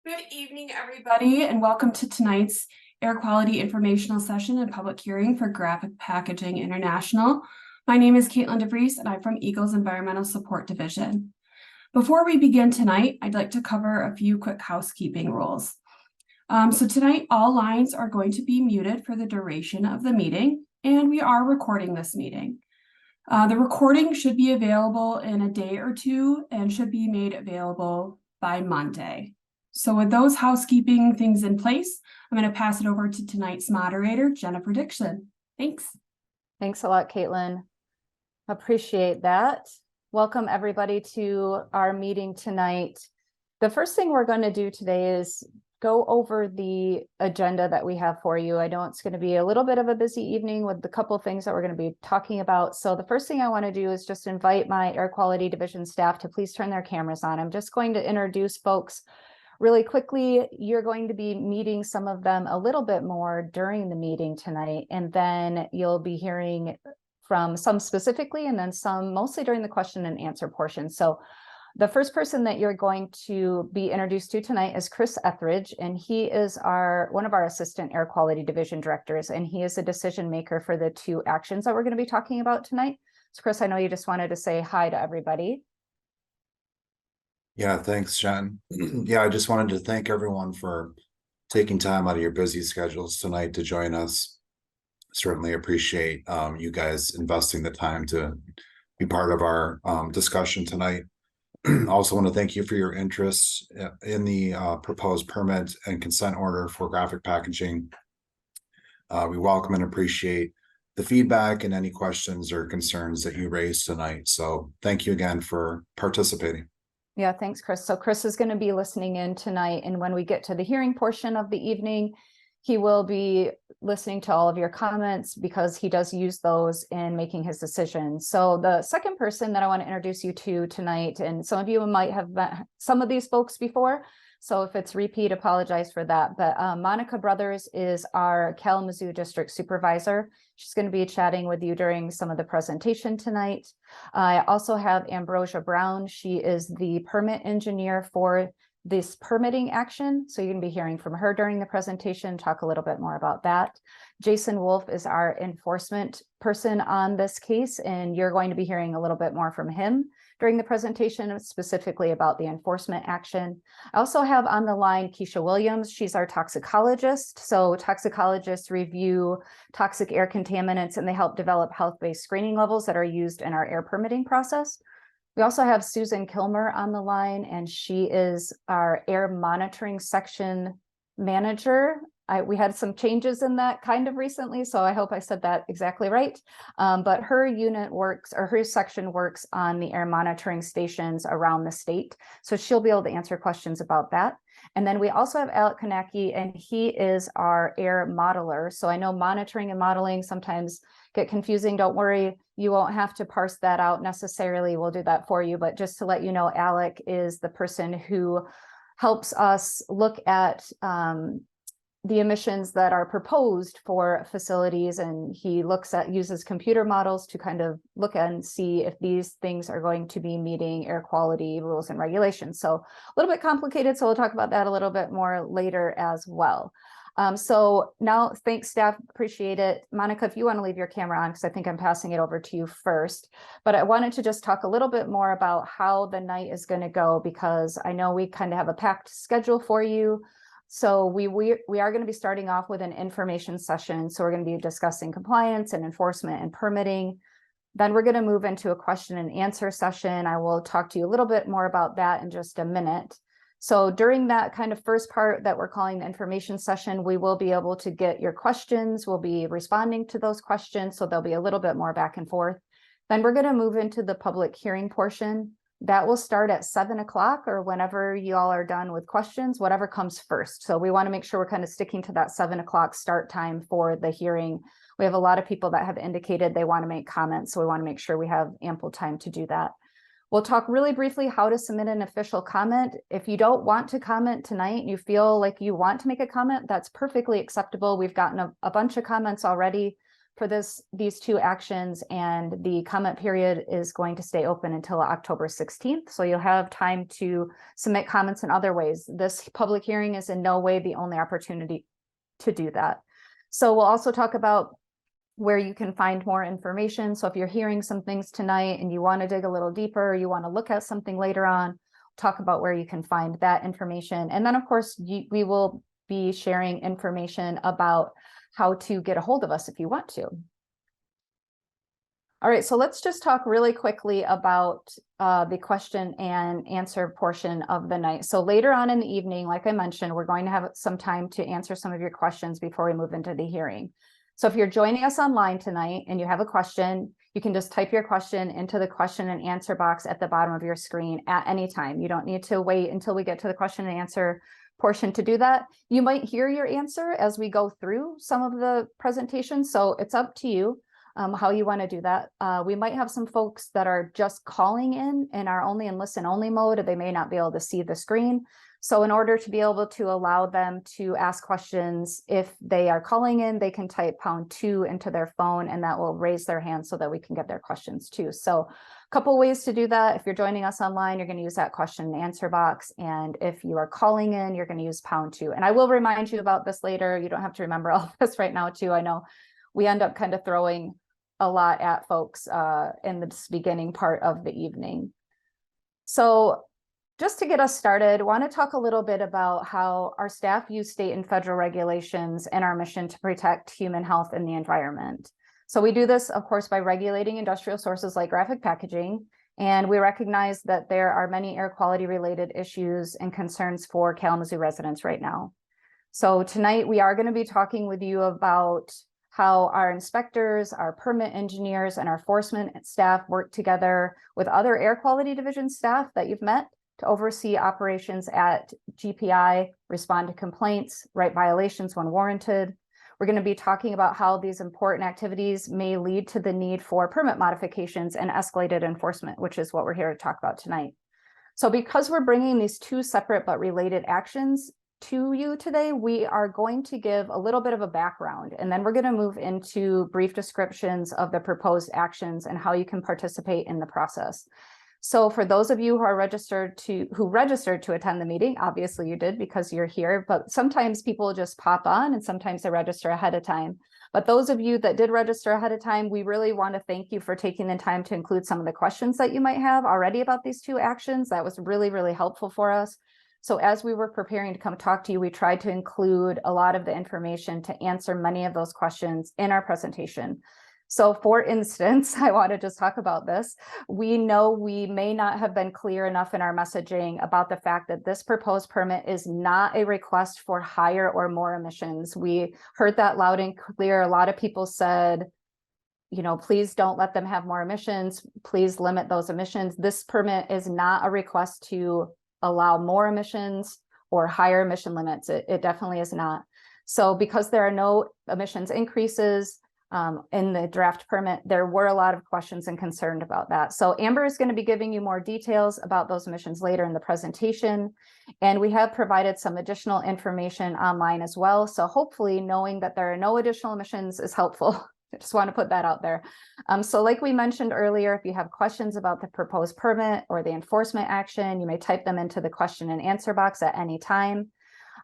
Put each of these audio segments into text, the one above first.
Good evening, everybody, and welcome to tonight's air quality informational session and public hearing for Graphic Packaging International. My name is Caitlin DeVries, and I'm from Eagles Environmental Support Division. Before we begin tonight, I'd like to cover a few quick housekeeping rules. So tonight, all lines are going to be muted for the duration of the meeting, and we are recording this meeting. The recording should be available in a day or two and should be made available by Monday. So with those housekeeping things in place, I'm going to pass it over to tonight's moderator, Jennifer Dixon. Thanks. Thanks a lot, Caitlin. Appreciate that. Welcome everybody to our meeting tonight. The first thing we're going to do today is go over the agenda that we have for you. I know it's going to be a little bit of a busy evening with a couple of things that we're going to be talking about. So the first thing I want to do is just invite my air quality division staff to please turn their cameras on. I'm just going to introduce folks really quickly. You're going to be meeting some of them a little bit more during the meeting tonight, and then you'll be hearing from some specifically, and then some mostly during the question and answer portion. So the first person that you're going to be introduced to tonight is Chris Etheridge, and he is one of our assistant air quality division directors, and he is a decision maker for the two actions that we're going to be talking about tonight. So Chris, I know you just wanted to say hi to everybody. Yeah, thanks, Jen. Yeah, I just wanted to thank everyone for taking time out of your busy schedules tonight to join us. Certainly appreciate you guys investing the time to be part of our discussion tonight. Also want to thank you for your interest in the proposed permit and consent order for graphic packaging. We welcome and appreciate the feedback and any questions or concerns that you raised tonight. So thank you again for participating. Yeah, thanks, Chris. So Chris is going to be listening in tonight, and when we get to the hearing portion of the evening, he will be listening to all of your comments because he does use those in making his decisions. So the second person that I want to introduce you to tonight, and some of you might have met some of these folks before, so if it's repeat, apologize for that. But Monica Brothers is our Kalamazoo District Supervisor. She's going to be chatting with you during some of the presentation tonight. I also have Ambrosia Brown. She is the permit engineer for this permitting action. So you're going to be hearing from her during the presentation, talk a little bit more about that. Jason Wolf is our enforcement person on this case, and you're going to be hearing a little bit more from him during the presentation, specifically about the enforcement action. I also have on the line Keisha Williams. She's our toxicologist. So toxicologists review toxic air contaminants, and they help develop health-based screening levels that are used in our air permitting process. We also have Susan Kilmer on the line, and she is our air monitoring section manager. We had some changes in that kind of recently, so I hope I said that exactly right. But her unit works, or her section works on the air monitoring stations around the state. So she'll be able to answer questions about that. And then we also have Alec Kanaki, and he is our air modeler. So I know monitoring and modeling sometimes get confusing. Don't worry, you won't have to parse that out necessarily. We'll do that for you. But just to let you know, Alec is the person who helps us look at the emissions that are proposed for facilities, and he uses computer models to kind of look and see if these things are going to be meeting air quality rules and regulations. So a little bit complicated, so we'll talk about that a little bit more later as well. So now, thanks, staff, appreciate it. Monica, if you want to leave your camera on, because I think I'm passing it over to you first, but I wanted to just talk a little bit more about how the night is going to go, because I know we kind of have a packed schedule for you. So we are going to be starting off with an information session. So we're going to be discussing compliance and enforcement and permitting. Then we're going to move into a question and answer session. I will talk to you a little bit more about that in just a minute. So during that kind of first part that we're calling the information session, we will be able to get your questions. We'll be responding to those questions. So there'll be a little bit more back and forth. Then we're going to move into the public hearing portion. That will start at 7 o'clock, or whenever you all are done with questions, whatever comes first. So we want to make sure we're kind of sticking to that 7 o'clock start time for the hearing. We have a lot of people that have indicated they want to make comments, so we want to make sure we have ample time to do that. We'll talk really briefly how to submit an official comment. If you don't want to comment tonight and you feel like you want to make a comment, that's perfectly acceptable. We've gotten a bunch of comments already, for these two actions, and the comment period is going to stay open until October 16th. So you'll have time to submit comments in other ways. This public hearing is in no way the only opportunity to do that. So we'll also talk about where you can find more information. So if you're hearing some things tonight and you want to dig a little deeper, or you want to look at something later on, talk about where you can find that information. And then of course, we will be sharing information about how to get a hold of us if you want to. All right, so let's just talk really quickly about the question and answer portion of the night. So later on in the evening, like I mentioned, we're going to have some time to answer some of your questions before we move into the hearing. So if you're joining us online tonight and you have a question, you can just type your question into the question and answer box at the bottom of your screen at any time. You don't need to wait until we get to the question and answer portion to do that. You might hear your answer as we go through some of the presentations, so it's up to you how you want to do that. We might have some folks that are just calling in and are only in listen only mode, they may not be able to see the screen. So in order to be able to allow them to ask questions, if they are calling in, they can type #2 into their phone, and that will raise their hand so that we can get their questions too. So a couple ways to do that. If you're joining us online, you're going to use that question and answer box. And if you are calling in, you're going to use #2. And I will remind you about this later. You don't have to remember all of this right now too. I know we end up kind of throwing a lot at folks in this beginning part of the evening. So just to get us started, I want to talk a little bit about how our staff use state and federal regulations and our mission to protect human health and the environment. So we do this, of course, by regulating industrial sources like graphic packaging, and we recognize that there are many air quality related issues and concerns for Kalamazoo residents right now. So tonight we are going to be talking with you about how our inspectors, our permit engineers, and our enforcement staff work together with other air quality division staff that you've met to oversee operations at GPI, respond to complaints, write violations when warranted. We're going to be talking about how these important activities may lead to the need for permit modifications and escalated enforcement, which is what we're here to talk about tonight. So because we're bringing these two separate but related actions to you today, we are going to give a little bit of a background, and then we're going to move into brief descriptions of the proposed actions and how you can participate in the process. So for those of you who are registered to attend the meeting, obviously you did because you're here, but sometimes people just pop on and sometimes they register ahead of time. But those of you that did register ahead of time, we really want to thank you for taking the time to include some of the questions that you might have already about these two actions. That was really, really helpful for us. So as we were preparing to come talk to you, we tried to include a lot of the information to answer many of those questions in our presentation. So for instance, I want to just talk about this. We know we may not have been clear enough in our messaging about the fact that this proposed permit is not a request for higher or more emissions. We heard that loud and clear. A lot of people said, you know, please don't let them have more emissions. Please limit those emissions. This permit is not a request to allow more emissions or higher emission limits. It definitely is not. So because there are no emissions increases in the draft permit, there were a lot of questions and concerned about that. So Amber is going to be giving you more details about those emissions later in the presentation. And we have provided some additional information online as well. So hopefully knowing that there are no additional emissions is helpful. I just want to put that out there. So like we mentioned earlier, if you have questions about the proposed permit or the enforcement action, you may type them into the question and answer box at any time.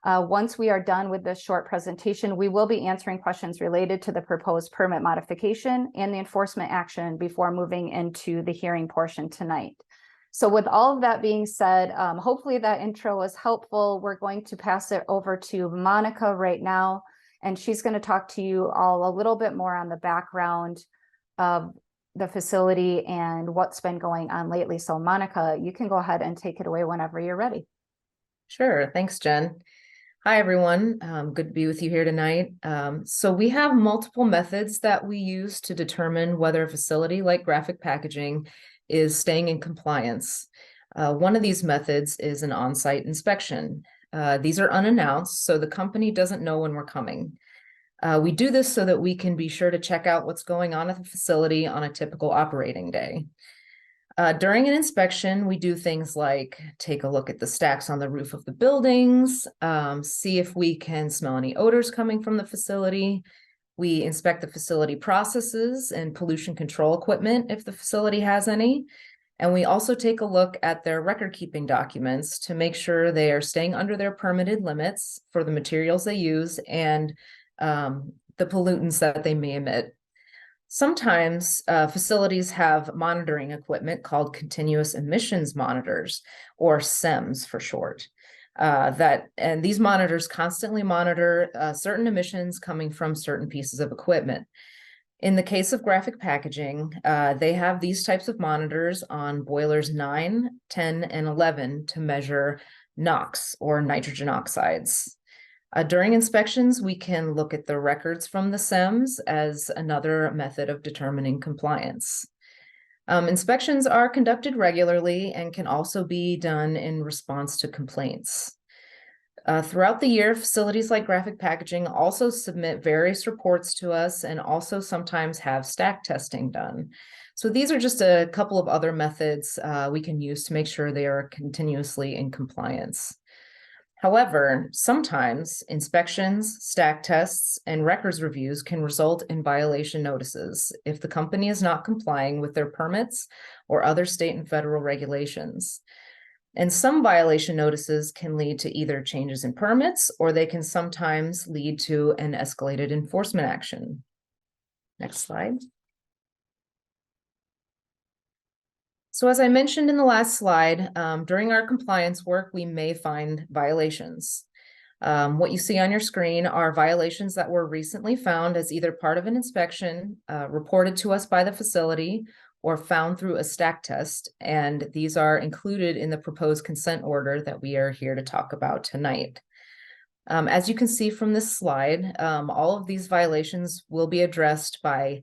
Once we are done with this short presentation, we will be answering questions related to the proposed permit modification and the enforcement action before moving into the hearing portion tonight. So with all of that being said, hopefully that intro was helpful. We're going to pass it over to Monica right now, and she's going to talk to you all a little bit more on the background of the facility and what's been going on lately. So Monica, you can go ahead and take it away whenever you're ready. Sure. Thanks, Jen. Hi, everyone. Good to be with you here tonight. So we have multiple methods that we use to determine whether a facility like graphic packaging is staying in compliance. One of these methods is an on-site inspection. These are unannounced, so the company doesn't know when we're coming. We do this so that we can be sure to check out what's going on at the facility on a typical operating day. During an inspection, we do things like take a look at the stacks on the roof of the buildings, see if we can smell any odors coming from the facility. We inspect the facility processes and pollution control equipment if the facility has any. And we also take a look at their record-keeping documents to make sure they are staying under their permitted limits for the materials they use and the pollutants that they may emit. Sometimes facilities have monitoring equipment called continuous emissions monitors, or CEMS for short. And these monitors constantly monitor certain emissions coming from certain pieces of equipment. In the case of graphic packaging, they have these types of monitors on boilers 9, 10, and 11 to measure NOx, or nitrogen oxides. During inspections, we can look at the records from the CEMS as another method of determining compliance. Inspections are conducted regularly and can also be done in response to complaints. Throughout the year, facilities like graphic packaging also submit various reports to us and also sometimes have stack testing done. So these are just a couple of other methods we can use to make sure they are continuously in compliance. However, sometimes inspections, stack tests, and records reviews can result in violation notices if the company is not complying with their permits or other state and federal regulations. And some violation notices can lead to either changes in permits, or they can sometimes lead to an escalated enforcement action. Next slide. So as I mentioned in the last slide, during our compliance work, we may find violations. What you see on your screen are violations that were recently found as either part of an inspection, reported to us by the facility, or found through a stack test. And these are included in the proposed consent order that we are here to talk about tonight. As you can see from this slide, all of these violations will be addressed by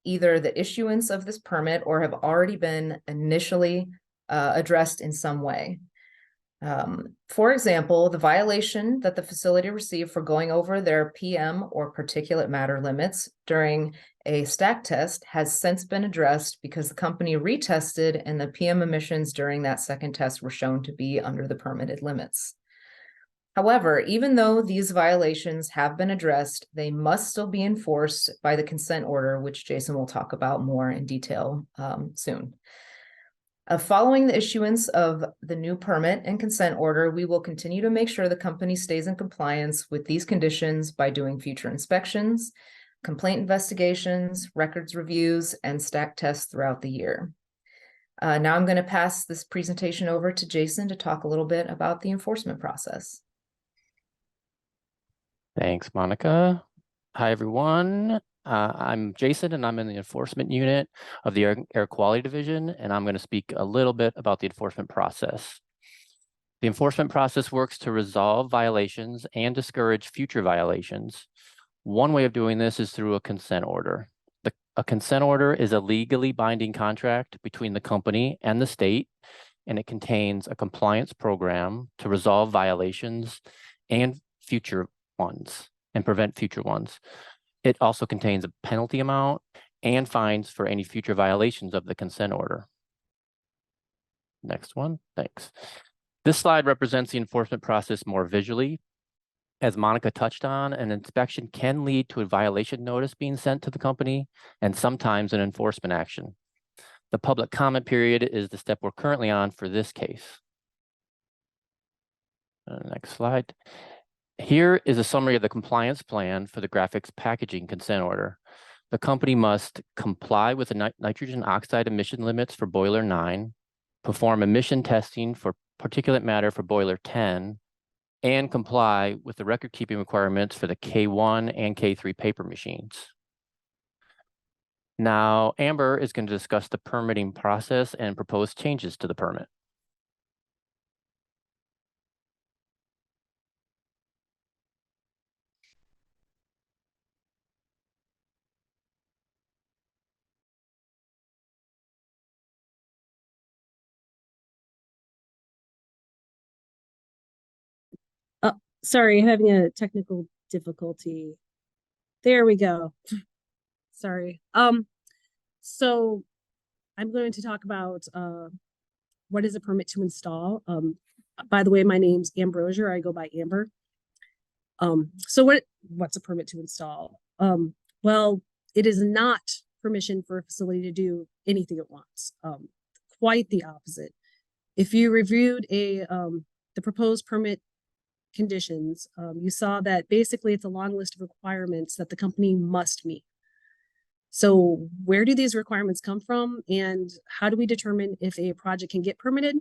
either the issuance of this permit or have already been initially addressed in some way. For example, the violation that the facility received for going over their PM or particulate matter limits during a stack test has since been addressed because the company retested and the PM emissions during that second test were shown to be under the permitted limits. However, even though these violations have been addressed, they must still be enforced by the consent order, which Jason will talk about more in detail soon. Following the issuance of the new permit and consent order, we will continue to make sure the company stays in compliance with these conditions by doing future inspections, complaint investigations, records reviews, and stack tests throughout the year. Now I'm going to pass this presentation over to Jason to talk a little bit about the enforcement process. Thanks, Monica. Hi, everyone. I'm Jason, and I'm in the enforcement unit of the Air Quality Division, and I'm going to speak a little bit about the enforcement process. The enforcement process works to resolve violations and discourage future violations. One way of doing this is through a consent order. A consent order is a legally binding contract between the company and the state, and it contains a compliance program to resolve violations and future ones and prevent future ones. It also contains a penalty amount and fines for any future violations of the consent order. Next one, thanks. This slide represents the enforcement process more visually. As Monica touched on, an inspection can lead to a violation notice being sent to the company and sometimes an enforcement action. The public comment period is the step we're currently on for this case. Next slide. Here is a summary of the compliance plan for the graphics packaging consent order. The company must comply with the nitrogen oxide emission limits for boiler 9, perform emission testing for particulate matter for boiler 10, and comply with the record-keeping requirements for the K1 and K3 paper machines. Now, Amber is going to discuss the permitting process and proposed changes to the permit. Sorry, having a technical difficulty. There we go. Sorry. So I'm going to talk about what is a permit to install. By the way, my name's Ambrosia. I go by Amber. So what's a permit to install? Well, it is not permission for a facility to do anything it wants. Quite the opposite. If you reviewed the proposed permit conditions, you saw that basically it's a long list of requirements that the company must meet. So where do these requirements come from, and how do we determine if a project can get permitted?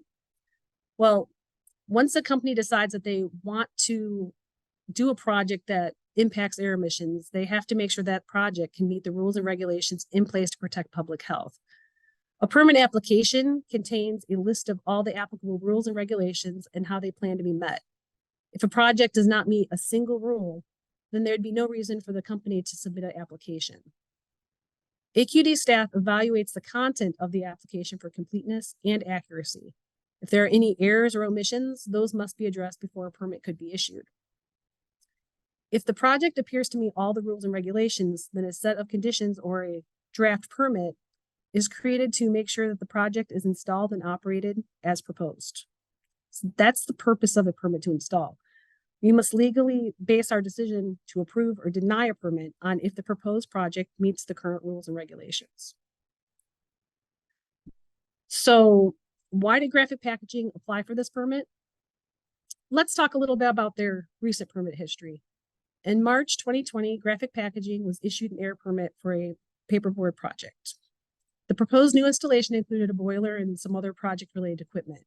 Well, once a company decides that they want to do a project that impacts air emissions, they have to make sure that project can meet the rules and regulations in place to protect public health. A permit application contains a list of all the applicable rules and regulations and how they plan to be met. If a project does not meet a single rule, then there'd be no reason for the company to submit an application. AQD staff evaluates the content of the application for completeness and accuracy. If there are any errors or omissions, those must be addressed before a permit could be issued. If the project appears to meet all the rules and regulations, then a set of conditions or a draft permit is created to make sure that the project is installed and operated as proposed. So that's the purpose of a permit to install. We must legally base our decision to approve or deny a permit on if the proposed project meets the current rules and regulations. So why did Graphic Packaging apply for this permit? Let's talk a little bit about their recent permit history. In March 2020, Graphic Packaging was issued an air permit for a paperboard project. The proposed new installation included a boiler and some other project-related equipment.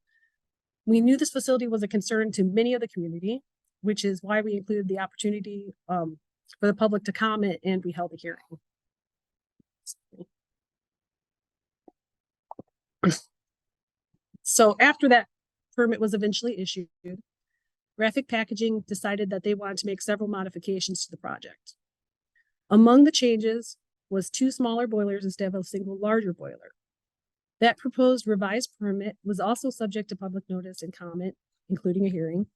We knew this facility was a concern to many of the community, which is why we included the opportunity for the public to comment, and we held a hearing. So after that permit was eventually issued, Graphic Packaging decided that they wanted to make several modifications to the project. Among the changes was 2 smaller boilers instead of a single larger boiler. That proposed revised permit was also subject to public notice and comment, including a hearing.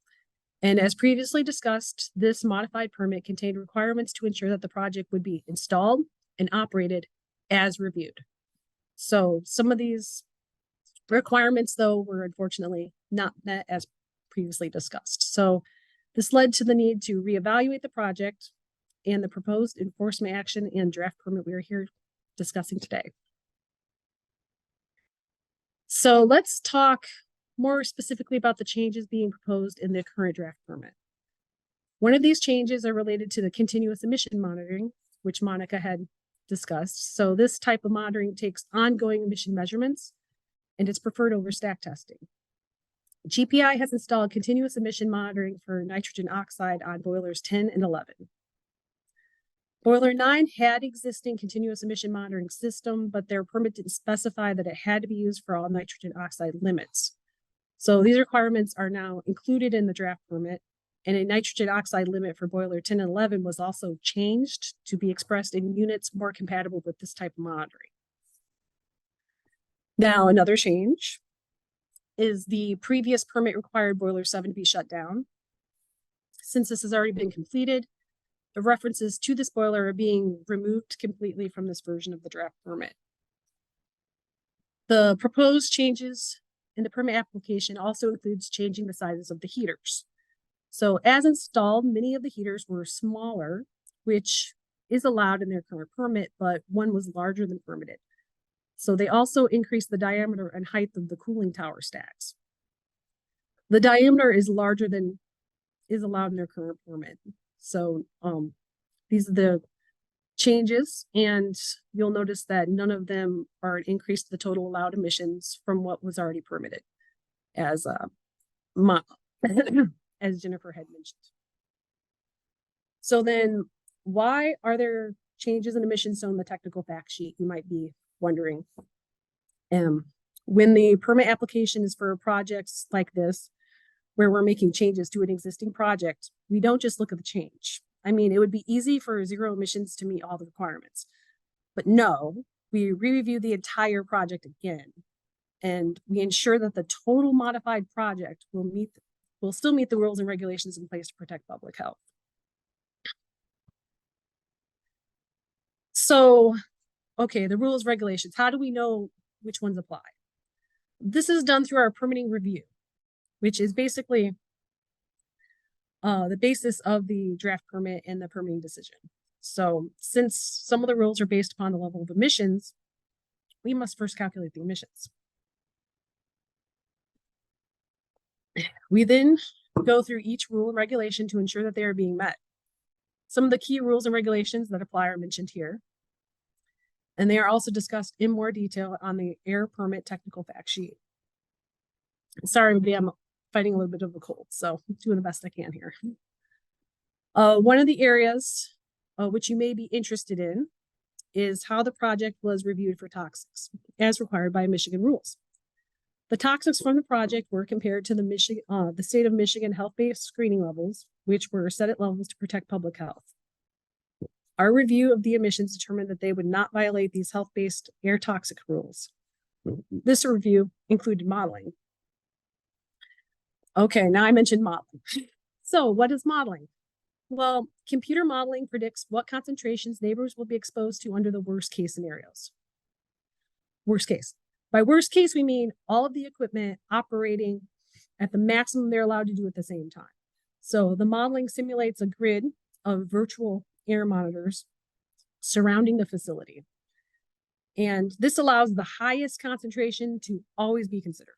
And as previously discussed, this modified permit contained requirements to ensure that the project would be installed and operated as reviewed. So some of these requirements, though, were unfortunately not met as previously discussed. So this led to the need to reevaluate the project and the proposed enforcement action and draft permit we are here discussing today. So let's talk more specifically about the changes being proposed in the current draft permit. One of these changes are related to the continuous emission monitoring, which Monica had discussed. So this type of monitoring takes ongoing emission measurements, and it's preferred over stack testing. GPI has installed continuous emission monitoring for nitrogen oxide on boilers 10 and 11. Boiler 9 had existing continuous emission monitoring system, but their permit didn't specify that it had to be used for all nitrogen oxide limits. So these requirements are now included in the draft permit, and a nitrogen oxide limit for boiler 10 and 11 was also changed to be expressed in units more compatible with this type of monitoring. Now, another change is the previous permit required boiler 7 to be shut down. Since this has already been completed, the references to this boiler are being removed completely from this version of the draft permit. The proposed changes in the permit application also includes changing the sizes of the heaters. So as installed, many of the heaters were smaller, which is allowed in their current permit, but one was larger than permitted. So they also increased the diameter and height of the cooling tower stacks. The diameter is larger than is allowed in their current permit. So these are the changes, and you'll notice that none of them are an increase to the total allowed emissions from what was already permitted, as as Jennifer had mentioned. So then why are there changes in emissions on the technical fact sheet, you might be wondering. When the permit application is for projects like this, where we're making changes to an existing project, we don't just look at the change. I mean, it would be easy for zero emissions to meet all the requirements, but no, we re-review the entire project again, and we ensure that the total modified project will still meet the rules and regulations in place to protect public health. So, okay, the rules, regulations, how do we know which ones apply? This is done through our permitting review, which is basically the basis of the draft permit and the permitting decision. So since some of the rules are based upon the level of emissions, we must first calculate the emissions. We then go through each rule and regulation to ensure that they are being met. Some of the key rules and regulations that apply are mentioned here, and they are also discussed in more detail on the air permit technical fact sheet. Sorry, everybody, I'm fighting a little bit of a cold, so I'm doing the best I can here. One of the areas which you may be interested in is how the project was reviewed for toxics, as required by Michigan rules. The toxics from the project were compared to the state of Michigan health-based screening levels, which were set at levels to protect public health. Our review of the emissions determined that they would not violate these health-based air toxic rules. This review included modeling. Okay, now I mentioned modeling. So what is modeling? Well, computer modeling predicts what concentrations neighbors will be exposed to under the worst case scenarios. Worst case. By worst case, we mean all of the equipment operating at the maximum they're allowed to do at the same time. So the modeling simulates a grid of virtual air monitors surrounding the facility. And this allows the highest concentration to always be considered.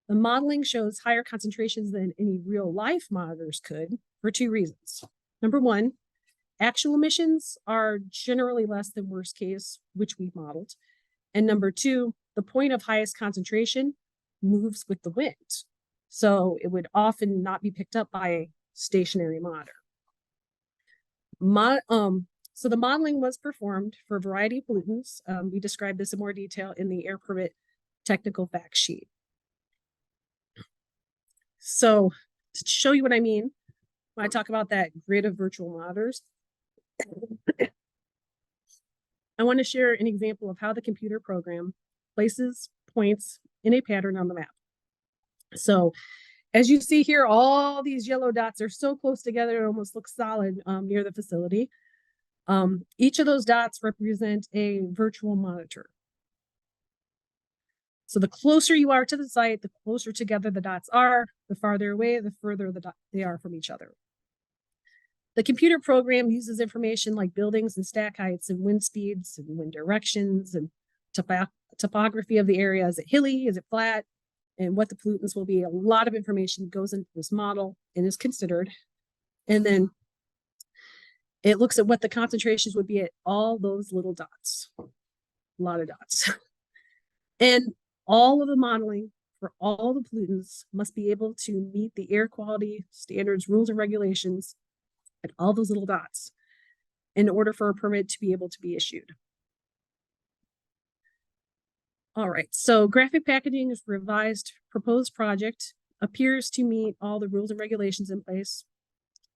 The modeling shows higher concentrations than any real life monitors could for two reasons. Number one, actual emissions are generally less than worst case, which we've modeled. And number two, the point of highest concentration moves with the wind. So it would often not be picked up by a stationary monitor. So the modeling was performed for a variety of pollutants. We described this in more detail in the air permit technical fact sheet. So to show you what I mean, when I talk about that grid of virtual monitors, I want to share an example of how the computer program places points in a pattern on the map. So as you see here, all these yellow dots are so close together, it almost looks solid near the facility. Each of those dots represent a virtual monitor. So the closer you are to the site, the closer together the dots are, the farther away, the further they are from each other. The computer program uses information like buildings and stack heights and wind speeds and wind directions and topography of the area. Is it hilly? Is it flat? And what the pollutants will be. A lot of information goes into this model and is considered. And then it looks at what the concentrations would be at all those little dots. A lot of dots. And all of the modeling for all the pollutants must be able to meet the air quality standards, rules, and regulations at all those little dots in order for a permit to be able to be issued. All right, so graphic packaging is revised proposed project appears to meet all the rules and regulations in place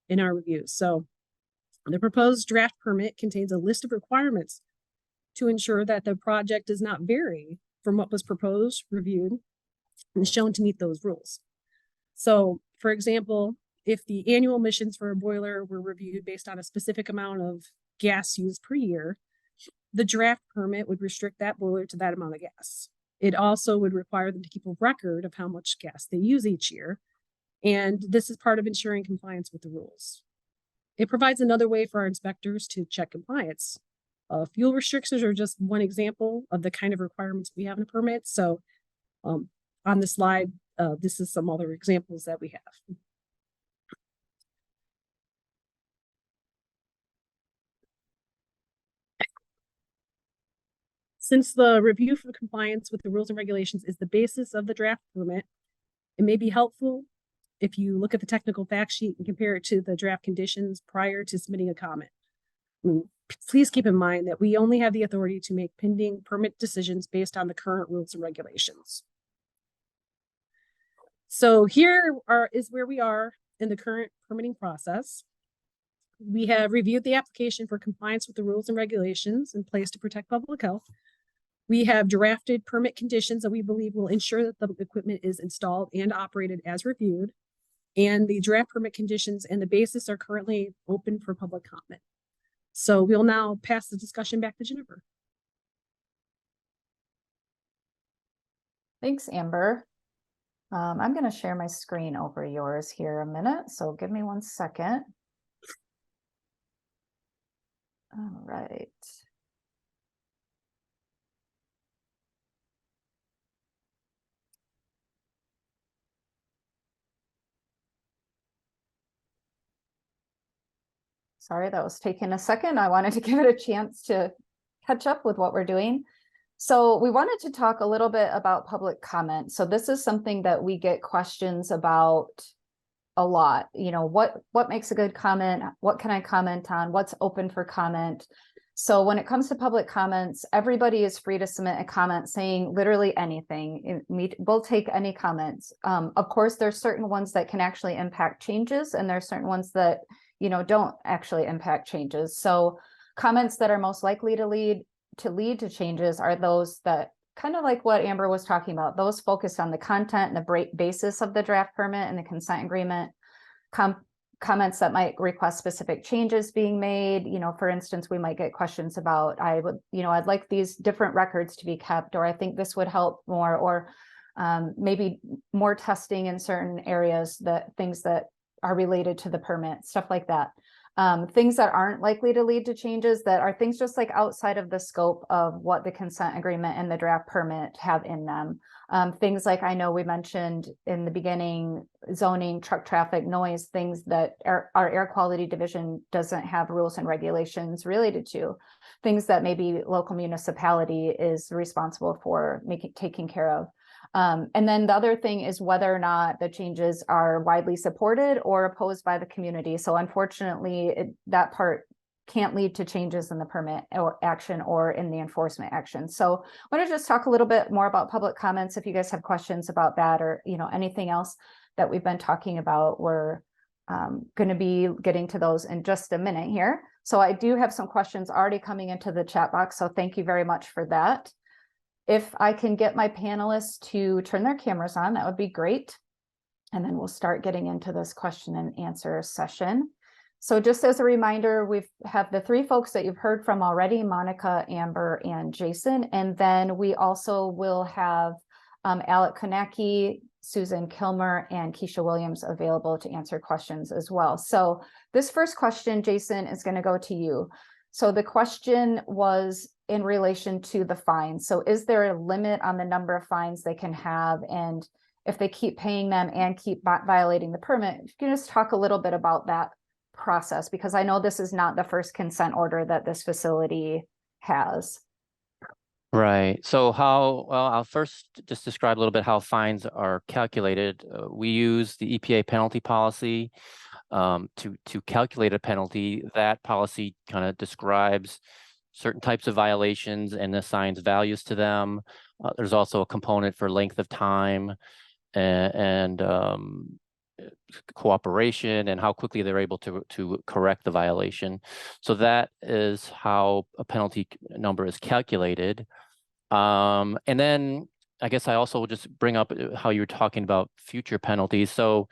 in our review. So the proposed draft permit contains a list of requirements to ensure that the project does not vary from what was proposed, reviewed, and shown to meet those rules. So for example, if the annual emissions for a boiler were reviewed based on a specific amount of gas used per year, the draft permit would restrict that boiler to that amount of gas. It also would require them to keep a record of how much gas they use each year. And this is part of ensuring compliance with the rules. It provides another way for our inspectors to check compliance. Fuel restrictions are just one example of the kind of requirements we have in a permit. So on the slide, this is some other examples that we have. Since the review for compliance with the rules and regulations is the basis of the draft permit, it may be helpful if you look at the technical fact sheet and compare it to the draft conditions prior to submitting a comment. Please keep in mind that we only have the authority to make pending permit decisions based on the current rules and regulations. So here is where we are in the current permitting process. We have reviewed the application for compliance with the rules and regulations in place to protect public health. We have drafted permit conditions that we believe will ensure that the equipment is installed and operated as reviewed. And the draft permit conditions and the basis are currently open for public comment. So we'll now pass the discussion back to Jennifer. Thanks, Amber. I'm going to share my screen over yours here a minute, so give me 1 second. All right. Sorry, that was taking a second. I wanted to give it a chance to catch up with what we're doing. So we wanted to talk a little bit about public comment. So this is something that we get questions about a lot. You know, what makes a good comment? What can I comment on? What's open for comment? So when it comes to public comments, everybody is free to submit a comment saying literally anything. We'll take any comments. Of course, there's certain ones that can actually impact changes, and there's certain ones that, you know, don't actually impact changes. So comments that are most likely to lead to changes are those that, kind of like what Amber was talking about, those focused on the content and the basis of the draft permit and the consent agreement. Comments that might request specific changes being made. You know, for instance, we might get questions about, I'd like these different records to be kept, or I think this would help more, or maybe more testing in certain areas, things that are related to the permit, stuff like that. Things that aren't likely to lead to changes, that are things just like outside of the scope of what the consent agreement and the draft permit have in them. Things like, I know we mentioned in the beginning, zoning, truck traffic, noise, things that our air quality division doesn't have rules and regulations related to. Things that maybe local municipality is responsible for taking care of. And then the other thing is whether or not the changes are widely supported or opposed by the community. So unfortunately, that part can't lead to changes in the permit or action or in the enforcement action. So I want to just talk a little bit more about public comments. If you guys have questions about that, or, you know, anything else that we've been talking about, we're going to be getting to those in just a minute here. So I do have some questions already coming into the chat box. So thank you very much for that. If I can get my panelists to turn their cameras on, that would be great. And then we'll start getting into this question and answer session. So just as a reminder, we have the three folks that you've heard from already, Monica, Amber, and Jason. And then we also will have Alec Konecki, Susan Kilmer, and Keisha Williams available to answer questions as well. So this first question, Jason, is going to go to you. So the question was in relation to the fines. So is there a limit on the number of fines they can have? And if they keep paying them and keep violating the permit, if you can just talk a little bit about that process, because I know this is not the first consent order that this facility has. Right. So I'll first just describe a little bit how fines are calculated. We use the EPA penalty policy to calculate a penalty. That policy kind of describes certain types of violations and assigns values to them. There's also a component for length of time and cooperation and how quickly they're able to correct the violation. So that is how a penalty number is calculated. And then I guess I also will just bring up how you were talking about future penalties. So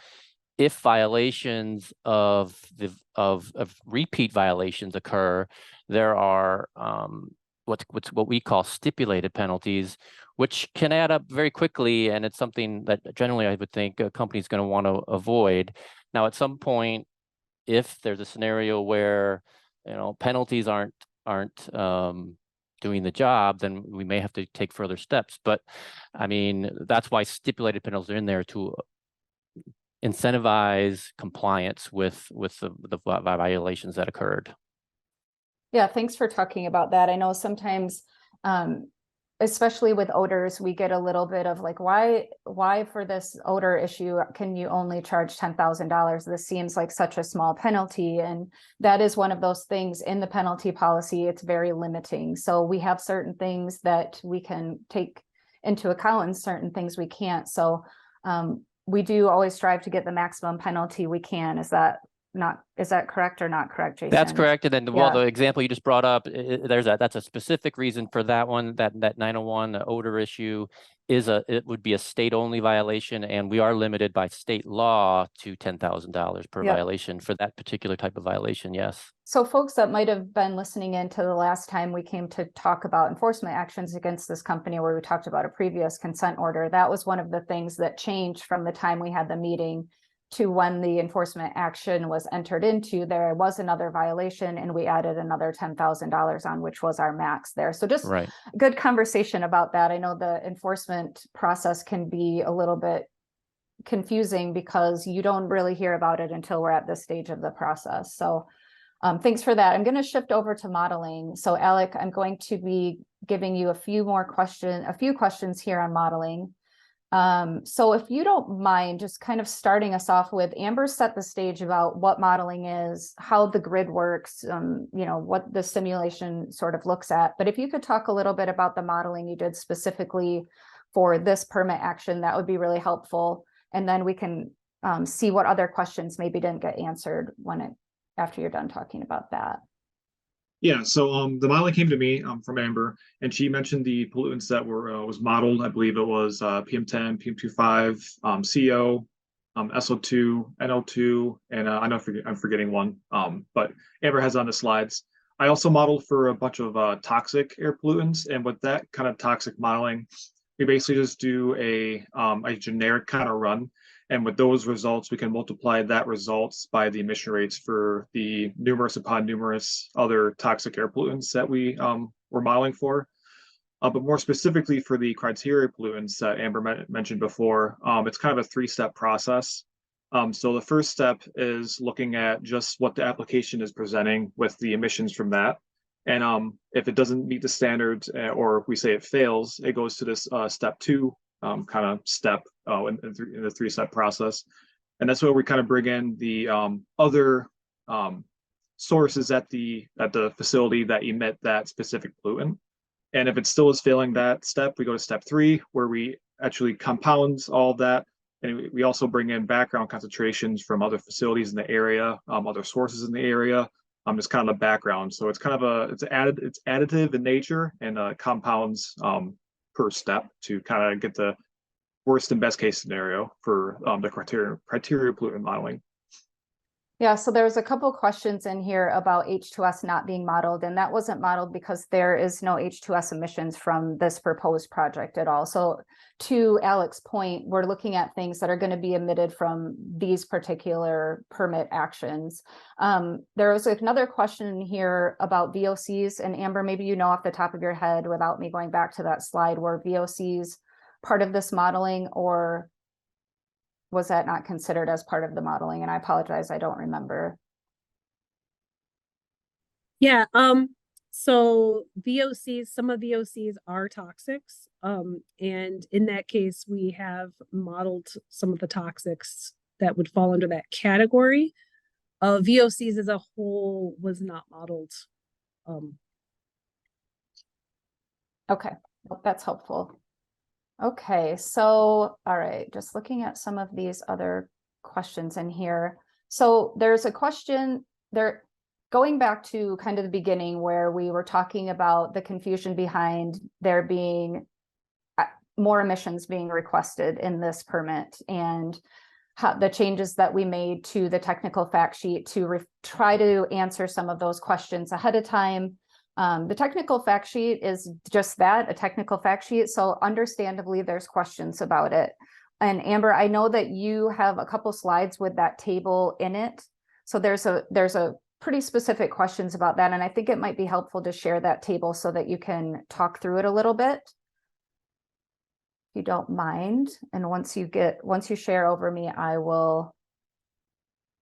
if violations of repeat violations occur, there are what we call stipulated penalties, which can add up very quickly, and it's something that generally I would think a company's going to want to avoid. Now, at some point, if there's a scenario where penalties aren't doing the job, then we may have to take further steps. But I mean, that's why stipulated penalties are in there to incentivize compliance with the violations that occurred. Yeah, thanks for talking about that. I know sometimes, especially with odors, we get a little bit of like, why for this odor issue can you only charge $10,000? This seems like such a small penalty. And that is one of those things in the penalty policy. It's very limiting. So we have certain things that we can take into account and certain things we can't. So we do always strive to get the maximum penalty we can. Is that correct or not correct, Jason? That's correct. And then the example you just brought up, that's a specific reason for that one, that 901 odor issue it would be a state only violation, and we are limited by state law to $10,000 per violation for that particular type of violation. Yes. So folks that might have been listening in to the last time we came to talk about enforcement actions against this company, where we talked about a previous consent order, that was one of the things that changed from the time we had the meeting to when the enforcement action was entered into, there was another violation and we added another $10,000 on, which was our max there. So just Right. good conversation about that. I know the enforcement process can be a little bit confusing because you don't really hear about it until we're at this stage of the process. So thanks for that. I'm going to shift over to modeling. So Alec, I'm going to be giving you a few questions here on modeling. So if you don't mind just kind of starting us off with, Amber set the stage about what modeling is, how the grid works, you know, what the simulation sort of looks at. But if you could talk a little bit about the modeling you did specifically for this permit action, that would be really helpful. And then we can see what other questions maybe didn't get answered after you're done talking about that. Yeah, so the modeling came to me from Amber, and she mentioned the pollutants that were was modeled. I believe it was PM10, PM2.5, CO, SO2, NO2, and I know I'm forgetting one, but Amber has on the slides. I also modeled for a bunch of toxic air pollutants, and with that kind of toxic modeling, we basically just do a generic kind of run. And with those results, we can multiply that results by the emission rates for the numerous upon numerous other toxic air pollutants that we were modeling for. But more specifically for the criteria pollutants that Amber mentioned before, it's kind of a three-step process. So the first step is looking at just what the application is presenting with the emissions from that. And if it doesn't meet the standards or we say it fails, it goes to this step 2 kind of step in the three-step process. And that's where we kind of bring in the other sources at the facility that emit that specific pollutant. And if it still is failing that step, we go to step 3, where we actually compound all of that. And we also bring in background concentrations from other facilities in the area, other sources in the area, just kind of the background. So it's kind of it's additive in nature and compounds per step to kind of get the worst and best case scenario for the criteria pollutant modeling. Yeah, so there was a couple questions in here about H2S not being modeled, and that wasn't modeled because there is no H2S emissions from this proposed project at all. So to Alec's point, we're looking at things that are going to be emitted from these particular permit actions. There was another question here about VOCs, and Amber, maybe you know off the top of your head without me going back to that slide, were VOCs part of this modeling, or was that not considered as part of the modeling? And I apologize, I don't remember. Yeah, so VOCs, some of VOCs are toxics. And in that case, we have modeled some of the toxics that would fall under that category. VOCs as a whole was not modeled. Okay, well, that's helpful. Okay, so, all right, just looking at some of these other questions in here. So there's a question there, going back to kind of the beginning where we were talking about the confusion behind there being more emissions being requested in this permit, and how the changes that we made to the technical fact sheet to try to answer some of those questions ahead of time. The technical fact sheet is just that, a technical fact sheet. So understandably, there's questions about it. And Amber, I know that you have a couple slides with that table in it. So there's a pretty specific questions about that. And I think it might be helpful to share that table so that you can talk through it a little bit, if you don't mind. And once you share over me, I will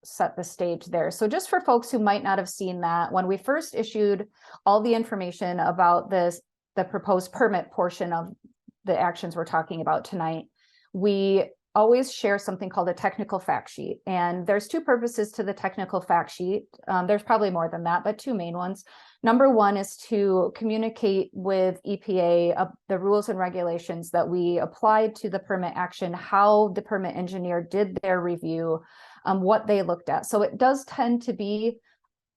set the stage there. So just for folks who might not have seen that, when we first issued all the information about the proposed permit portion of the actions we're talking about tonight, we always share something called a technical fact sheet. And there's two purposes to the technical fact sheet. There's probably more than that, but two main ones. Number one is to communicate with EPA the rules and regulations that we applied to the permit action, how the permit engineer did their review, what they looked at. So it does tend to be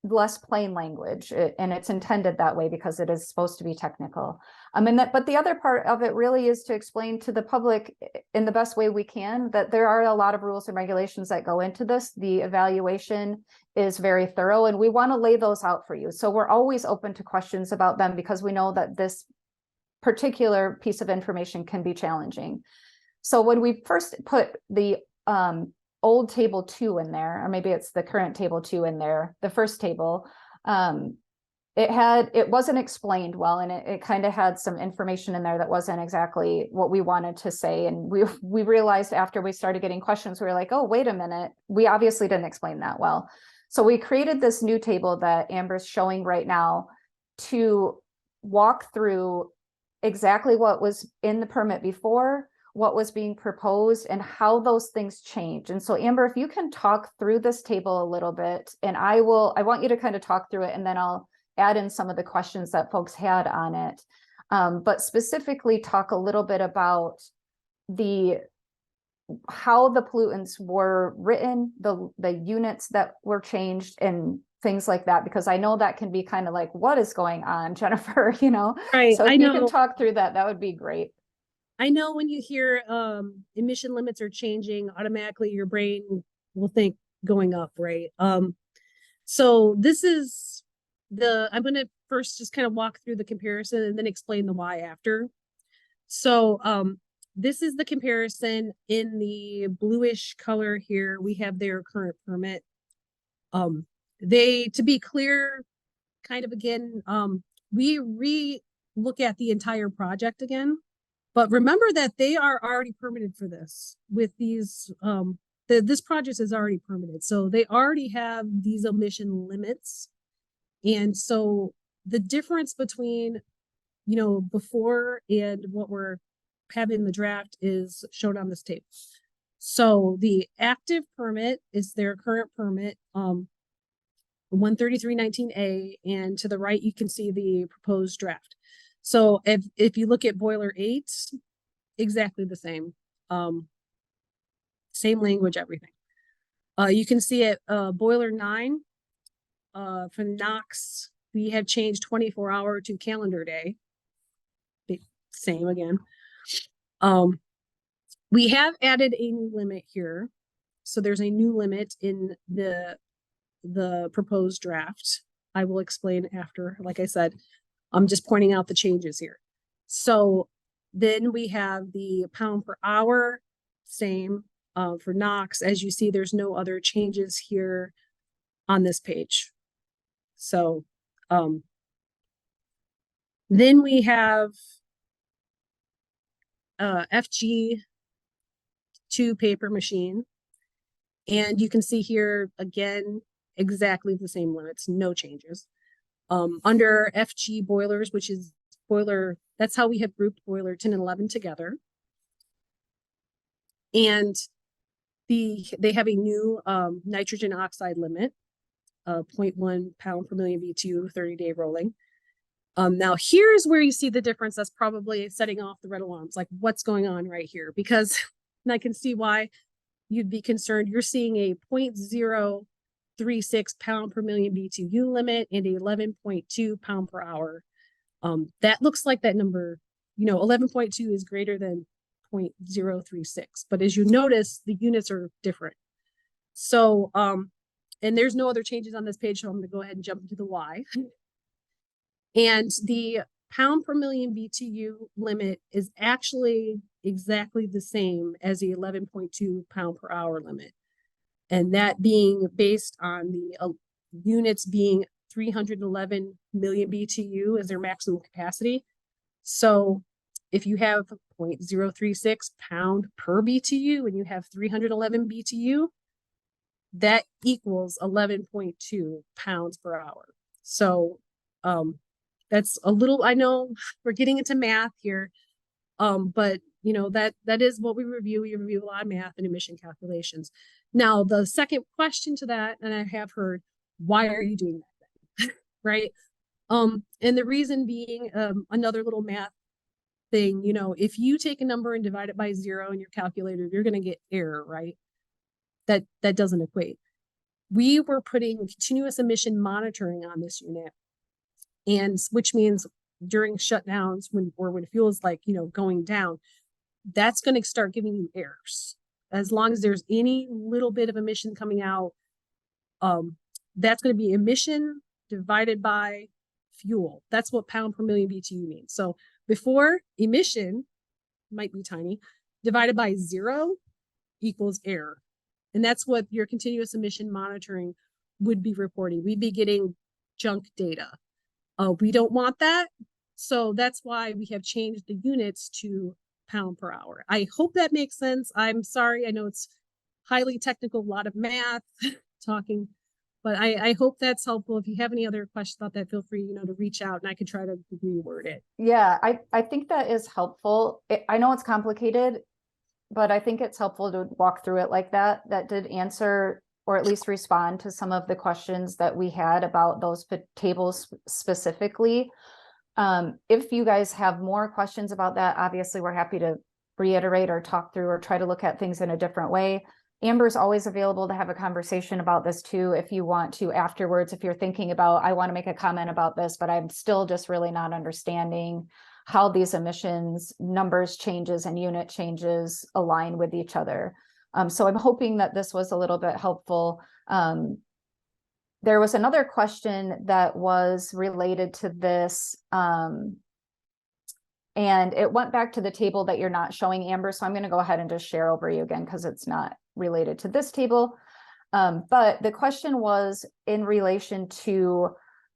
less plain language, and it's intended that way because it is supposed to be technical. But the other part of it really is to explain to the public in the best way we can that there are a lot of rules and regulations that go into this. The evaluation is very thorough, and we want to lay those out for you. So we're always open to questions about them because we know that this particular piece of information can be challenging. So when we first put the old table 2 in there, or maybe it's the current table 2 in there, the first table, it wasn't explained well, and it kind of had some information in there that wasn't exactly what we wanted to say. And we realized after we started getting questions, we were like, oh, wait a minute, we obviously didn't explain that well. So we created this new table that Amber's showing right now to walk through exactly what was in the permit before, what was being proposed, and how those things change. And so Amber, if you can talk through this table a little bit, and I want you to kind of talk through it, and then I'll add in some of the questions that folks had on it. But specifically talk a little bit about how the pollutants were written, the units that were changed, and things like that, because I know that can be kind of like, what is going on, Jennifer? Right. So if you can talk through that, that would be great. I know when you hear emission limits are changing, automatically your brain will think going up, right? So this is I'm going to first just kind of walk through the comparison and then explain the why after. So this is the comparison in the bluish color here. We have their current permit. To be clear, kind of again, we look at the entire project again, but remember that they are already permitted for this with these, this project is already permitted. So they already have these emission limits. And so the difference between, before and what we're having the draft is shown on this table. So the active permit is their current permit, 13319A, and to the right, you can see the proposed draft. So if you look at boiler 8, exactly the same, same language, everything. You can see it, boiler 9, for NOx, we have changed 24-hour to calendar day. Same again. We have added a new limit here. So there's a new limit in the proposed draft. I will explain after, like I said, I'm just pointing out the changes here. So then we have the pound per hour, same for NOx. As you see, there's no other changes here on this page. So then we have FG2 paper machine. And you can see here, again, exactly the same limits, no changes. Under FG boilers, which is boiler, that's how we have grouped boiler 10 and 11 together. And they have a new nitrogen oxide limit, 0.1 pound per million BTU, 30-day rolling. Now here's where you see the difference. That's probably setting off the red alarms, like what's going on right here, because and I can see why you'd be concerned. You're seeing a 0.036 pound per million BTU limit and a 11.2 pound per hour. That looks like that number, 11.2 is greater than 0.036. But as you notice, the units are different. So, and there's no other changes on this page, so I'm going to go ahead and jump into the why. And the pound per million BTU limit is actually exactly the same as the 11.2 pound per hour limit. And that being based on the units being 311 million BTU as their maximum capacity. So if you have 0.036 pound per BTU and you have 311 BTU, that equals 11.2 pounds per hour. So that's a little, I know we're getting into math here, but that is what we review. We review a lot of math and emission calculations. Now, the second question to that, and I have heard, why are you doing that then? Right? And the reason being, another little math thing, if you take a number and divide it by 0 in your calculator, you're going to get error, right? That doesn't equate. We were putting continuous emission monitoring on this unit, and which means during shutdowns when fuel is going down, that's going to start giving you errors. As long as there's any little bit of emission coming out, that's going to be emission divided by fuel. That's what pound per million BTU means. So before, emission might be tiny, divided by 0 equals error. And that's what your continuous emission monitoring would be reporting. We'd be getting junk data. We don't want that. So that's why we have changed the units to pound per hour. I hope that makes sense. I'm sorry. I know it's highly technical, a lot of math talking, but I hope that's helpful. If you have any other questions about that, feel free, to reach out and I can try to reword it. Yeah, I think that is helpful. I know it's complicated, but I think it's helpful to walk through it like that. That did answer or at least respond to some of the questions that we had about those tables specifically. If you guys have more questions about that, obviously we're happy to reiterate or talk through or try to look at things in a different way. Amber's always available to have a conversation about this too, if you want to afterwards, if you're thinking about, I want to make a comment about this, but I'm still just really not understanding how these emissions numbers changes and unit changes align with each other. So I'm hoping that this was a little bit helpful. There was another question that was related to this, and it went back to the table that you're not showing, Amber. So I'm going to go ahead and just share over you again because it's not related to this table. But the question was in relation to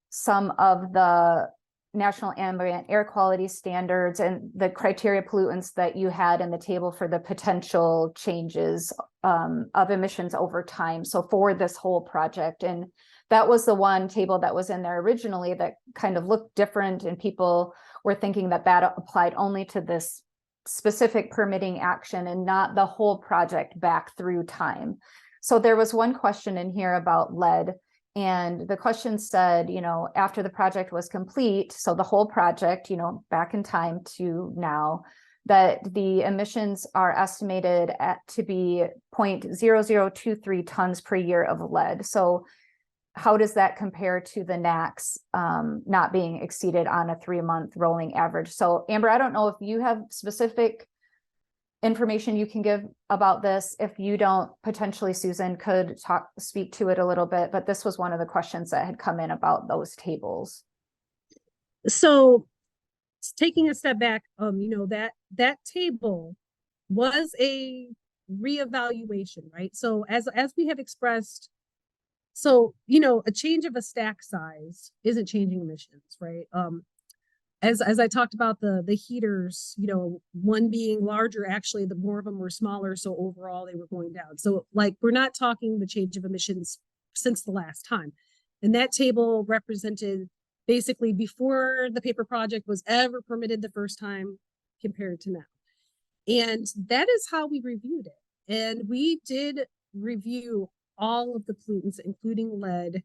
some of the national ambient air quality standards and the criteria pollutants that you had in the table for the potential changes of emissions over time. So for this whole project, and that was the one table that was in there originally that kind of looked different, and people were thinking that that applied only to this specific permitting action and not the whole project back through time. So there was one question in here about lead, and the question said, after the project was complete, so the whole project, back in time to now, that the emissions are estimated to be 0.0023 tons per year of lead. So how does that compare to the NAAQS not being exceeded on a 3-month rolling average? So Amber, I don't know if you have specific information you can give about this. If you don't, potentially Susan could speak to it a little bit, but this was one of the questions that had come in about those tables. So taking a step back, that table was a reevaluation, right? So as we have expressed, so, a change of a stack size isn't changing emissions, right? As I talked about the heaters, one being larger, actually, the more of them were smaller. So overall they were going down. So we're not talking the change of emissions since the last time. And that table represented basically before the paper project was ever permitted the first time compared to now. And that is how we reviewed it. And we did review all of the pollutants, including lead,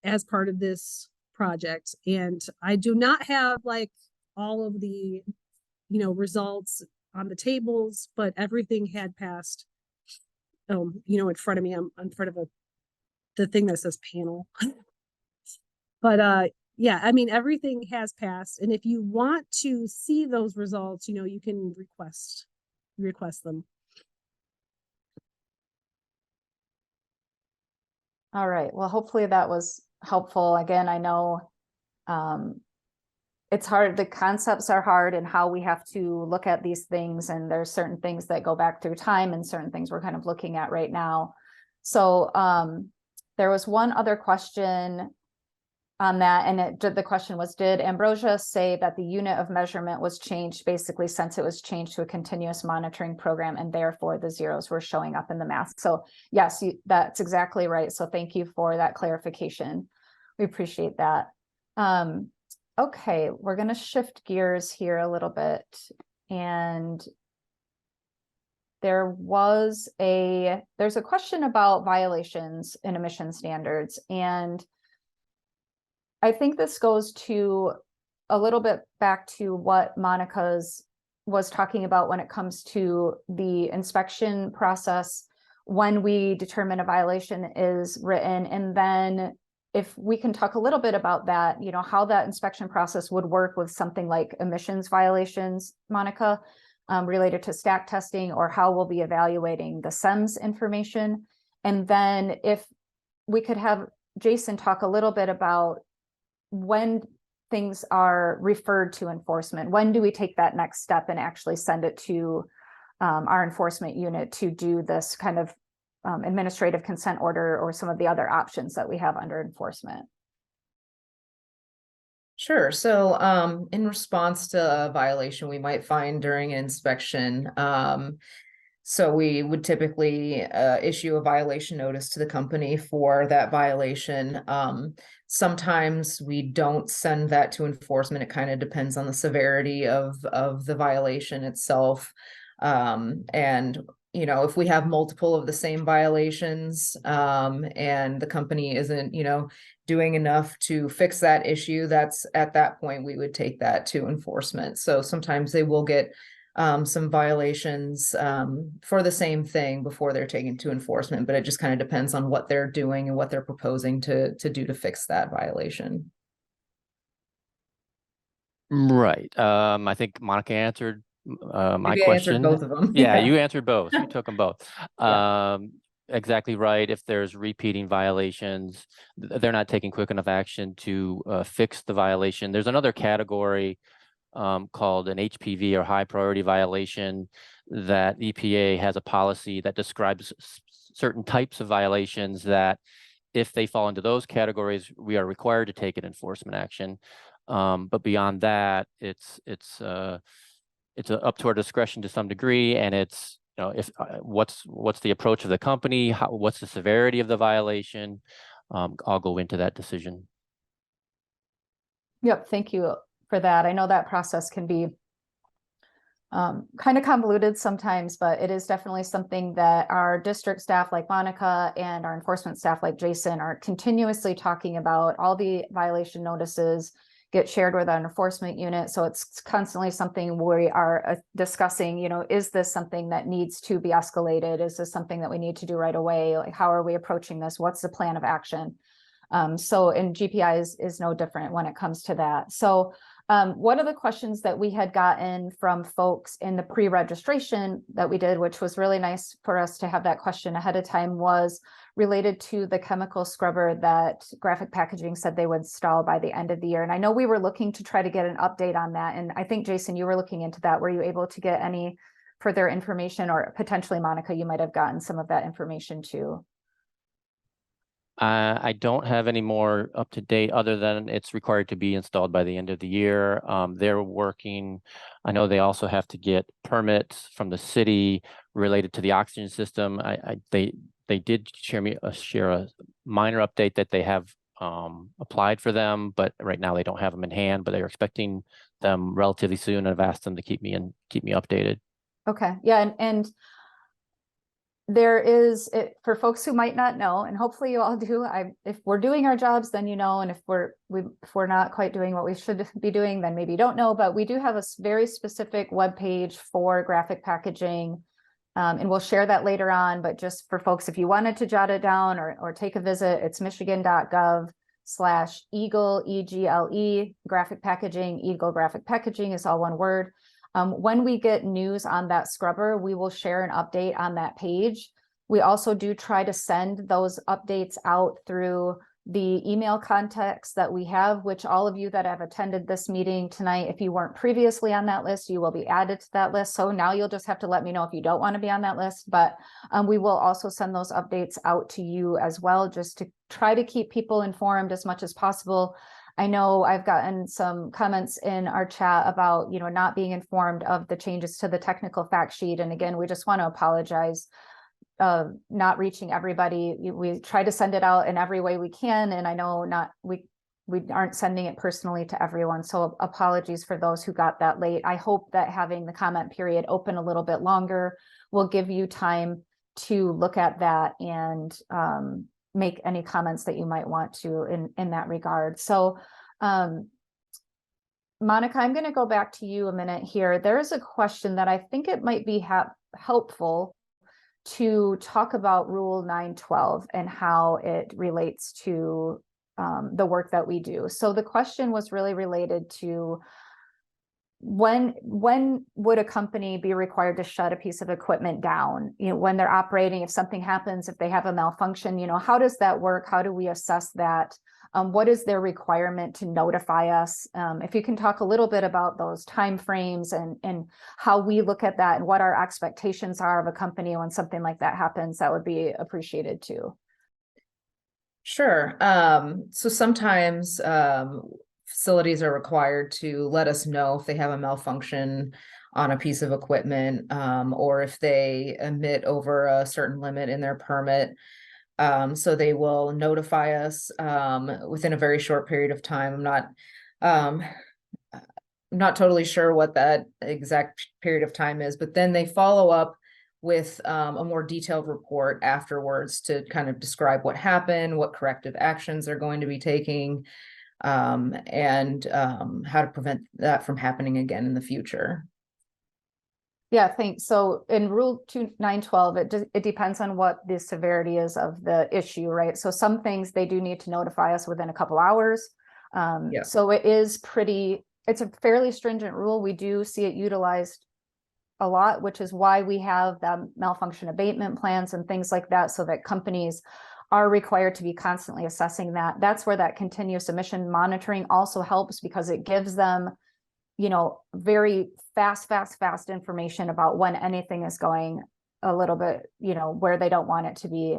as part of this project. And I do not have all of the, results on the tables, but everything had passed, in front of me. I'm in front of the thing that says panel. But yeah, everything has passed. And if you want to see those results, you can request them. All right. Well, hopefully that was helpful. Again, I know it's hard. The concepts are hard and how we have to look at these things. And there's certain things that go back through time and certain things we're kind of looking at right now. So there was one other question on that. And the question was, did Ambrosia say that the unit of measurement was changed basically since it was changed to a continuous monitoring program and therefore the zeros were showing up in the math? So yes, that's exactly right. So thank you for that clarification. We appreciate that. Okay, we're going to shift gears here a little bit. And there's a question about violations in emission standards. And I think this goes to a little bit back to what Monica's was talking about when it comes to the inspection process when we determine a violation is written. And then if we can talk a little bit about that, how that inspection process would work with something like emissions violations, Monica, related to stack testing, or how we'll be evaluating the SEMS information. And then if we could have Jason talk a little bit about when things are referred to enforcement, when do we take that next step and actually send it to our enforcement unit to do this kind of administrative consent order or some of the other options that we have under enforcement. Sure. So in response to a violation we might find during an inspection, so we would typically issue a violation notice to the company for that violation. Sometimes we don't send that to enforcement. It kind of depends on the severity of the violation itself. And you know, if we have multiple of the same violations, and the company isn't, you know, doing enough to fix that issue, that's at that point we would take that to enforcement. So sometimes they will get some violations for the same thing before they're taken to enforcement, but it just kind of depends on what they're doing and what they're proposing to do to fix that violation. Right. I think Monica answered my Maybe I question. answered both of them. Yeah, you answered both. You took them both. Yeah. Exactly right. If there's repeating violations, they're not taking quick enough action to fix the violation. There's another category called an HPV or high priority violation that EPA has a policy that describes certain types of violations that if they fall into those categories, we are required to take an enforcement action. But beyond that, it's up to our discretion to some degree, and it's, you know, if what's the approach of the company, what's the severity of the violation. I'll go into that decision. Yep, thank you for that. I know that process can be kind of convoluted sometimes, but it is definitely something that our district staff like Monica and our enforcement staff like Jason are continuously talking about. All the violation notices get shared with our enforcement unit. So it's constantly something we are discussing, you know, is this something that needs to be escalated? Is this something that we need to do right away? Like, how are we approaching this? What's the plan of action? So, and GPI is no different when it comes to that. So one of the questions that we had gotten from folks in the pre-registration that we did, which was really nice for us to have that question ahead of time, was related to the chemical scrubber that Graphic Packaging said they would install by the end of the year. And I know we were looking to try to get an update on that. And I think, Jason, you were looking into that. Were you able to get any further information, or potentially Monica, you might have gotten some of that information too? I don't have any more up to date other than it's required to be installed by the end of the year. They're working. I know they also have to get permits from the city related to the oxygen system. They did share a minor update that they have applied for them, but right now they don't have them in hand. But they're expecting them relatively soon. I've asked them to keep me updated. Okay. Yeah, and there is, for folks who might not know, and hopefully you all do, if we're doing our jobs, then you know, and if we're not quite doing what we should be doing, then maybe you don't know, but we do have a very specific webpage for Graphic Packaging, and we'll share that later on. But just for folks, if you wanted to jot it down or take a visit, it's michigan.gov/EAGLE, EGLE, Graphic Packaging. EAGLE Graphic Packaging is all one word. When we get news on that scrubber, we will share an update on that page. We also do try to send those updates out through the email contacts that we have, which all of you that have attended this meeting tonight, if you weren't previously on that list, you will be added to that list. So now you'll just have to let me know if you don't want to be on that list, but we will also send those updates out to you as well, just to try to keep people informed as much as possible. I know I've gotten some comments in our chat about, you know, not being informed of the changes to the technical fact sheet. And again, we just want to apologize, not reaching everybody. We try to send it out in every way we can. And I know we aren't sending it personally to everyone. So apologies for those who got that late. I hope that having the comment period open a little bit longer will give you time to look at that and make any comments that you might want to in that regard. So Monica, I'm going to go back to you a minute here. There is a question that I think it might be helpful to talk about Rule 912 and how it relates to the work that we do. So the question was really related to when would a company be required to shut a piece of equipment down, you know, when they're operating, if something happens, if they have a malfunction, you know, how does that work? How do we assess that? What is their requirement to notify us? If you can talk a little bit about those timeframes and how we look at that and what our expectations are of a company when something like that happens, that would be appreciated too. Sure. So sometimes facilities are required to let us know if they have a malfunction on a piece of equipment, or if they emit over a certain limit in their permit. So they will notify us within a very short period of time. I'm not totally sure what that exact period of time is, but then they follow up with a more detailed report afterwards to kind of describe what happened, what corrective actions they're going to be taking, and how to prevent that from happening again in the future. Yeah, thanks. So in Rule 2912, it depends on what the severity is of the issue, right? So some things they do need to notify us within a couple hours. Yeah. So it's a fairly stringent rule. We do see it utilized a lot, which is why we have the malfunction abatement plans and things like that, so that companies are required to be constantly assessing that. That's where that continuous emission monitoring also helps, because it gives them, you know, very fast information about when anything is going a little bit, you know, where they don't want it to be.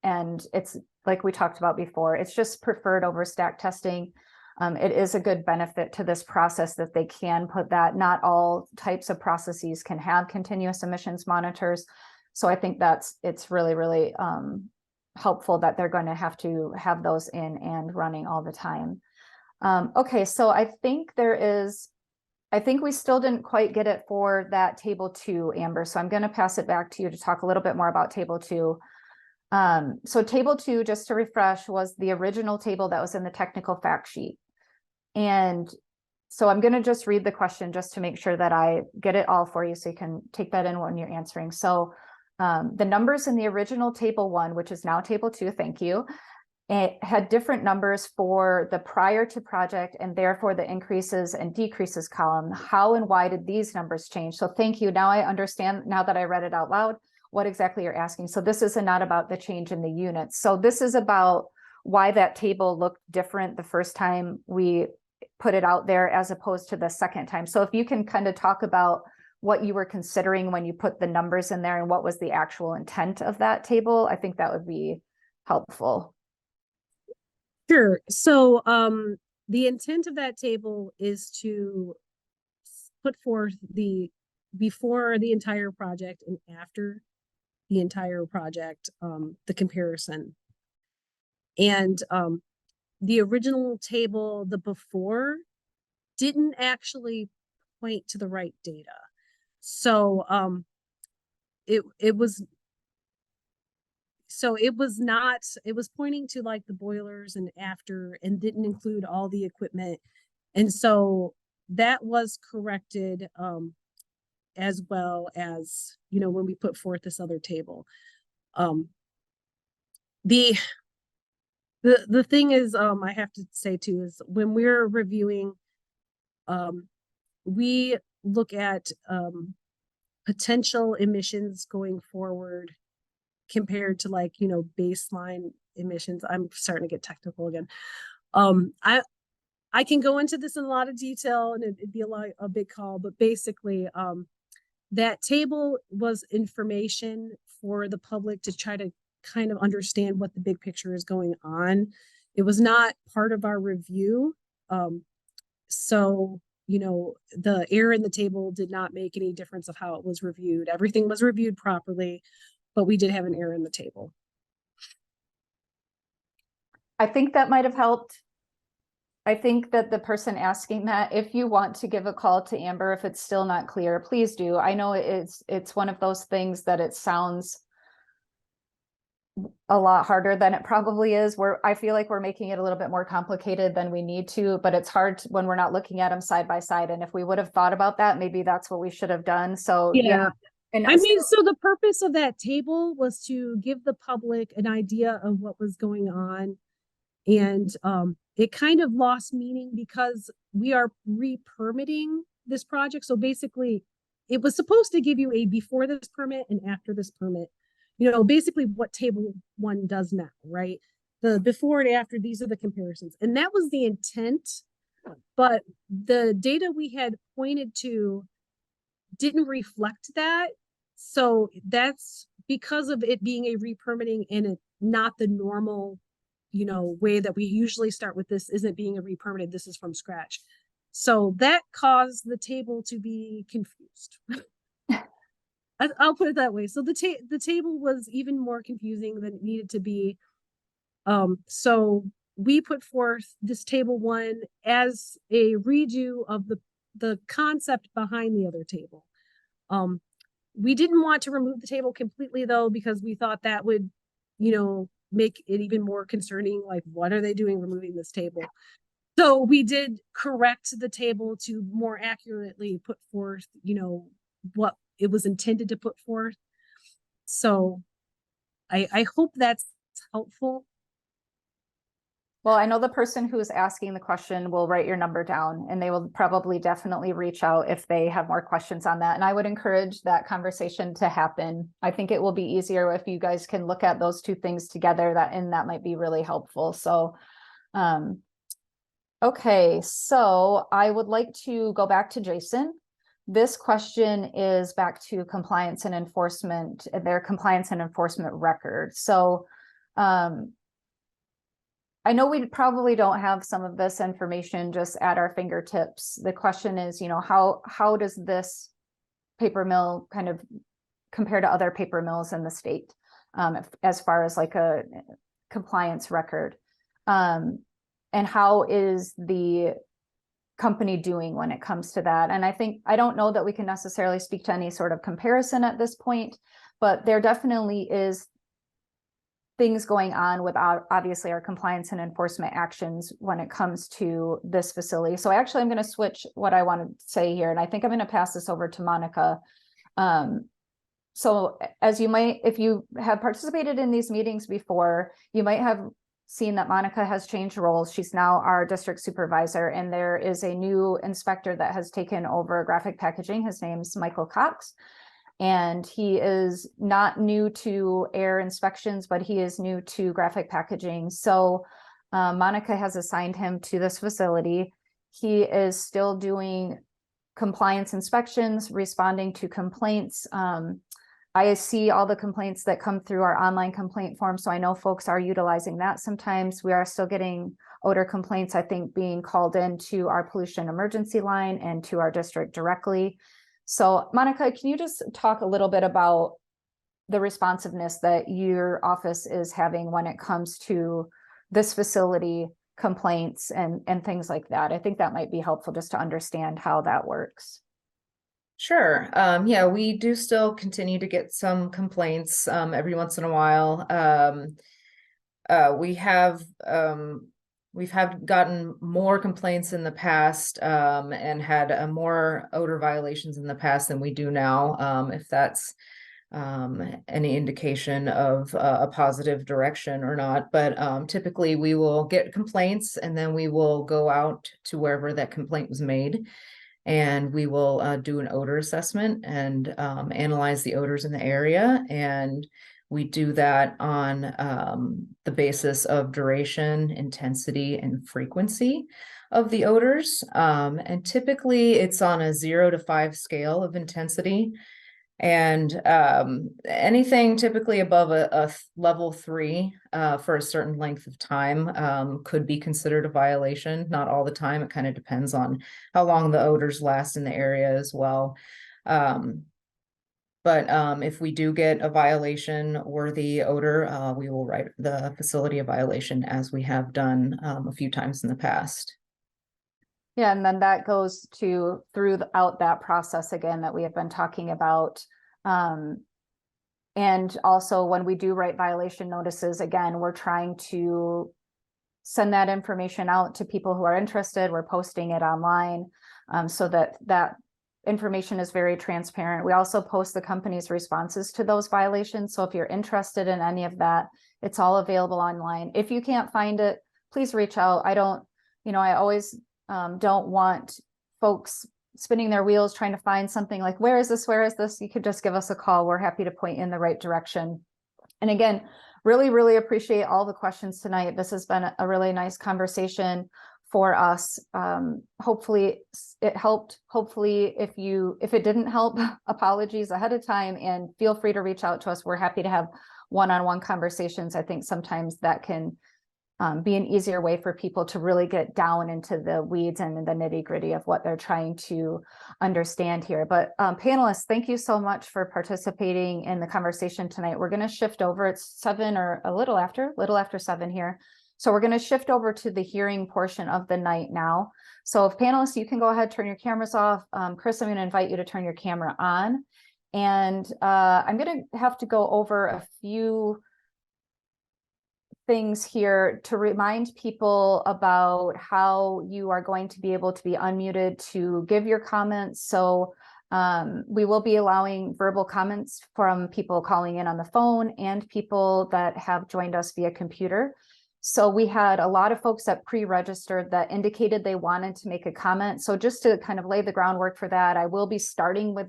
And it's like we talked about before, it's just preferred over stack testing. It is a good benefit to this process that they can put that. Not all types of processes can have continuous emissions monitors. So I think it's really, really helpful that they're going to have those in and running all the time. Okay, so I think we still didn't quite get it for that table 2, Amber. So I'm going to pass it back to you to talk a little bit more about table 2. So table 2, just to refresh, was the original table that was in the technical fact sheet. And so I'm going to just read the question just to make sure that I get it all for you, so you can take that in when you're answering. So the numbers in the original table 1, which is now table 2, thank you, it had different numbers for the prior to project and therefore the increases and decreases column. How and why did these numbers change? So thank you. Now I understand, now that I read it out loud, what exactly you're asking. So this is not about the change in the units. So this is about why that table looked different the first time we put it out there as opposed to the second time. So if you can kind of talk about what you were considering when you put the numbers in there and what was the actual intent of that table, I think that would be helpful. Sure. So the intent of that table is to put forth the before the entire project and after the entire project, the comparison. And the original table, the before, didn't actually point to the right data. So it was pointing to like the boilers and after, and didn't include all the equipment. And so that was corrected as well as, you know, when we put forth this other table. The thing is, I have to say too, is when we're reviewing, we look at potential emissions going forward compared to, like, you know, baseline emissions. I'm starting to get technical again. I can go into this in a lot of detail, and it'd be a big call, but basically, that table was information for the public to try to kind of understand what the big picture is going on. It was not part of our review. So, you know, the error in the table did not make any difference of how it was reviewed. Everything was reviewed properly, but we did have an error in the table. I think that might have helped. I think that the person asking that, if you want to give a call to Amber, if it's still not clear, please do. I know it's one of those things that it sounds a lot harder than it probably is. I feel like we're making it a little bit more complicated than we need to, but it's hard when we're not looking at them side by side. And if we would have thought about that, maybe that's what we should have done. So yeah. And I mean, so the purpose of that table was to give the public an idea of what was going on. And it kind of lost meaning because we are re-permitting this project. So basically, it was supposed to give you a before this permit and after this permit. You know, basically what table 1 does now, right? the before and after, these are the comparisons. And that was the intent, but the data we had pointed to didn't reflect that. So that's because of it being a re-permitting and not the normal, way that we usually start with. This isn't being a re-permitted, this is from scratch. So that caused the table to be confused. I'll put it that way. So the table was even more confusing than it needed to be. So we put forth this table 1 as a redo of the concept behind the other table. We didn't want to remove the table completely though, because we thought that would, make it even more concerning. Like, what are they doing removing this table? So we did correct the table to more accurately put forth, what it was intended to put forth. So I hope that's helpful. Well, I know the person who's asking the question will write your number down, and they will probably definitely reach out if they have more questions on that. And I would encourage that conversation to happen. I think it will be easier if you guys can look at those two things together, that might be really helpful. So, okay, so I would like to go back to Jason. This question is back to compliance and enforcement, their compliance and enforcement record. So, I know we probably don't have some of this information just at our fingertips. The question is, how does this paper mill kind of compare to other paper mills in the state, as far as like a compliance record? And how is the company doing when it comes to that? And I don't know that we can necessarily speak to any sort of comparison at this point, but there definitely is things going on with obviously our compliance and enforcement actions when it comes to this facility. So actually I'm going to switch what I want to say here, and I think I'm going to pass this over to Monica. So as you might, if you have participated in these meetings before, you might have seen that Monica has changed roles. She's now our district supervisor, and there is a new inspector that has taken over graphic packaging. His name's Michael Cox. And he is not new to air inspections, but he is new to graphic packaging. So Monica has assigned him to this facility. He is still doing compliance inspections, responding to complaints. I see all the complaints that come through our online complaint form, so I know folks are utilizing that sometimes. We are still getting odor complaints, I think, being called into our pollution emergency line and to our district directly. So Monica, can you just talk a little bit about the responsiveness that your office is having when it comes to this facility complaints and things like that? I think that might be helpful just to understand how that works. Sure. Yeah, we do still continue to get some complaints every once in a while. We've gotten more complaints in the past and had more odor violations in the past than we do now, if that's any indication of a positive direction or not. But typically we will get complaints, and then we will go out to wherever that complaint was made, and we will do an odor assessment and analyze the odors in the area. And we do that on the basis of duration, intensity, and frequency of the odors. And typically it's on a 0 to 5 scale of intensity. And anything typically above a level 3 for a certain length of time could be considered a violation. Not all the time. It kind of depends on how long the odors last in the area as well. But if we do get a violation worthy odor, we will write the facility a violation, as we have done a few times in the past. Yeah, and then that goes to throughout that process again that we have been talking about. And also when we do write violation notices, again, we're trying to send that information out to people who are interested. We're posting it online so that information is very transparent. We also post the company's responses to those violations. So if you're interested in any of that, it's all available online. If you can't find it, please reach out. I always don't want folks spinning their wheels trying to find something like, where is this? You could just give us a call. We're happy to point you in the right direction. And again, really appreciate all the questions tonight. This has been a really nice conversation for us. Hopefully it helped. Hopefully if it didn't help, apologies ahead of time, and feel free to reach out to us. We're happy to have one-on-one conversations. I think sometimes that can be an easier way for people to really get down into the weeds and the nitty-gritty of what they're trying to understand here. But panelists, thank you so much for participating in the conversation tonight. We're going to shift over. It's 7 or a little after 7 here. So we're going to shift over to the hearing portion of the night now. So if panelists, you can go ahead, turn your cameras off. Chris, I'm going to invite you to turn your camera on. And I'm going to have to go over a few things here to remind people about how you are going to be able to be unmuted to give your comments. So we will be allowing verbal comments from people calling in on the phone and people that have joined us via computer. So we had a lot of folks that pre-registered that indicated they wanted to make a comment. So just to kind of lay the groundwork for that, I will be starting with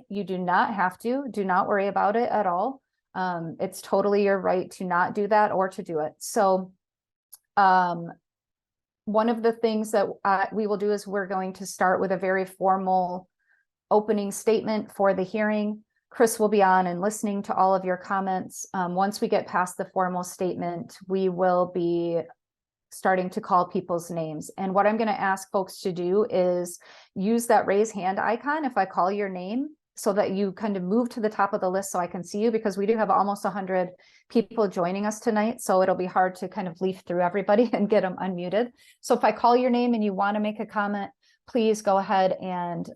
you do not have to, do not worry about it at all. It's totally your right to not do that or to do it. So one of the things that we will do is we're going to start with a very formal opening statement for the hearing. Chris will be on and listening to all of your comments. Once we get past the formal statement, we will be starting to call people's names. And what I'm going to ask folks to do is use that raise hand icon if I call your name, so that you kind of move to the top of the list so I can see you, because we do have almost 100 people joining us tonight. So it'll be hard to kind of leaf through everybody and get them unmuted. So if I call your name and you want to make a comment, please go ahead and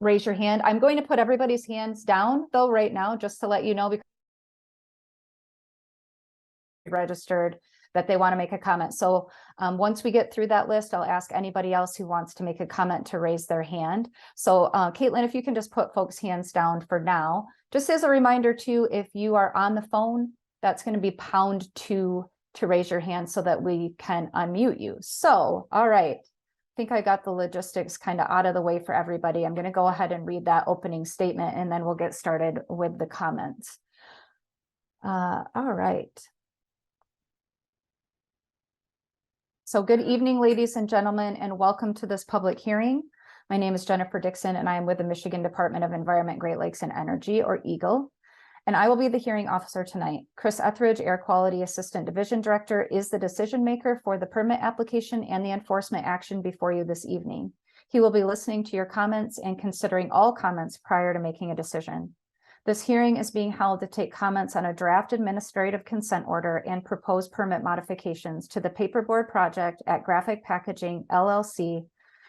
raise your hand. I'm going to put everybody's hands down though right now, just to let you know, because registered that they want to make a comment. So once we get through that list, I'll ask anybody else who wants to make a comment to raise their hand. So Caitlin, if you can just put folks' hands down for now. Just as a reminder too, if you are on the phone, that's going to be #2 to raise your hand so that we can unmute you. So, all right. I think I got the logistics kind of out of the way for everybody. I'm going to go ahead and read that opening statement and then we'll get started with the comments. All right. So good evening, ladies and gentlemen, and welcome to this public hearing. My name is Jennifer Dixon, and I am with the Michigan Department of Environment, Great Lakes, and Energy, or EGLE, and I will be the hearing officer tonight. Chris Etheridge, Air Quality Assistant Division Director, is the decision maker for the permit application and the enforcement action before you this evening. He will be listening to your comments and considering all comments prior to making a decision. This hearing is being held to take comments on a draft administrative consent order and proposed permit modifications to the paperboard project at Graphic Packaging LLC,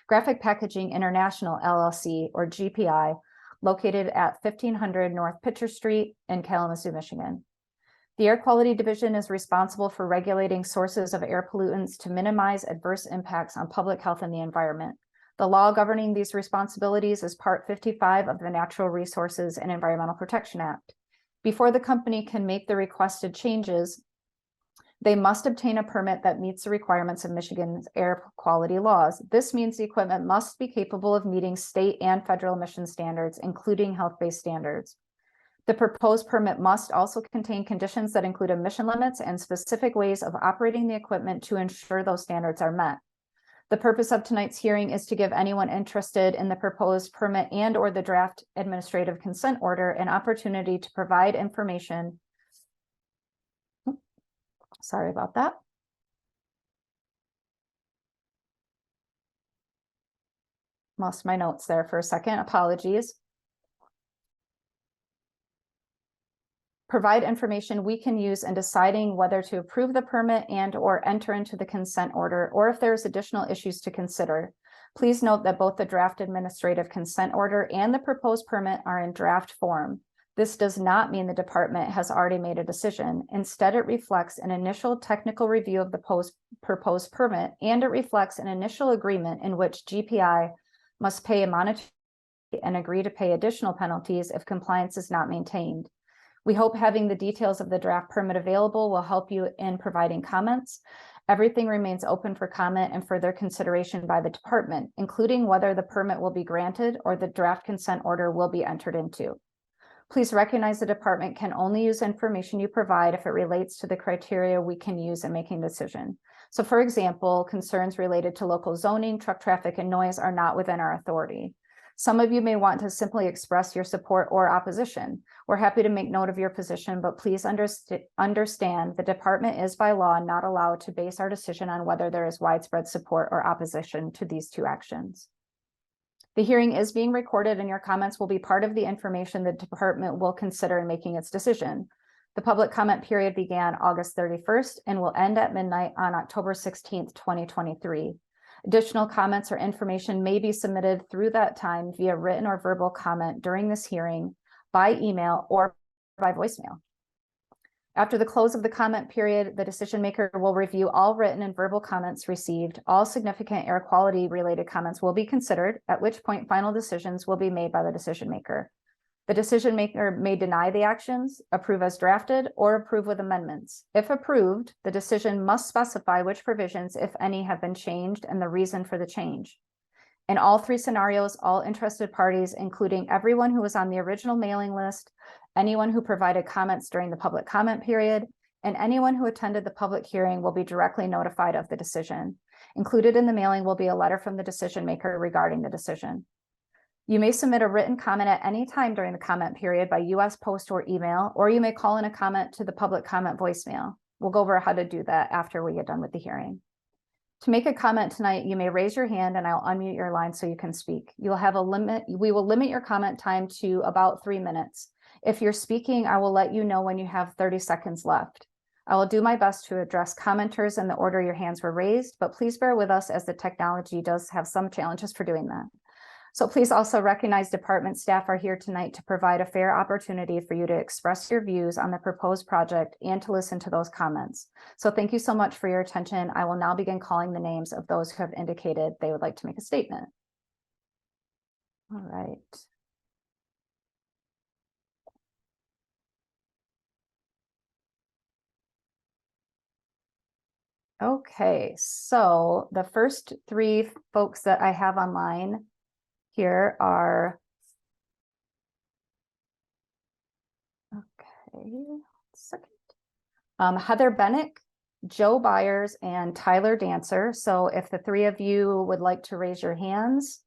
Graphic Packaging International LLC, or GPI, located at 1500 North Pitcher Street in Kalamazoo, Michigan. The Air Quality Division is responsible for regulating sources of air pollutants to minimize adverse impacts on public health and the environment. The law governing these responsibilities is Part 55 of the Natural Resources and Environmental Protection Act. Before the company can make the requested changes, they must obtain a permit that meets the requirements of Michigan's air quality laws. This means the equipment must be capable of meeting state and federal emission standards, including health-based standards. The proposed permit must also contain conditions that include emission limits and specific ways of operating the equipment to ensure those standards are met. The purpose of tonight's hearing is to give anyone interested in the proposed permit and or the draft administrative consent order an opportunity to provide information. Sorry about that. Lost my notes there for a second. Apologies. Provide information we can use in deciding whether to approve the permit and or enter into the consent order, or if there's additional issues to consider. Please note that both the draft administrative consent order and the proposed permit are in draft form. This does not mean the department has already made a decision. Instead, it reflects an initial technical review of the proposed permit, and it reflects an initial agreement in which GPI must pay a monetary fee and agree to pay additional penalties if compliance is not maintained. We hope having the details of the draft permit available will help you in providing comments. Everything remains open for comment and further consideration by the department, including whether the permit will be granted or the draft consent order will be entered into. Please recognize the department can only use information you provide if it relates to the criteria we can use in making a decision. So for example, concerns related to local zoning, truck traffic, and noise are not within our authority. Some of you may want to simply express your support or opposition. We're happy to make note of your position, but please understand the department is by law not allowed to base our decision on whether there is widespread support or opposition to these two actions. The hearing is being recorded and your comments will be part of the information the department will consider in making its decision. The public comment period began August 31st and will end at midnight on October 16th, 2023. Additional comments or information may be submitted through that time via written or verbal comment during this hearing, by email, or by voicemail. After the close of the comment period, the decision maker will review all written and verbal comments received. All significant air quality related comments will be considered, at which point final decisions will be made by the decision maker. The decision maker may deny the actions, approve as drafted, or approve with amendments. If approved, the decision must specify which provisions, if any, have been changed and the reason for the change. In all three scenarios, all interested parties, including everyone who was on the original mailing list, anyone who provided comments during the public comment period, and anyone who attended the public hearing will be directly notified of the decision. Included in the mailing will be a letter from the decision maker regarding the decision. You may submit a written comment at any time during the comment period by US post or email, or you may call in a comment to the public comment voicemail. We'll go over how to do that after we get done with the hearing. To make a comment tonight, you may raise your hand and I'll unmute your line so you can speak. You'll have a limit. We will limit your comment time to about 3 minutes. If you're speaking, I will let you know when you have 30 seconds left. I will do my best to address commenters in the order your hands were raised, but please bear with us as the technology does have some challenges for doing that. So please also recognize department staff are here tonight to provide a fair opportunity for you to express your views on the proposed project and to listen to those comments. So thank you so much for your attention. I will now begin calling the names of those who have indicated they would like to make a statement. All right. Okay, so the first three folks that I have online here are, okay, second, Heather Bennick, Joe Byers, and Tyler Dancer. So if the three of you would like to raise your hands,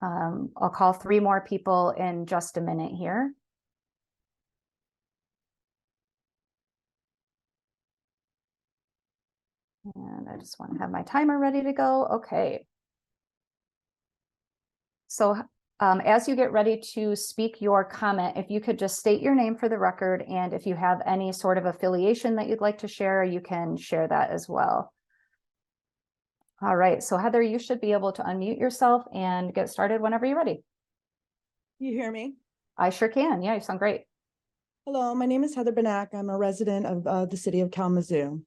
I'll call 3 more people in just a minute here. And I just want to have my timer ready to go. Okay. So as you get ready to speak your comment, if you could just state your name for the record, and if you have any sort of affiliation that you'd like to share, you can share that as well. All right, so Heather, you should be able to unmute yourself and get started whenever you're ready. You hear me? I sure can. Yeah, you sound great. Hello, my name is Heather Benak. I'm a resident of the city of Kalamazoo.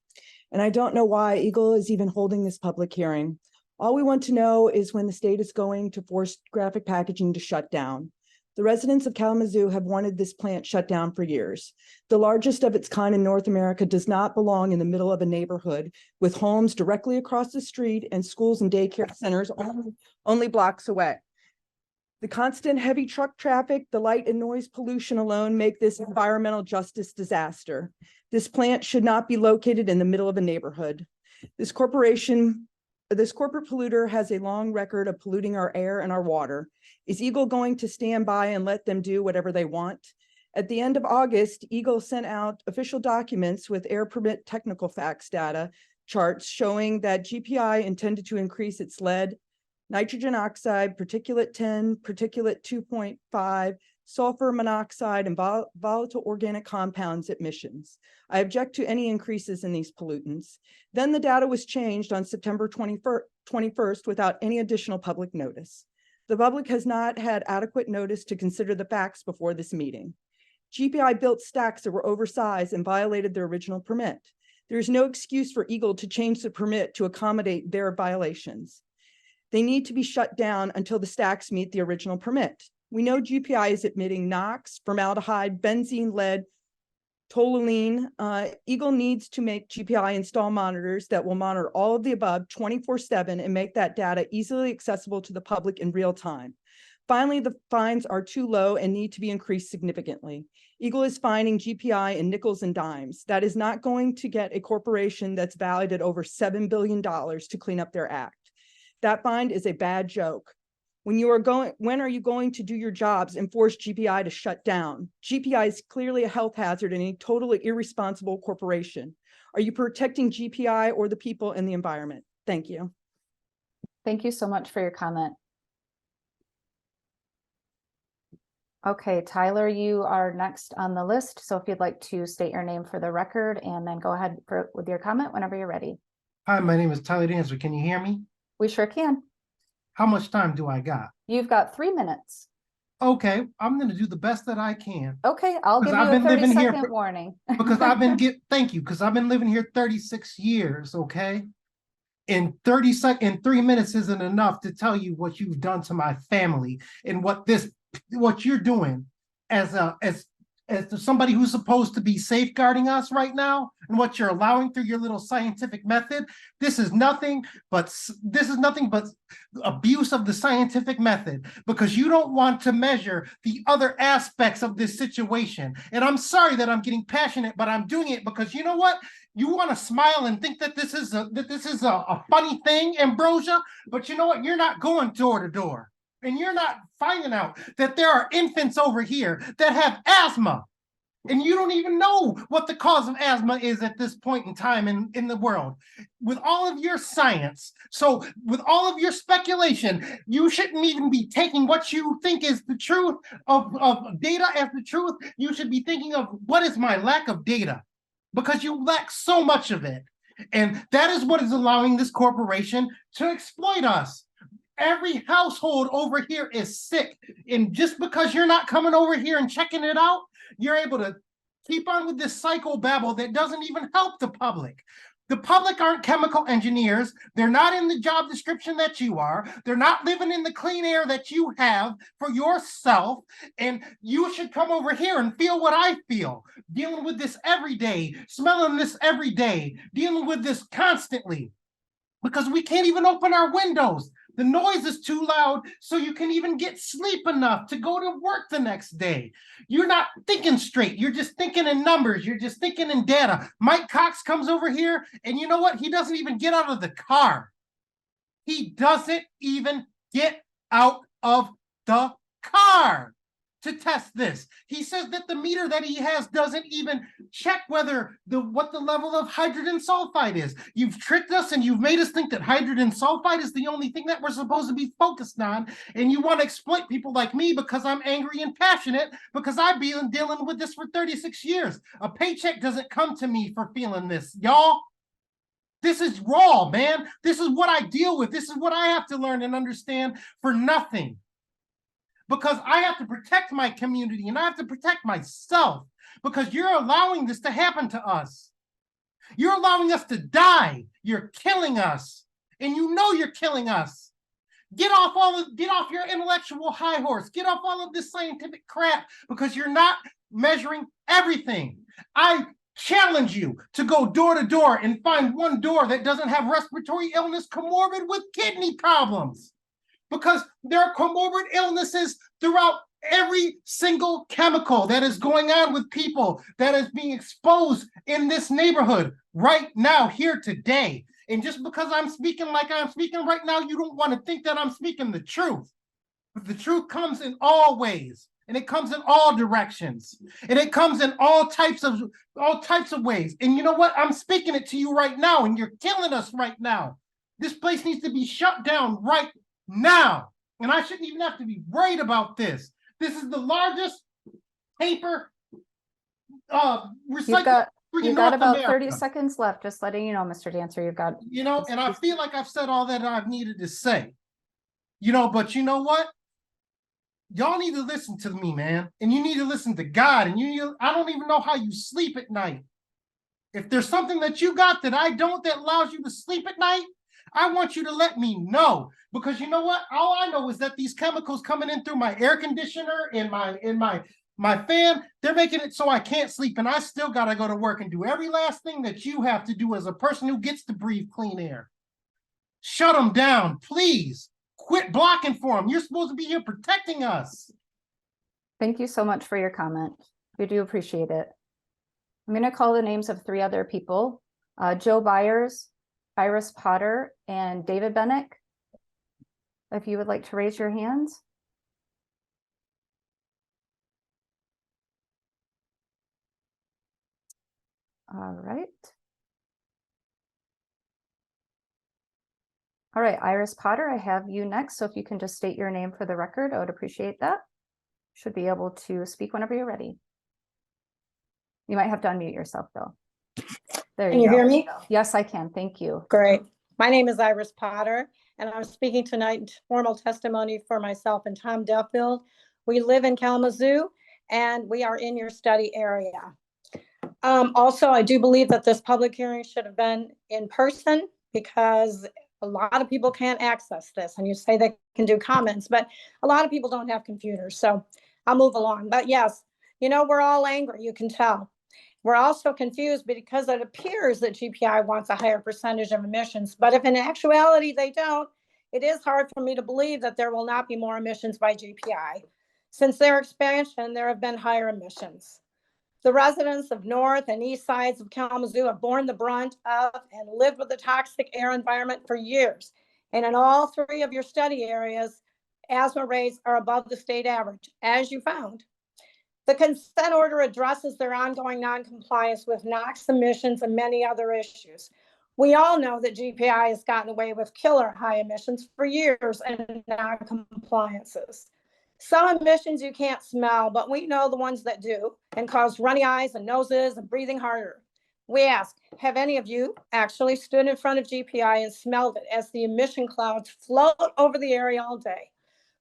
And I don't know why Eagle is even holding this public hearing. All we want to know is when the state is going to force graphic packaging to shut down. The residents of Kalamazoo have wanted this plant shut down for years. The largest of its kind in North America does not belong in the middle of a neighborhood with homes directly across the street and schools and daycare centers only blocks away. The constant heavy truck traffic, the light and noise pollution alone make this environmental justice disaster. This plant should not be located in the middle of a neighborhood. This corporate polluter has a long record of polluting our air and our water. Is Eagle going to stand by and let them do whatever they want? At the end of August, Eagle sent out official documents with air permit technical facts data charts showing that GPI intended to increase its lead, nitrogen oxide, particulate 10, particulate 2.5, sulfur monoxide, and volatile organic compounds emissions. I object to any increases in these pollutants. Then the data was changed on September 21st without any additional public notice. The public has not had adequate notice to consider the facts before this meeting. GPI built stacks that were oversized and violated their original permit. There is no excuse for Eagle to change the permit to accommodate their violations. They need to be shut down until the stacks meet the original permit. We know GPI is emitting NOx, formaldehyde, benzene, lead, toluene. Eagle needs to make GPI install monitors that will monitor all of the above 24/7 and make that data easily accessible to the public in real time. Finally, the fines are too low and need to be increased significantly. Eagle is fining GPI in nickels and dimes. That is not going to get a corporation that's valued at over $7 billion to clean up their act. That fine is a bad joke. When are you going to do your jobs and force GPI to shut down? GPI is clearly a health hazard and a totally irresponsible corporation. Are you protecting GPI or the people and the environment? Thank you. Thank you so much for your comment. Okay, Tyler, you are next on the list. So if you'd like to state your name for the record and then go ahead with your comment whenever you're ready. Hi, my name is Tyler Dancer. Can you hear me? We sure can. How much time do I got? You've got 3 minutes. Okay, I'm going to do the best that I can. Okay, I'll give you I've a been living 30-second here warning. because I've been thank you, because I've been living here 36 years, okay? In 3 minutes isn't enough to tell you what you've done to my family and what you're doing as somebody who's supposed to be safeguarding us right now, and what you're allowing through your little scientific method. This is nothing but abuse of the scientific method, because you don't want to measure the other aspects of this situation. And I'm sorry that I'm getting passionate, but I'm doing it because you know what? You want to smile and think that this is a funny thing, Ambrosia, but you know what? You're not going door to door. And you're not finding out that there are infants over here that have asthma. And you don't even know what the cause of asthma is at this point in time in the world. With all of your science, so with all of your speculation, you shouldn't even be taking what you think is the truth of data as the truth. You should be thinking of what is my lack of data, because you lack so much of it. And that is what is allowing this corporation to exploit us. Every household over here is sick. And just because you're not coming over here and checking it out, you're able to keep on with this psychobabble that doesn't even help the public. The public aren't chemical engineers. They're not in the job description that you are. They're not living in the clean air that you have for yourself. And you should come over here and feel what I feel, dealing with this every day, smelling this every day, dealing with this constantly, because we can't even open our windows. The noise is too loud, so you can even get sleep enough to go to work the next day. You're not thinking straight. You're just thinking in numbers. You're just thinking in data. Mike Cox comes over here, and you know what? He doesn't even get out of the car. He doesn't even get out of the car to test this. He says that the meter that he has doesn't even check what the level of hydrogen sulfide is. You've tricked us and you've made us think that hydrogen sulfide is the only thing that we're supposed to be focused on. And you want to exploit people like me because I'm angry and passionate, because I've been dealing with this for 36 years. A paycheck doesn't come to me for feeling this, y'all. This is raw, man. This is what I deal with. This is what I have to learn and understand for nothing. Because I have to protect my community and I have to protect myself, because you're allowing this to happen to us. You're allowing us to die. You're killing us. And you know you're killing us. Get off your intellectual high horse. Get off all of this scientific crap, because you're not measuring everything. I challenge you to go door to door and find one door that doesn't have respiratory illness comorbid with kidney problems. Because there are comorbid illnesses throughout every single chemical that is going on with people that is being exposed in this neighborhood right now, here today. And just because I'm speaking like I'm speaking right now, you don't want to think that I'm speaking the truth. But the truth comes in all ways, and it comes in all directions, and it comes in all types of ways. And you know what? I'm speaking it to you right now, and you're killing us right now. This place needs to be shut down right now, and I shouldn't even have to be worried about this. This is the largest paper recycling. You've got about 30 seconds left. Just letting you know, Mr. Dancer, you've got. And I feel like I've said all that I've needed to say. But you know what? Y'all need to listen to me, man, and you need to listen to God. And I don't even know how you sleep at night. If there's something that you got that I don't, that allows you to sleep at night, I want you to let me know, because you know what? All I know is that these chemicals coming in through my air conditioner, in my My fan, they're making it so I can't sleep, and I still got to go to work and do every last thing that you have to do as a person who gets to breathe clean air. Shut them down, please. Quit blocking for them. You're supposed to be here protecting us. Thank you so much for your comment. We do appreciate it. I'm going to call the names of 3 other people, Joe Byers, Iris Potter, and David Bennick. If you would like to raise your hands. All right. All right, Iris Potter, I have you next. So if you can just state your name for the record, I would appreciate that. Should be able to speak whenever you're ready. You might have to unmute yourself though. There Can you you go. hear me? Yes, I can. Thank you. Great. My name is Iris Potter, and I'm speaking tonight in formal testimony for myself and Tom Duffield. We live in Kalamazoo, and we are in your study area. Also, I do believe that this public hearing should have been in person because a lot of people can't access this. And you say they can do comments, but a lot of people don't have computers. So I'll move along. But yes, you know, we're all angry, you can tell. We're also confused because it appears that GPI wants a higher percentage of emissions, but if in actuality they don't, it is hard for me to believe that there will not be more emissions by GPI. Since their expansion, there have been higher emissions. The residents of north and east sides of Kalamazoo have borne the brunt of and lived with the toxic air environment for years. And in all 3 of your study areas, asthma rates are above the state average, as you found. The consent order addresses their ongoing noncompliance with NOx emissions and many other issues. We all know that GPI has gotten away with killer high emissions for years and noncompliances. Some emissions you can't smell, but we know the ones that do and cause runny eyes and noses and breathing harder. We ask, have any of you actually stood in front of GPI and smelled it as the emission clouds float over the area all day?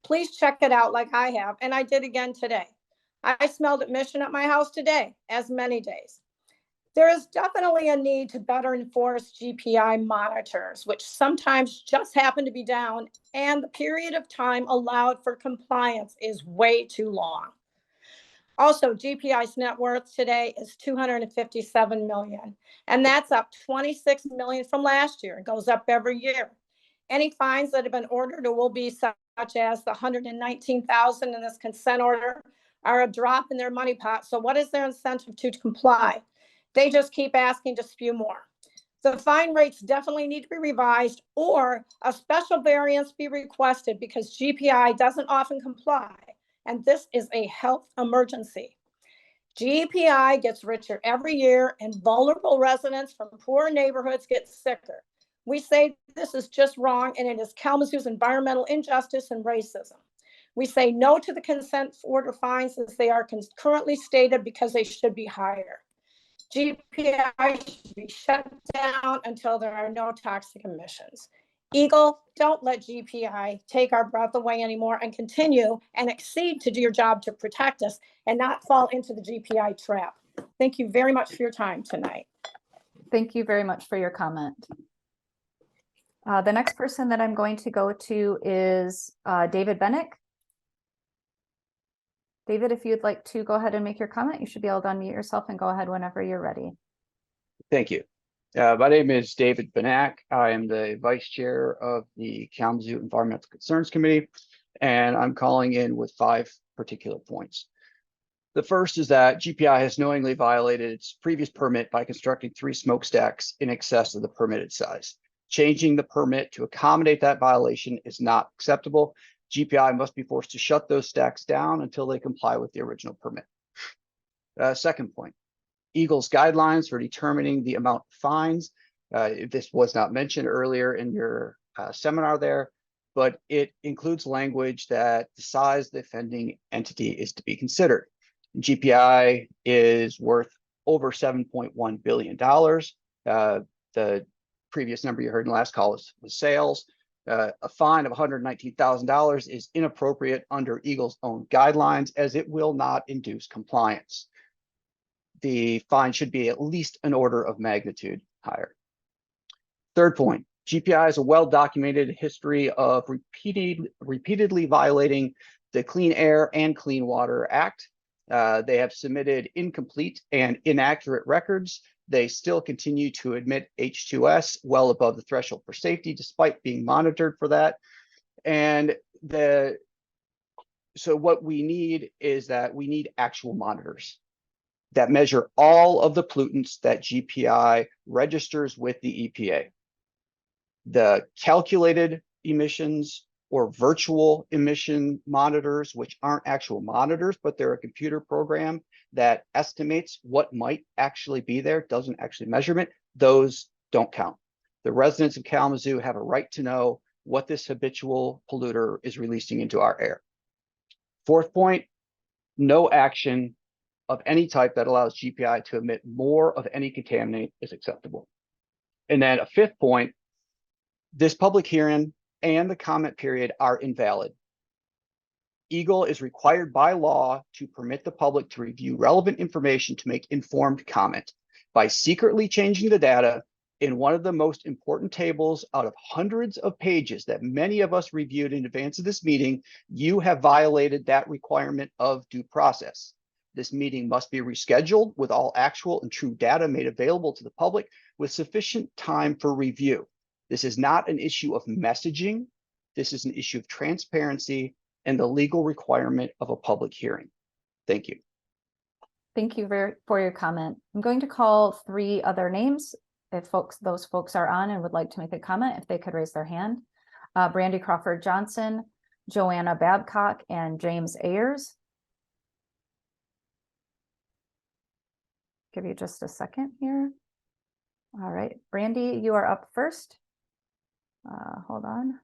Please check it out like I have, and I did again today. I smelled emission at my house today, as many days. There is definitely a need to better enforce GPI monitors, which sometimes just happen to be down, and the period of time allowed for compliance is way too long. Also, GPI's net worth today is 257 million, and that's up 26 million from last year. It goes up every year. Any fines that have been ordered or will be, such as the 119,000 in this consent order, are a drop in their money pot. So what is their incentive to comply? They just keep asking to spew more. The fine rates definitely need to be revised, or a special variance be requested because GPI doesn't often comply, and this is a health emergency. GPI gets richer every year, and vulnerable residents from poor neighborhoods get sicker. We say this is just wrong, and it is Kalamazoo's environmental injustice and racism. We say no to the consent order fines as they are currently stated because they should be higher. GPI should be shut down until there are no toxic emissions. Eagle, don't let GPI take our breath away anymore, and continue and exceed to do your job to protect us and not fall into the GPI trap. Thank you very much for your time tonight. Thank you very much for your comment. The next person that I'm going to go to is David Bennick. David, if you'd like to go ahead and make your comment, you should be able to unmute yourself and go ahead whenever you're ready. Thank you. My name is David Benak. I am the Vice Chair of the Kalamazoo Environmental Concerns Committee, and I'm calling in with 5 particular points. The first is that GPI has knowingly violated its previous permit by constructing 3 smokestacks in excess of the permitted size. Changing the permit to accommodate that violation is not acceptable. GPI must be forced to shut those stacks down until they comply with the original permit. Second point, Eagle's guidelines for determining the amount of fines. This was not mentioned earlier in your seminar there, but it includes language that the size of the offending entity is to be considered. GPI is worth over $7.1 billion. The previous number you heard in the last call was sales. A fine of $119,000 is inappropriate under Eagle's own guidelines, as it will not induce compliance. The fine should be at least an order of magnitude higher. Third point, GPI has a well-documented history of repeatedly violating the Clean Air and Clean Water Act. They have submitted incomplete and inaccurate records. They still continue to emit H2S well above the threshold for safety, despite being monitored for that. And so what we need is that we need actual monitors that measure all of the pollutants that GPI registers with the EPA. The calculated emissions or virtual emission monitors, which aren't actual monitors, but they're a computer program that estimates what might actually be there, doesn't actually measurement, those don't count. The residents of Kalamazoo have a right to know what this habitual polluter is releasing into our air. Fourth point, no action of any type that allows GPI to emit more of any contaminant is acceptable. And then a fifth point, this public hearing and the comment period are invalid. Eagle is required by law to permit the public to review relevant information to make informed comment. By secretly changing the data in one of the most important tables out of hundreds of pages that many of us reviewed in advance of this meeting, you have violated that requirement of due process. This meeting must be rescheduled with all actual and true data made available to the public with sufficient time for review. This is not an issue of messaging. This is an issue of transparency and the legal requirement of a public hearing. Thank you. Thank you for your comment. I'm going to call 3 other names. If those folks are on and would like to make a comment, if they could raise their hand. Brandy Crawford Johnson, Joanna Babcock, and James Ayers. Give you just a second here. All right, Brandy, you are up first. Hold on.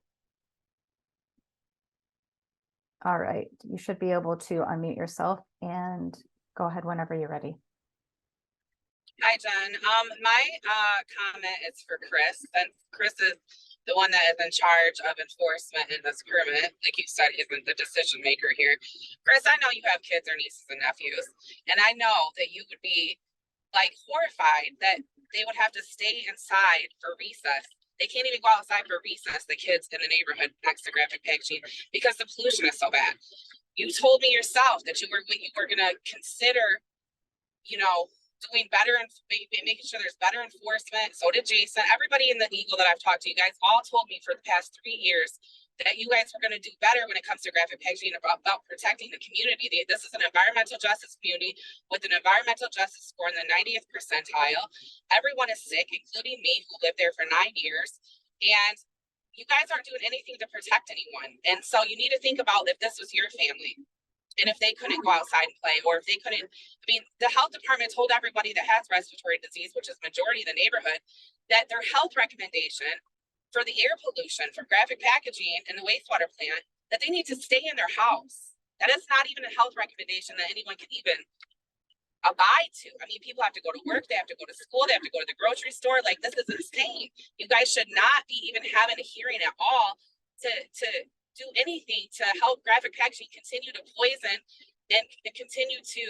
All right, you should be able to unmute yourself and go ahead whenever you're ready. Hi, Jen. My comment is for Chris, and Chris is the one that is in charge of enforcement in this permit. Like you said, isn't the decision maker here. Chris, I know you have kids or nieces and nephews, and I know that you would be like horrified that they would have to stay inside for recess. They can't even go outside for recess, the kids in the neighborhood next to graphic packaging, because the pollution is so bad. You told me yourself that you were gonna consider, you know, doing better and making sure there's better enforcement. So did Jason. Everybody in the Eagle that I've talked to, you guys all told me for the past 3 years that you guys were going to do better when it comes to graphic packaging about protecting the community. This is an environmental justice community with an environmental justice score in the 90th percentile. Everyone is sick, including me, who lived there for 9 years. And you guys aren't doing anything to protect anyone. And so you need to think about if this was your family. And if they couldn't go outside and play, or if they couldn't, I mean, the health department told everybody that has respiratory disease, which is majority of the neighborhood, that their health recommendation for the air pollution for graphic packaging and the wastewater plant, that they need to stay in their house. That is not even a health recommendation that anyone can even abide to. I mean, people have to go to work, they have to go to school, they have to go to the grocery store. Like, this is insane. You guys should not be even having a hearing at all to do anything to help graphic packaging continue to poison and continue to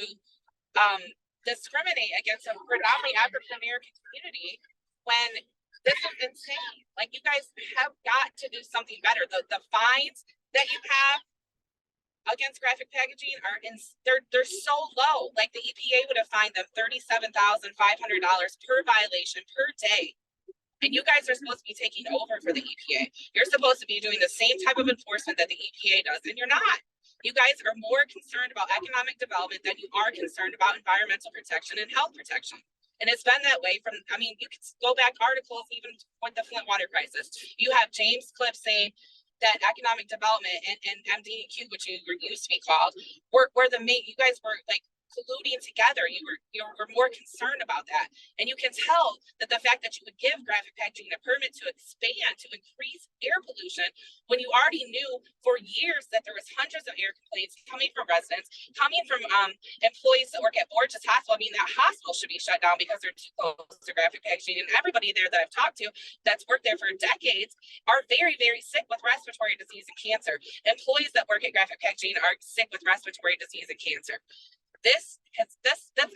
discriminate against a predominantly African American community when this is insane. Like, you guys have got to do something better. The fines that you have against graphic packaging are they're so low. Like, the EPA would have fined them $37,500 per violation per day. And you guys are supposed to be taking over for the EPA. You're supposed to be doing the same type of enforcement that the EPA does, and you're not. You guys are more concerned about economic development than you are concerned about environmental protection and health protection. And it's been that way from, I mean, you can go back articles even with the Flint water crisis. You have James Clip saying that economic development and MDQ, which you used to be called, were the main, you guys were like colluding together. You were more concerned about that. And you can tell that the fact that you would give graphic packaging a permit to expand, to increase air pollution, when you already knew for years that there was hundreds of air complaints coming from residents, coming from employees that work at Borges Hospital. I mean, that hospital should be shut down because they're too close to graphic packaging. And everybody there that I've talked to that's worked there for decades are very, very sick with respiratory disease and cancer. Employees that work at graphic packaging are sick with respiratory disease and cancer. This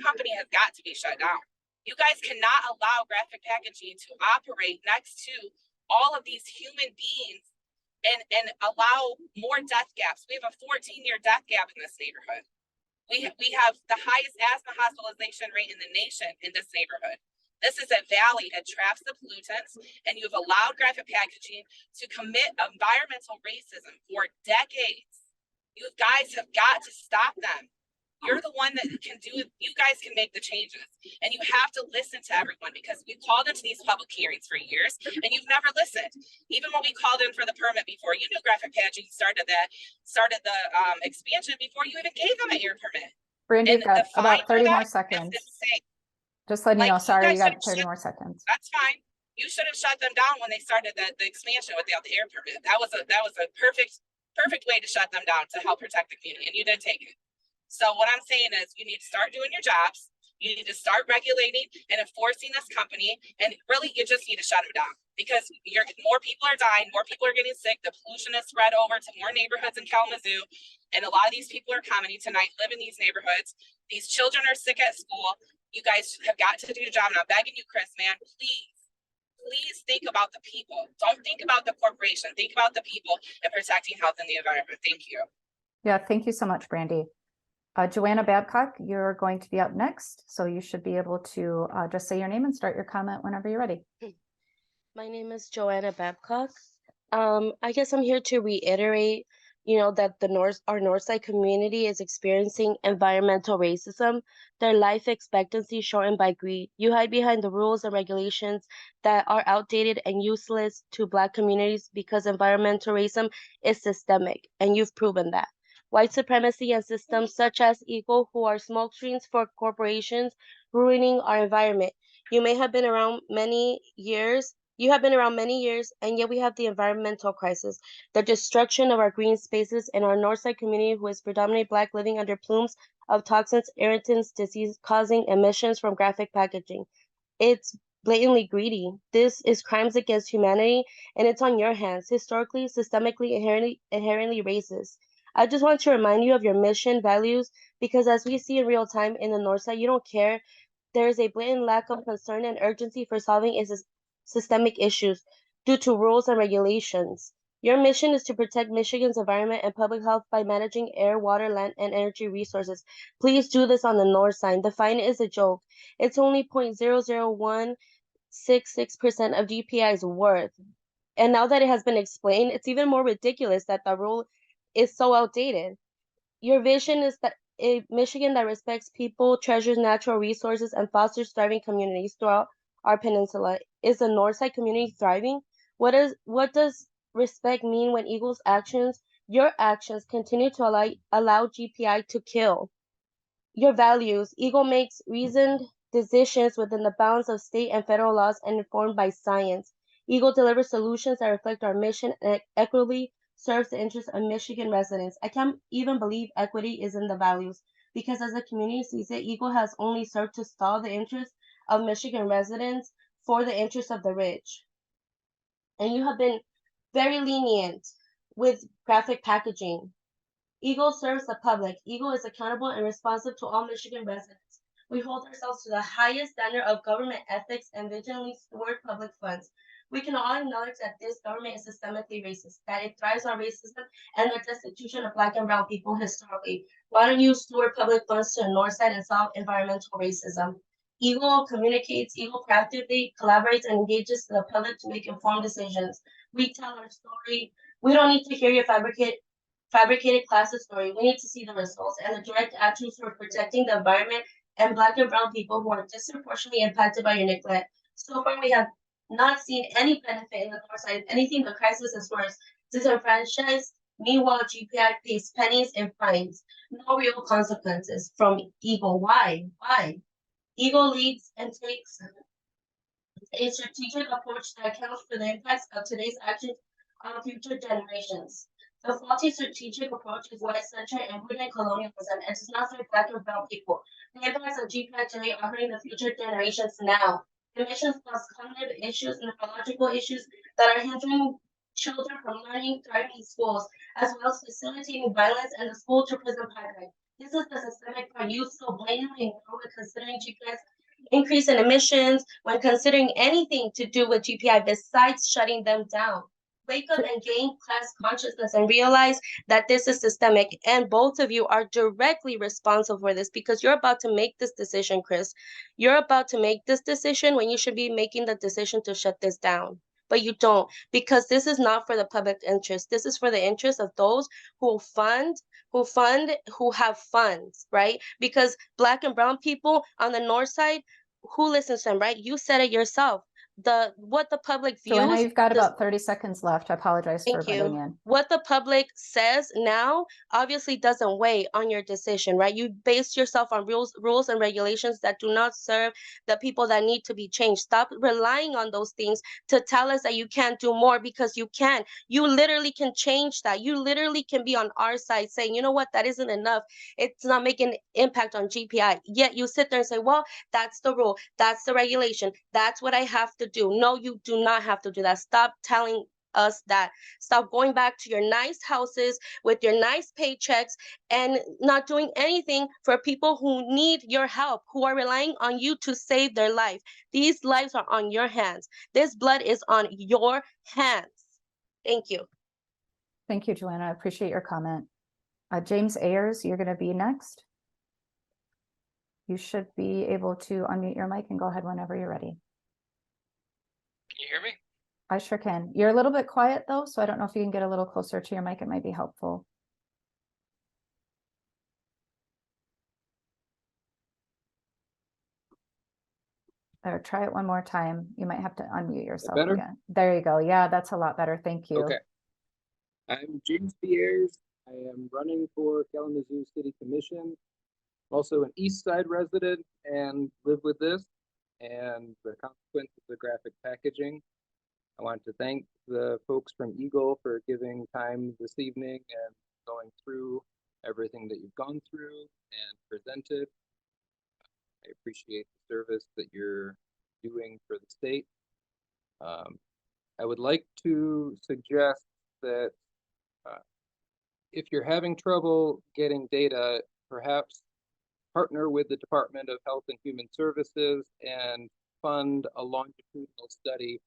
company has got to be shut down. You guys cannot allow graphic packaging to operate next to all of these human beings and allow more death gaps. We have a 14-year death gap in this neighborhood. We have the highest asthma hospitalization rate in the nation in this neighborhood. This is a valley that traps the pollutants, and you've allowed graphic packaging to commit environmental racism for decades. You guys have got to stop them. You're the one that can do it. You guys can make the changes, and you have to listen to everyone, because we called into these public hearings for years and you've never listened. Even when we called in for the permit before, you knew graphic packaging started the expansion before you even gave them a year permit. Brandy, And you've got the fine about for 30 more that is seconds. insane. Just letting you know, Like, you sorry, you guys got should 30 more seconds. That's fine. You should have shut them down when they started the expansion without the air permit. That was a perfect way to shut them down to help protect the community, and you didn't take it. So what I'm saying is, you need to start doing your jobs. You need to start regulating and enforcing this company, and really you just need to shut them down, because more people are dying, more people are getting sick. The pollution is spread over to more neighborhoods in Kalamazoo, and a lot of these people are commenting tonight, live in these neighborhoods. These children are sick at school. You guys have got to do your job. And I'm begging you, Chris, man, please think about the people. Don't think about the corporation. Think about the people and protecting health and the environment. Thank you. Yeah, thank you so much, Brandy. Joanna Babcock, you're going to be up next, so you should be able to just say your name and start your comment whenever you're ready. My name is Joanna Babcock. I guess I'm here to reiterate, that our Northside community is experiencing environmental racism. Their life expectancy shortened by greed. You hide behind the rules and regulations that are outdated and useless to Black communities because environmental racism is systemic, and you've proven that. White supremacy and systems such as Eagle, who are smokescreens for corporations ruining our environment. You have been around many years, and yet we have the environmental crisis, the destruction of our green spaces in our Northside community, who is predominantly Black, living under plumes of toxins, irritants, disease-causing emissions from graphic packaging. It's blatantly greedy. This is crimes against humanity, and it's on your hands, historically, systemically, inherently racist. I just want to remind you of your mission, values, because as we see in real time in the Northside, you don't care. There is a blatant lack of concern and urgency for solving systemic issues due to rules and regulations. Your mission is to protect Michigan's environment and public health by managing air, water, land, and energy resources. Please do this on the Northside. The fine is a joke. It's only 0.00166% of GPI's worth. And now that it has been explained, it's even more ridiculous that the rule is so outdated. Your vision is that a Michigan that respects people, treasures natural resources, and fosters thriving communities throughout our peninsula. Is the Northside community thriving? What does respect mean when Eagle's actions, your actions, continue to allow GPI to kill? Your values. Eagle makes reasoned decisions within the bounds of state and federal laws and informed by science. Eagle delivers solutions that reflect our mission and equitably serves the interests of Michigan residents. I can't even believe equity is in the values, because as the community sees it, Eagle has only served to stall the interests of Michigan residents for the interests of the rich. And you have been very lenient with graphic packaging. Eagle serves the public. Eagle is accountable and responsive to all Michigan residents. We hold ourselves to the highest standard of government ethics and vigilantly steward public funds. We can all acknowledge that this government is systemically racist, that it thrives on racism and the destitution of Black and brown people historically. Why don't you steward public funds to the Northside and solve environmental racism? Eagle communicates, Eagle proactively collaborates and engages the public to make informed decisions. We tell our story. We don't need to hear your fabricated classist story. We need to see the results and the direct actions for protecting the environment and Black and brown people who are disproportionately impacted by your neglect. So far, we have not seen any benefit in the Northside. If anything, the crisis is worse. Disenfranchised. Meanwhile, GPI pays pennies in fines. No real consequences from Eagle. Why? Eagle leads and takes a strategic approach that accounts for the impacts of today's actions on future generations. The faulty strategic approach is white-centered and rooted in colonialism and does not serve Black and brown people. The impacts of GPI today are hurting the future generations now. Emissions cause cognitive issues and neurological issues that are hindering children from learning, thriving in schools, as well as facilitating violence and the school-to-prison pipeline. This is the systemic part you so blatantly ignore when considering GPI's increase in emissions, when considering anything to do with GPI besides shutting them down. wake up and gain class consciousness and realize that this is systemic, and both of you are directly responsible for this, because you're about to make this decision, Chris. You're about to make this decision when you should be making the decision to shut this down. But you don't, because this is not for the public interest. This is for the interest of those who who have funds, right? Because Black and brown people on the north side, who listens to them, right? You said it yourself. What the public Joanna, views, you've got the about 30 seconds left. I apologize for Thank butting you. in. What the public says now obviously doesn't weigh on your decision, right? You base yourself on rules and regulations that do not serve the people that need to be changed. Stop relying on those things to tell us that you can't do more, because you can. You literally can change that. You literally can be on our side saying, you know what, that isn't enough. It's not making an impact on GPI. Yet you sit there and say, well, that's the rule. That's the regulation. That's what I have to do. No, you do not have to do that. Stop telling us that. Stop going back to your nice houses with your nice paychecks and not doing anything for people who need your help, who are relying on you to save their life. These lives are on your hands. This blood is on your hands. Thank you. Thank you, Joanna. I appreciate your comment. James Ayers, you're going to be next. You should be able to unmute your mic and go ahead whenever you're ready. Can you hear me? I sure can. You're a little bit quiet though, so I don't know if you can get a little closer to your mic. It might be helpful. Or try it one more time. You might have to unmute yourself Better? again. There you go. Yeah, that's a lot better. Thank you. Okay. I'm James Ayers. I am running for Kalamazoo City Commission. I'm also an East Side resident and live with this and the consequences of graphic packaging. I want to thank the folks from Eagle for giving time this evening and going through everything that you've gone through and presented. I appreciate the service that you're doing for the state. I would like to suggest that if you're having trouble getting data, perhaps partner with the Department of Health and Human Services and fund a longitudinal study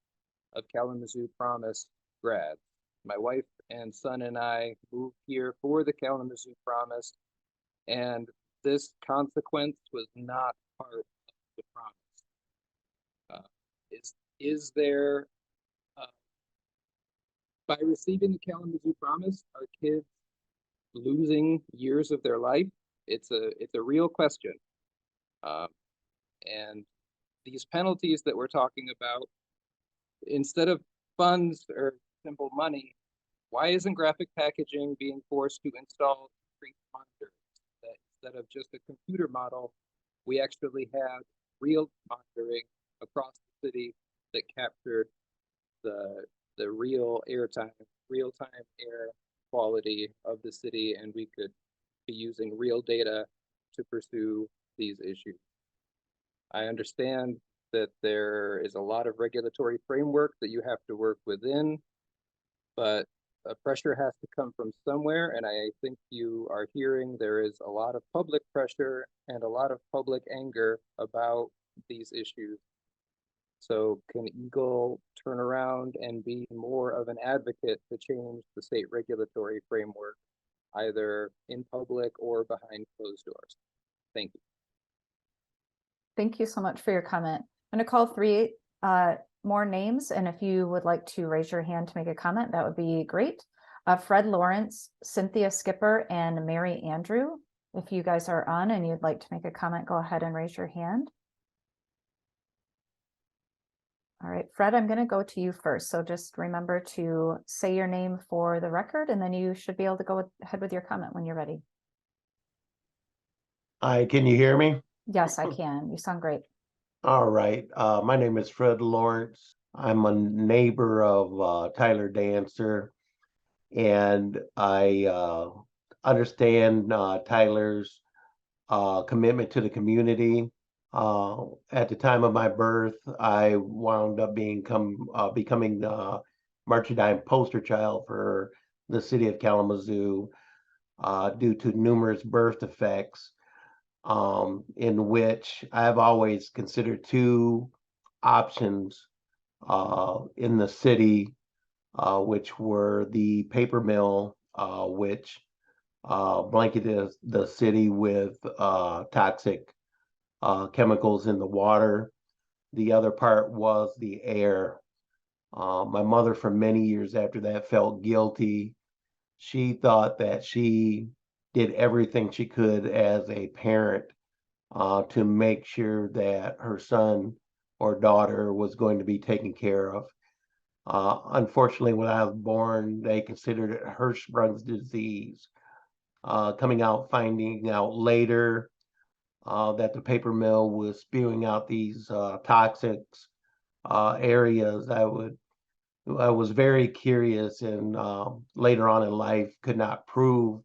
of Kalamazoo Promise grads. My wife and son and I moved here for the Kalamazoo Promise, and this consequence was not part of the promise. Is there, by receiving the Kalamazoo Promise, are kids losing years of their life? It's a real question. And these penalties that we're talking about, instead of funds or simple money, why isn't graphic packaging being forced to install increased monitors? That instead of just a computer model, we actually had real monitoring across the city that captured the real airtime, real-time air quality of the city, and we could be using real data to pursue these issues. I understand that there is a lot of regulatory framework that you have to work within, but pressure has to come from somewhere, and I think you are hearing there is a lot of public pressure and a lot of public anger about these issues. So can Eagle turn around and be more of an advocate to change the state regulatory framework, either in public or behind closed doors? Thank you. Thank you so much for your comment. I'm going to call 3 more names, and if you would like to raise your hand to make a comment, that would be great. Fred Lawrence, Cynthia Skipper, and Mary Andrew. If you guys are on and you'd like to make a comment, go ahead and raise your hand. All right, Fred, I'm going to go to you first. So just remember to say your name for the record, and then you should be able to go ahead with your comment when you're ready. Hi, can you hear me? Yes, I can. You sound great. All right. My name is Fred Lawrence. I'm a neighbor of Tyler Dancer, and I understand Tyler's commitment to the community. At the time of my birth, I wound up becoming the Marching poster child for the city of Kalamazoo due to numerous birth defects, in which I've always considered 2 options in the city which were the paper mill, which blanketed the city with toxic chemicals in the water. The other part was the air. My mother, for many years after that, felt guilty. She thought that she did everything she could as a parent to make sure that her son or daughter was going to be taken care of. Unfortunately, when I was born, they considered it Hirschsprung's disease. Finding out later that the paper mill was spewing out these toxics areas, I was very curious, and later on in life could not prove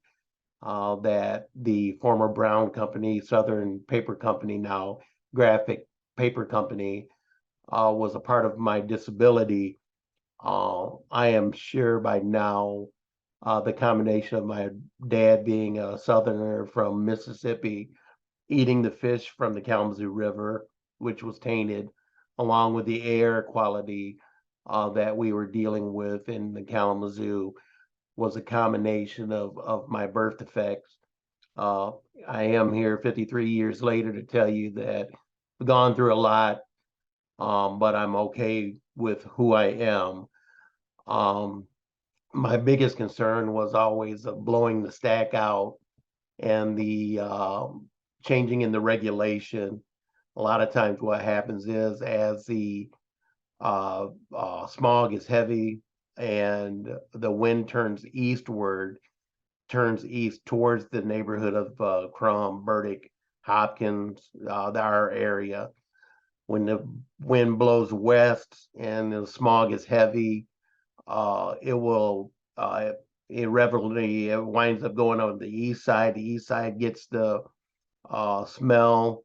that the former Brown Company, Southern Paper Company, now Graphic Paper Company, was a part of my disability. I am sure by now the combination of my dad being a Southerner from Mississippi, eating the fish from the Kalamazoo River, which was tainted, along with the air quality that we were dealing with in the Kalamazoo, was a combination of my birth defects. I am here 53 years later to tell you that I've gone through a lot, but I'm okay with who I am. My biggest concern was always blowing the stack out and the changing in the regulation. A lot of times what happens is, as the smog is heavy and the wind turns east towards the neighborhood of Crum, Burdick, Hopkins, our area. When the wind blows west and the smog is heavy, it will irreparably, it winds up going on the east side. The east side gets the smell,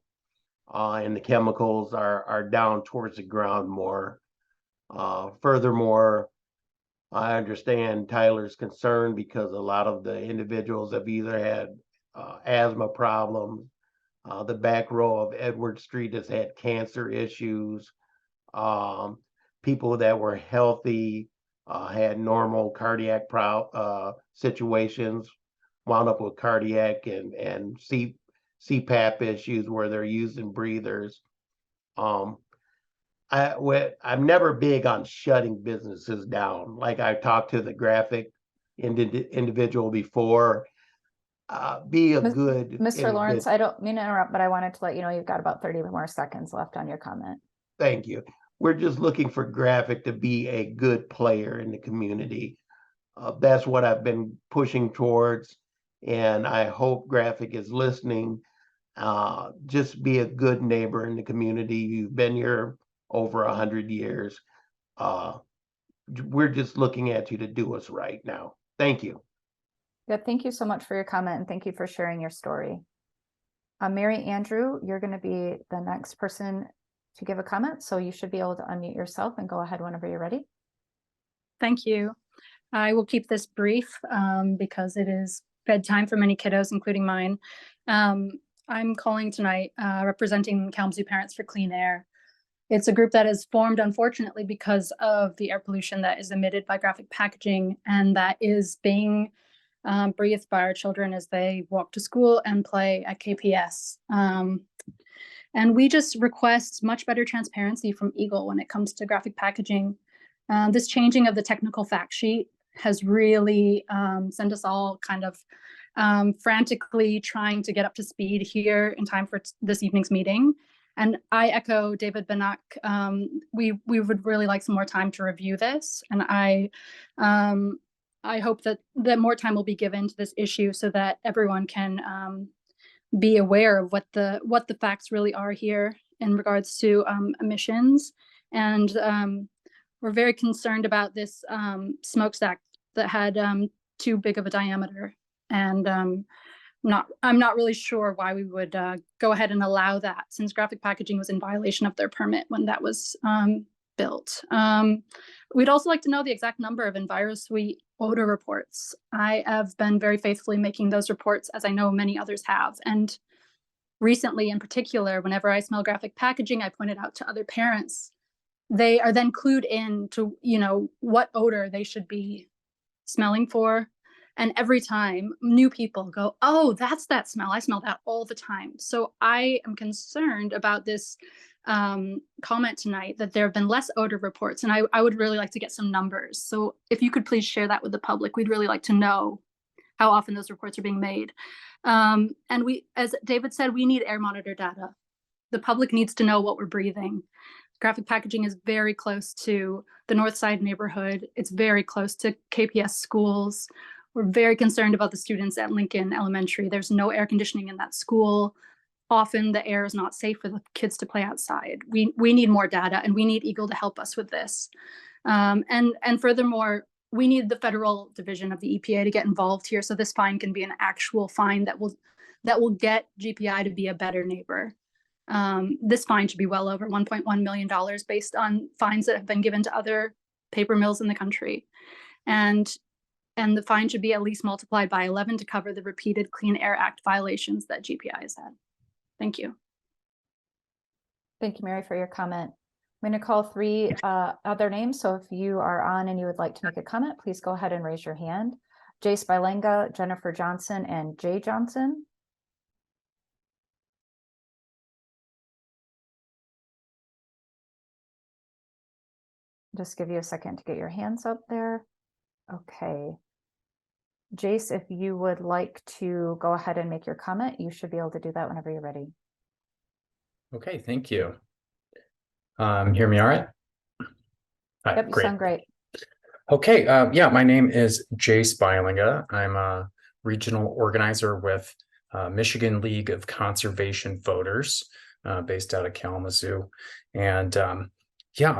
and the chemicals are down towards the ground more. Furthermore, I understand Tyler's concern because a lot of the individuals have either had asthma problems. The back row of Edward Street has had cancer issues. People that were healthy had normal cardiac situations, wound up with cardiac and CPAP issues where they're using breathers. I'm never big on shutting businesses down. Like I talked to the graphic individual before. Be a good Mr. Lawrence, I don't mean to interrupt, but I wanted to let you know you've got about 30 more seconds left on your comment. Thank you. We're just looking for graphic to be a good player in the community. That's what I've been pushing towards, and I hope graphic is listening. Just be a good neighbor in the community. You've been here over 100 years. We're just looking at you to do us right now. Thank you. Yeah, thank you so much for your comment, and thank you for sharing your story. Mary Andrew, you're going to be the next person to give a comment, so you should be able to unmute yourself and go ahead whenever you're ready. Thank you. I will keep this brief because it is bedtime for many kiddos, including mine. I'm calling tonight representing Kalamazoo Parents for Clean Air. It's a group that is formed, unfortunately, because of the air pollution that is emitted by graphic packaging and that is being breathed by our children as they walk to school and play at KPS. And we just request much better transparency from Eagle when it comes to graphic packaging. This changing of the technical fact sheet has really sent us all kind of frantically trying to get up to speed here in time for this evening's meeting. And I echo David Benak. We would really like some more time to review this. And I hope that more time will be given to this issue so that everyone can be aware of what the facts really are here in regards to emissions. And we're very concerned about this smokestack that had too big of a diameter. And I'm not really sure why we would go ahead and allow that, since graphic packaging was in violation of their permit when that was built. We'd also like to know the exact number of EnviroSuite odor reports. I have been very faithfully making those reports, as I know many others have. And recently, in particular, whenever I smell graphic packaging, I pointed out to other parents they are then clued in to, what odor they should be smelling for. And every time new people go, oh, that's that smell. I smell that all the time. So I am concerned about this comment tonight that there have been less odor reports. And I would really like to get some numbers. So if you could please share that with the public, we'd really like to know how often those reports are being made. And we, as David said, we need air monitor data. The public needs to know what we're breathing. Graphic packaging is very close to the North Side neighborhood. It's very close to KPS schools. We're very concerned about the students at Lincoln Elementary. There's no air conditioning in that school. Often the air is not safe for the kids to play outside. We need more data, and we need Eagle to help us with this. And furthermore, we need the federal division of the EPA to get involved here, so this fine can be an actual fine that will get GPI to be a better neighbor. This fine should be well over $1.1 million based on fines that have been given to other paper mills in the country. And the fine should be at least multiplied by 11 to cover the repeated Clean Air Act violations that GPI has had. Thank you. Thank you, Mary, for your comment. I'm going to call 3 other names. So if you are on and you would like to make a comment, please go ahead and raise your hand. Jace Bilenga, Jennifer Johnson, and Jay Johnson. Just give you a second to get your hands up there. Okay. Jace, if you would like to go ahead and make your comment, you should be able to do that whenever you're ready. Okay, thank you. Hear me all right? Hi, Yep, you great. sound great. Okay, yeah, my name is Jace Bilinga. I'm a regional organizer with Michigan League of Conservation Voters, based out of Kalamazoo. And yeah,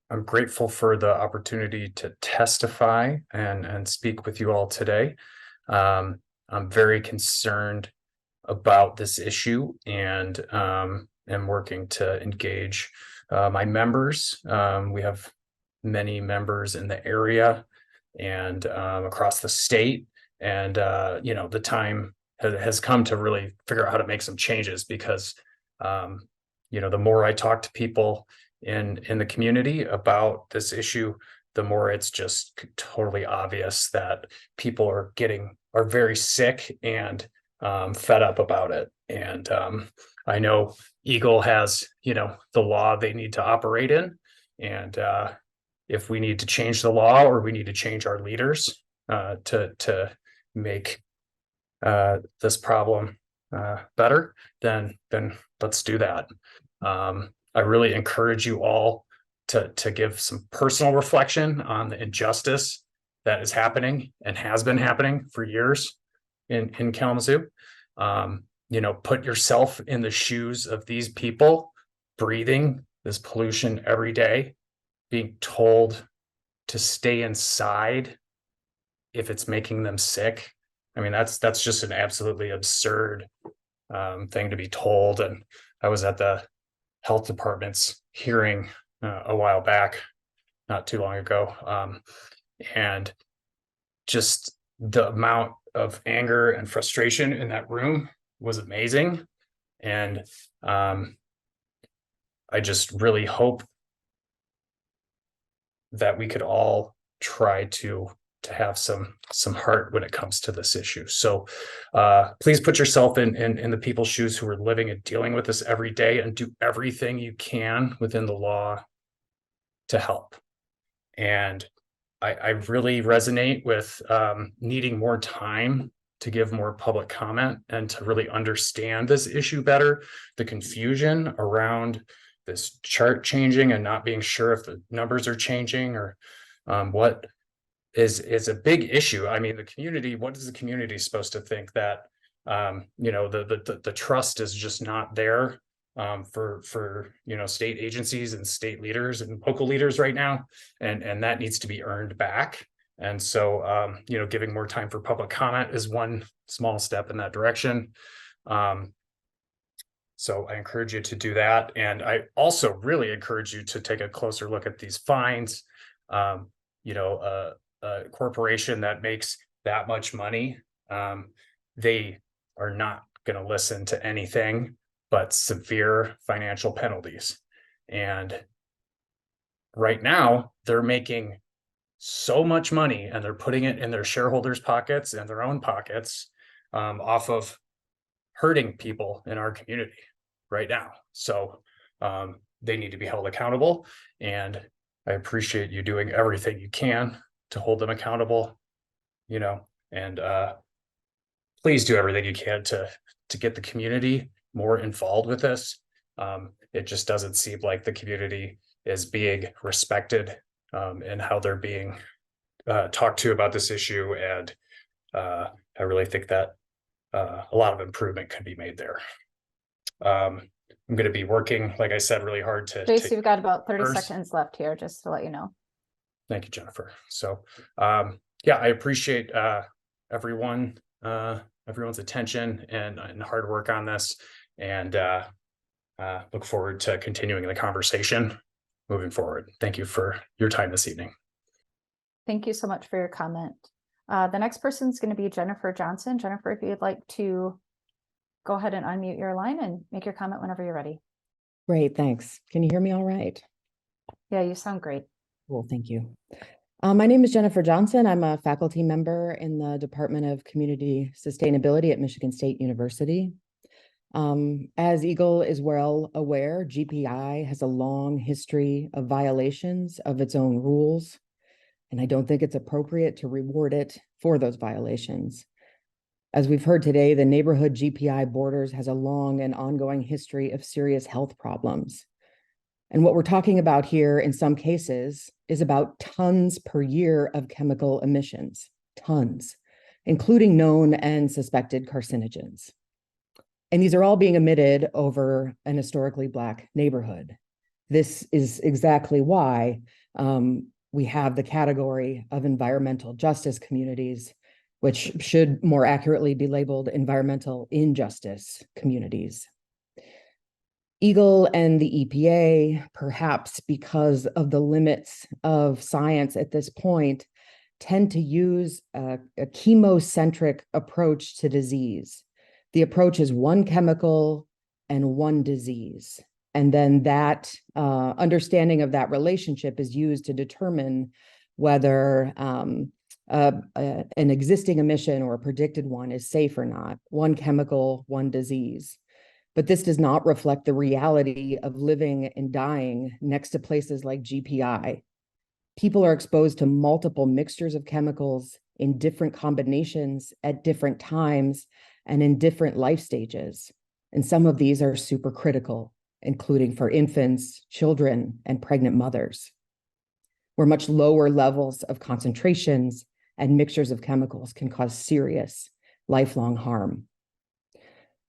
I'm grateful for the opportunity to testify and speak with you all today. I'm very concerned about this issue and am working to engage my members. We have many members in the area and across the state. And, the time has come to really figure out how to make some changes because, the more I talk to people in the community about this issue, the more it's just totally obvious that people are very sick and fed up about it. And I know Eagle has, the law they need to operate in. And if we need to change the law or we need to change our leaders to make this problem better, then let's do that. I really encourage you all to give some personal reflection on the injustice that is happening and has been happening for years in Kalamazoo. Put yourself in the shoes of these people breathing this pollution every day, being told to stay inside if it's making them sick. I mean, that's just an absolutely absurd thing to be told. And I was at the health department's hearing a while back, not too long ago. And just the amount of anger and frustration in that room was amazing. And I just really hope that we could all try to have some heart when it comes to this issue. So please put yourself in the people's shoes who are living and dealing with this every day and do everything you can within the law to help. And I really resonate with needing more time to give more public comment and to really understand this issue better, the confusion around this chart changing and not being sure if the numbers are changing or what is a big issue. I mean, the community, what is the community supposed to think that, the trust is just not there for state agencies and state leaders and local leaders right now. And that needs to be earned back. And so, giving more time for public comment is one small step in that direction. So I encourage you to do that. And I also really encourage you to take a closer look at these fines. A corporation that makes that much money, they are not going to listen to anything but severe financial penalties. And right now they're making so much money and they're putting it in their shareholders' pockets and their own pockets off of hurting people in our community right now. So they need to be held accountable, and I appreciate you doing everything you can to hold them accountable, you know, and please do everything you can to get the community more involved with this. It just doesn't seem like the community is being respected in how they're being talked to about this issue, and I really think that a lot of improvement can be made there. I'm going to be working, like I said, really hard to. Jace, you've got about 30 first. seconds left here, just to let you know. Thank you, Jennifer. So, yeah, I appreciate everyone's attention and hard work on this, and look forward to continuing the conversation moving forward. Thank you for your time this evening. Thank you so much for your comment. The next person is going to be Jennifer Johnson. Jennifer, if you'd like to go ahead and unmute your line and make your comment whenever you're ready. Great, thanks. Can you hear me all right? Yeah, you sound great. Cool, thank you. My name is Jennifer Johnson. I'm a faculty member in the Department of Community Sustainability at Michigan State University. As Eagle is well aware, GPI has a long history of violations of its own rules, and I don't think it's appropriate to reward it for those violations. As we've heard today, the neighborhood GPI borders has a long and ongoing history of serious health problems. And what we're talking about here in some cases is about tons per year of chemical emissions, tons, including known and suspected carcinogens. And these are all being emitted over an historically Black neighborhood. This is exactly why we have the category of environmental justice communities, which should more accurately be labeled environmental injustice communities. Eagle and the EPA, perhaps because of the limits of science at this point, tend to use a chemocentric approach to disease. The approach is one chemical and one disease. And then that understanding of that relationship is used to determine whether an existing emission or a predicted one is safe or not. One chemical, one disease. But this does not reflect the reality of living and dying next to places like GPI. People are exposed to multiple mixtures of chemicals in different combinations at different times and in different life stages. And some of these are super critical, including for infants, children, and pregnant mothers, where much lower levels of concentrations and mixtures of chemicals can cause serious lifelong harm.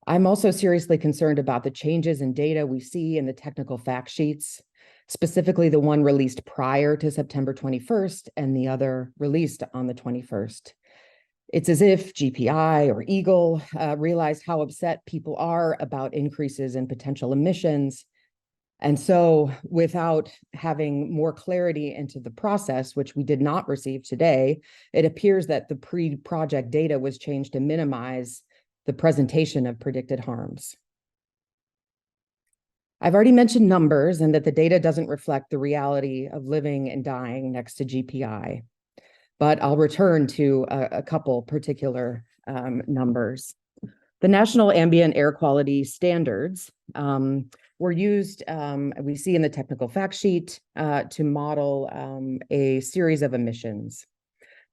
I'm also seriously concerned about the changes in data we see in the technical fact sheets, specifically the one released prior to September 21st and the other released on the 21st. It's as if GPI or Eagle realized how upset people are about increases in potential emissions. And so without having more clarity into the process, which we did not receive today, it appears that the pre-project data was changed to minimize the presentation of predicted harms. I've already mentioned numbers and that the data doesn't reflect the reality of living and dying next to GPI, but I'll return to a couple particular numbers. The National Ambient Air Quality Standards were used, we see in the technical fact sheet, to model a series of emissions.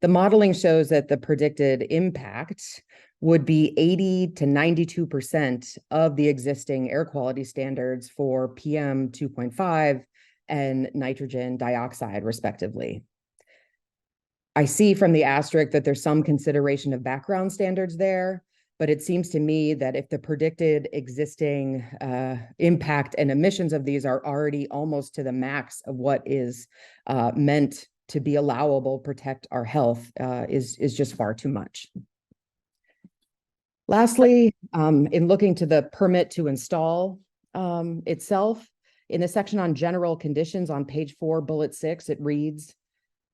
The modeling shows that the predicted impact would be 80 to 92% of the existing air quality standards for PM 2.5 and nitrogen dioxide, respectively. I see from the asterisk that there's some consideration of background standards there, but it seems to me that if the predicted existing impact and emissions of these are already almost to the max of what is meant to be allowable, protect our health, is just far too much. Lastly, in looking to the permit to install itself, in the section on general conditions on page 4, bullet 6, it reads,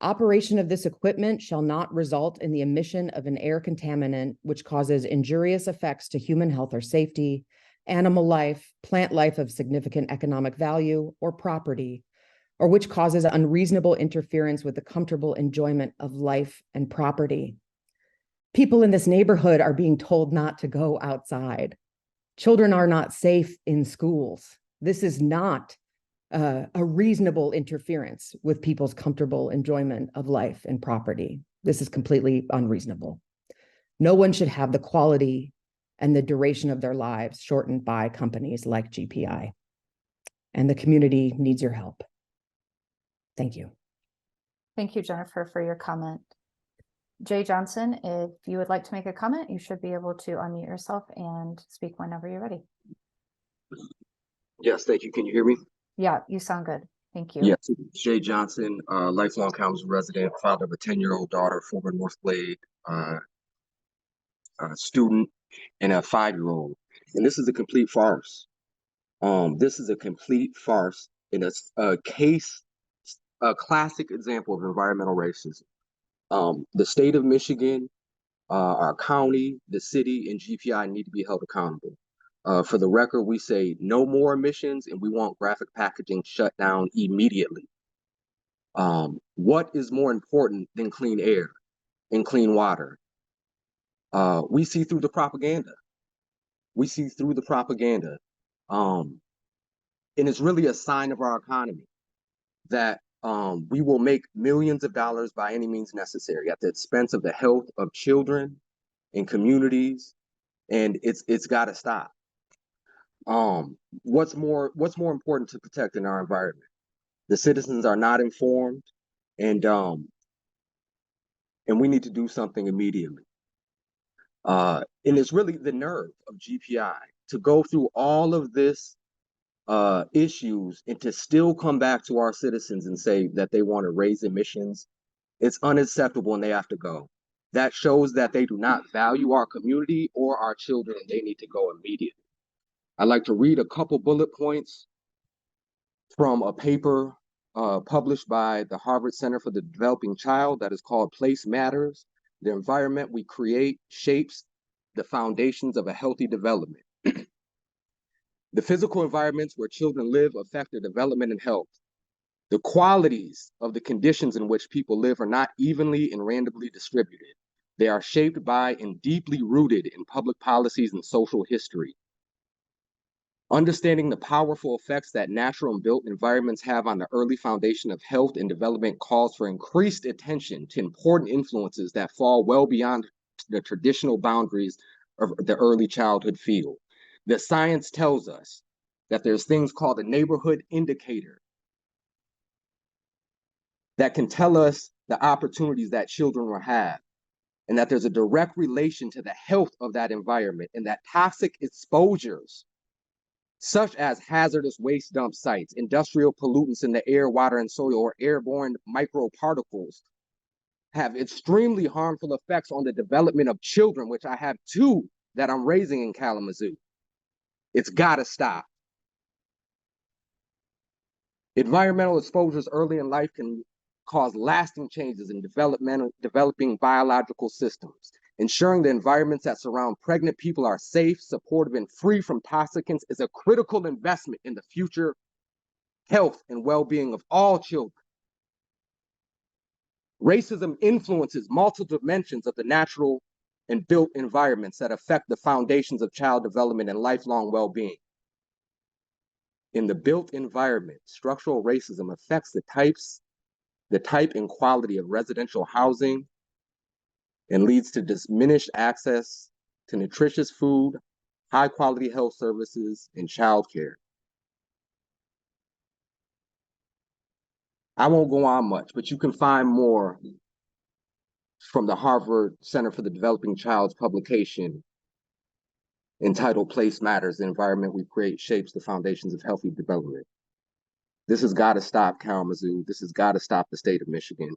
operation of this equipment shall not result in the emission of an air contaminant which causes injurious effects to human health or safety, animal life, plant life of significant economic value, or property, or which causes unreasonable interference with the comfortable enjoyment of life and property. People in this neighborhood are being told not to go outside. Children are not safe in schools. This is not a reasonable interference with people's comfortable enjoyment of life and property. This is completely unreasonable. No one should have the quality and the duration of their lives shortened by companies like GPI. And the community needs your help. Thank you. Thank you, Jennifer, for your comment. Jay Johnson, if you would like to make a comment, you should be able to unmute yourself and speak whenever you're ready. Yes, thank you. Can you hear me? Yeah, you sound good. Thank you. Yes, Jay Johnson, lifelong Kalamazoo resident, father of a 10-year-old daughter, former North Glade student, and a 5-year-old. And this is a complete farce. This is a complete farce, and it's a classic example of environmental racism. The state of Michigan, our county, the city, and GPI need to be held accountable. For the record, we say no more emissions, and we want graphic packaging shut down immediately. What is more important than clean air and clean water? We see through the propaganda. We see through the propaganda. And it's really a sign of our economy that we will make millions of dollars by any means necessary at the expense of the health of children and communities, and it's got to stop. What's more important to protect in our environment? The citizens are not informed, and we need to do something immediately. And it's really the nerve of GPI to go through all of this issues and to still come back to our citizens and say that they want to raise emissions. It's unacceptable and they have to go. That shows that they do not value our community or our children, and they need to go immediately. I'd like to read a couple bullet points from a paper published by the Harvard Center for the Developing Child that is called Place Matters. The environment we create shapes the foundations of a healthy development. The physical environments where children live affect their development and health. The qualities of the conditions in which people live are not evenly and randomly distributed. They are shaped by and deeply rooted in public policies and social history. Understanding the powerful effects that natural and built environments have on the early foundation of health and development calls for increased attention to important influences that fall well beyond the traditional boundaries of the early childhood field. The science tells us that there's things called a neighborhood indicator that can tell us the opportunities that children will have, and that there's a direct relation to the health of that environment, and that toxic exposures such as hazardous waste dump sites, industrial pollutants in the air, water, and soil, or airborne microparticles have extremely harmful effects on the development of children, which I have 2 that I'm raising in Kalamazoo. It's gotta stop. Environmental exposures early in life can cause lasting changes in developing biological systems. Ensuring the environments that surround pregnant people are safe, supportive, and free from toxicants is a critical investment in the future health and well-being of all children. Racism influences multiple dimensions of the natural and built environments that affect the foundations of child development and lifelong well-being. In the built environment, structural racism affects the type and quality of residential housing and leads to diminished access to nutritious food, high-quality health services, and childcare. I won't go on much, but you can find more from the Harvard Center for the Developing Child's publication entitled Place Matters, the environment we create shapes the foundations of healthy development. This has got to stop Kalamazoo. This has got to stop the state of Michigan.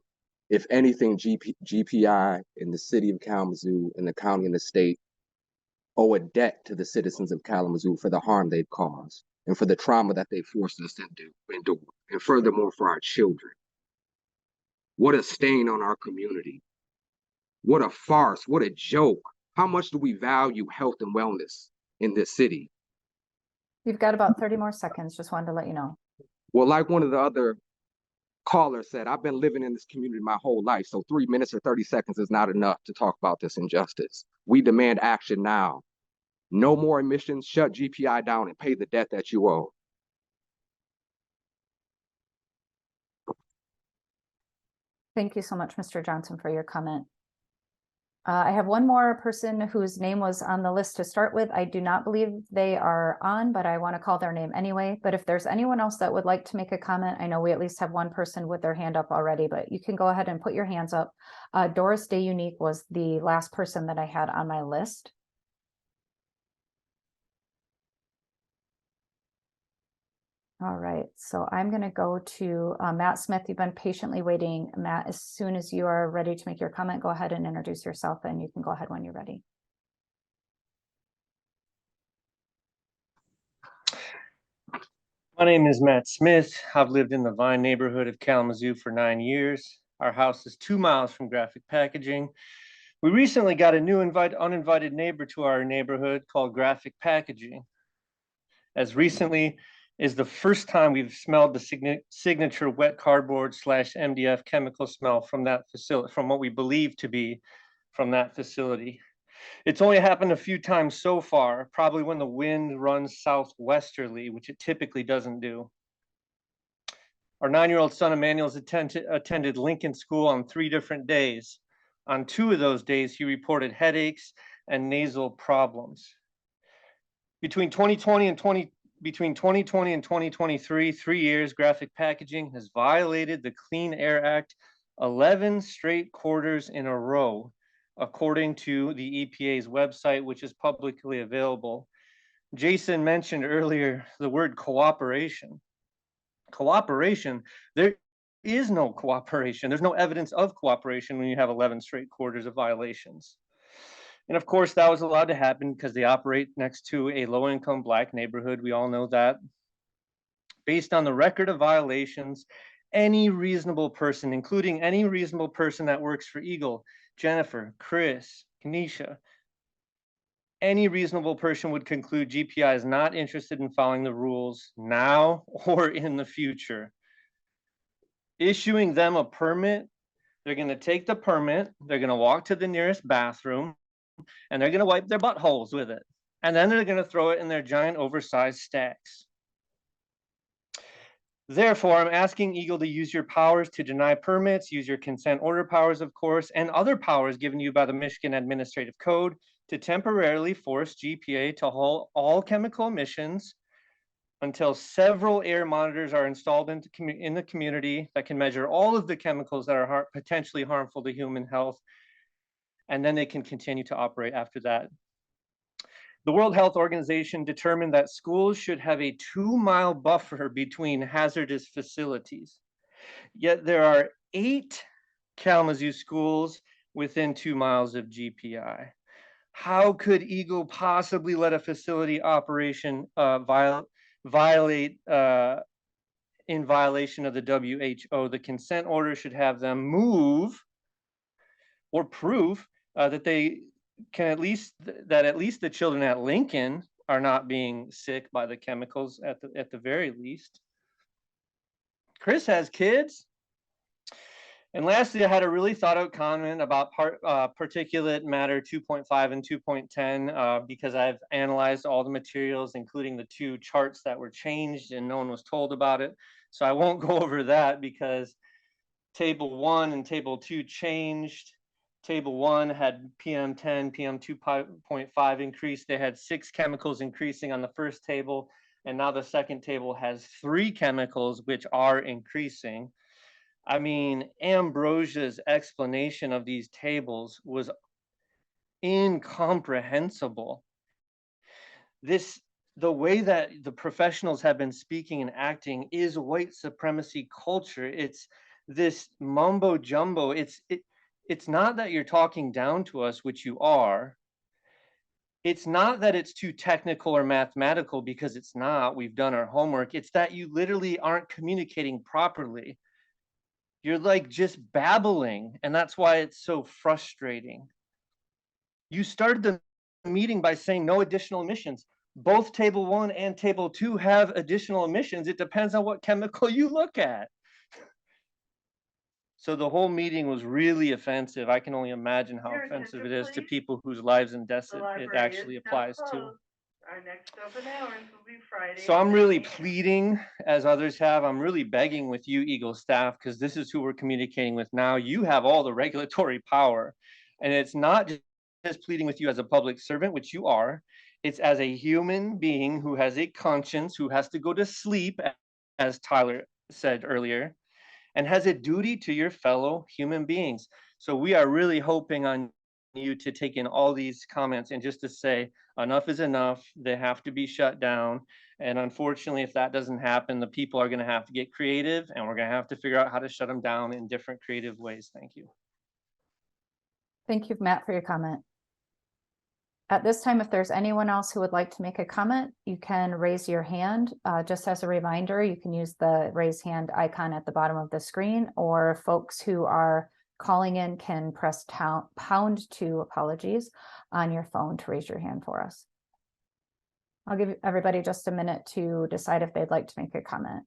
If anything, GPI in the city of Kalamazoo and the county and the state owe a debt to the citizens of Kalamazoo for the harm they've caused and for the trauma that they forced us to endure, and furthermore for our children. What a stain on our community. What a farce, what a joke. How much do we value health and wellness in this city? You've got about 30 more seconds. Just wanted to let you know. Well, like one of the other caller said, I've been living in this community my whole life, so 3 minutes or 30 seconds is not enough to talk about this injustice. We demand action now. No more emissions, shut GPI down, and pay the debt that you owe. Thank you so much, Mr. Johnson, for your comment. I have one more person whose name was on the list to start with. I do not believe they are on, but I want to call their name anyway. But if there's anyone else that would like to make a comment, I know we at least have one person with their hand up already, but you can go ahead and put your hands up. Doris Day Unique was the last person that I had on my list. All right, so I'm going to go to Matt Smith. You've been patiently waiting. Matt, as soon as you are ready to make your comment, go ahead and introduce yourself, and you can go ahead when you're ready. My name is Matt Smith. I've lived in the Vine neighborhood of Kalamazoo for 9 years. Our house is 2 miles from Graphic Packaging. We recently got a new uninvited neighbor to our neighborhood called Graphic Packaging. As recently is the first time we've smelled the signature wet cardboard / MDF chemical smell from that facility, from what we believe to be from that facility. It's only happened a few times so far, probably when the wind runs southwesterly, which it typically doesn't do. Our 9-year-old son Emmanuel's attended Lincoln School on 3 different days. On 2 of those days, he reported headaches and nasal problems. Between 2020 and 2023, 3 years, Graphic Packaging has violated the Clean Air Act 11 straight quarters in a row, according to the EPA's website, which is publicly available. Jason mentioned earlier the word cooperation. Cooperation, there is no cooperation. There's no evidence of cooperation when you have 11 straight quarters of violations. And of course, that was allowed to happen because they operate next to a low-income Black neighborhood. We all know that. Based on the record of violations, any reasonable person, including any reasonable person that works for Eagle, Jennifer, Chris, Kenesha, any reasonable person would conclude GPI is not interested in following the rules now or in the future. Issuing them a permit, they're going to take the permit, they're going to walk to the nearest bathroom, and they're going to wipe their buttholes with it. And then they're going to throw it in their giant oversized stacks. Therefore, I'm asking Eagle to use your powers to deny permits, use your consent order powers, of course, and other powers given you by the Michigan Administrative Code to temporarily force GPA to halt all chemical emissions until several air monitors are installed in the community that can measure all of the chemicals that are potentially harmful to human health. And then they can continue to operate after that. The World Health Organization determined that schools should have a 2-mile buffer between hazardous facilities. Yet there are 8 Kalamazoo schools within 2 miles of GPI. How could Eagle possibly let a facility operation violate in violation of the WHO? The consent order should have them move or prove that they can at least the children at Lincoln are not being sick by the chemicals at the very least. Chris has kids. And lastly, I had a really thought out comment about particulate matter 2.5 and 2.10 because I've analyzed all the materials, including the 2 charts that were changed, and no one was told about it. So I won't go over that because table 1 and table 2 changed. Table 1 had PM10, PM2.5 increase. They had 6 chemicals increasing on the first table, and now the second table has 3 chemicals which are increasing. I mean, Ambrosia's explanation of these tables was incomprehensible. The way that the professionals have been speaking and acting is white supremacy culture. It's this mumbo jumbo. It's not that you're talking down to us, which you are. It's not that it's too technical or mathematical, because it's not. We've done our homework. It's that you literally aren't communicating properly. You're like just babbling, and that's why it's so frustrating. You started the meeting by saying no additional emissions. Both table 1 and table 2 have additional emissions. It depends on what chemical you look at. So the whole meeting was really offensive. I can only imagine how offensive it is to people whose lives and deaths it actually applies to. Our next open hours will be Friday. So I'm really pleading, as others have, I'm really begging with you, Eagle staff, because this is who we're communicating with now. You have all the regulatory power. And it's not just pleading with you as a public servant, which you are. It's as a human being who has a conscience, who has to go to sleep, as Tyler said earlier, and has a duty to your fellow human beings. So we are really hoping on you to take in all these comments and just to say enough is enough. They have to be shut down. And unfortunately, if that doesn't happen, the people are going to have to get creative, and we're going to have to figure out how to shut them down in different creative ways. Thank you. Thank you, Matt, for your comment. At this time, if there's anyone else who would like to make a comment, you can raise your hand. Just as a reminder, you can use the raise hand icon at the bottom of the screen, or folks who are calling in can press #2, apologies, on your phone to raise your hand for us. I'll give everybody just a minute to decide if they'd like to make a comment.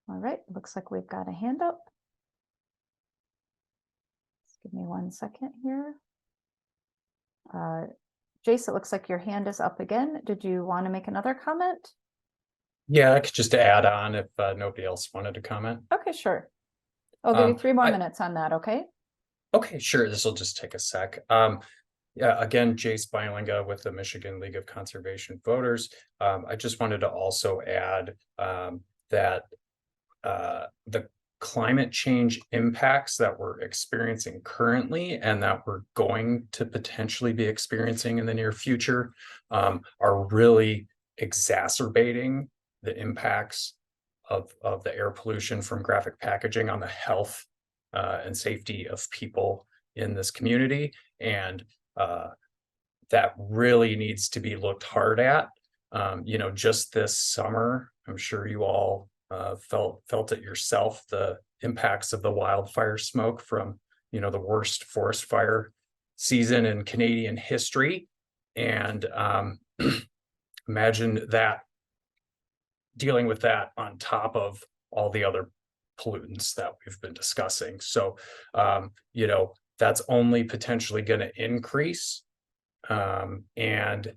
All right, looks like we've got a hand up. Just give me 1 second here. Jace, it looks like your hand is up again. Did you want to make another comment? Yeah, I could just add on if nobody else wanted to comment. Okay, sure. I'll give you 3 more minutes on that, okay? Okay, sure. This will just take a sec. Yeah, again, Jace Beilinga with the Michigan League of Conservation Voters. I just wanted to also add that the climate change impacts that we're experiencing currently and that we're going to potentially be experiencing in the near future are really exacerbating the impacts of the air pollution from graphic packaging on the health and safety of people in this community. And that really needs to be looked hard at. You know, just this summer, I'm sure you all felt it yourself, the impacts of the wildfire smoke from, you know, the worst forest fire season in Canadian history. And imagine that, dealing with that on top of all the other pollutants that we've been discussing. So, you know, that's only potentially going to increase. And,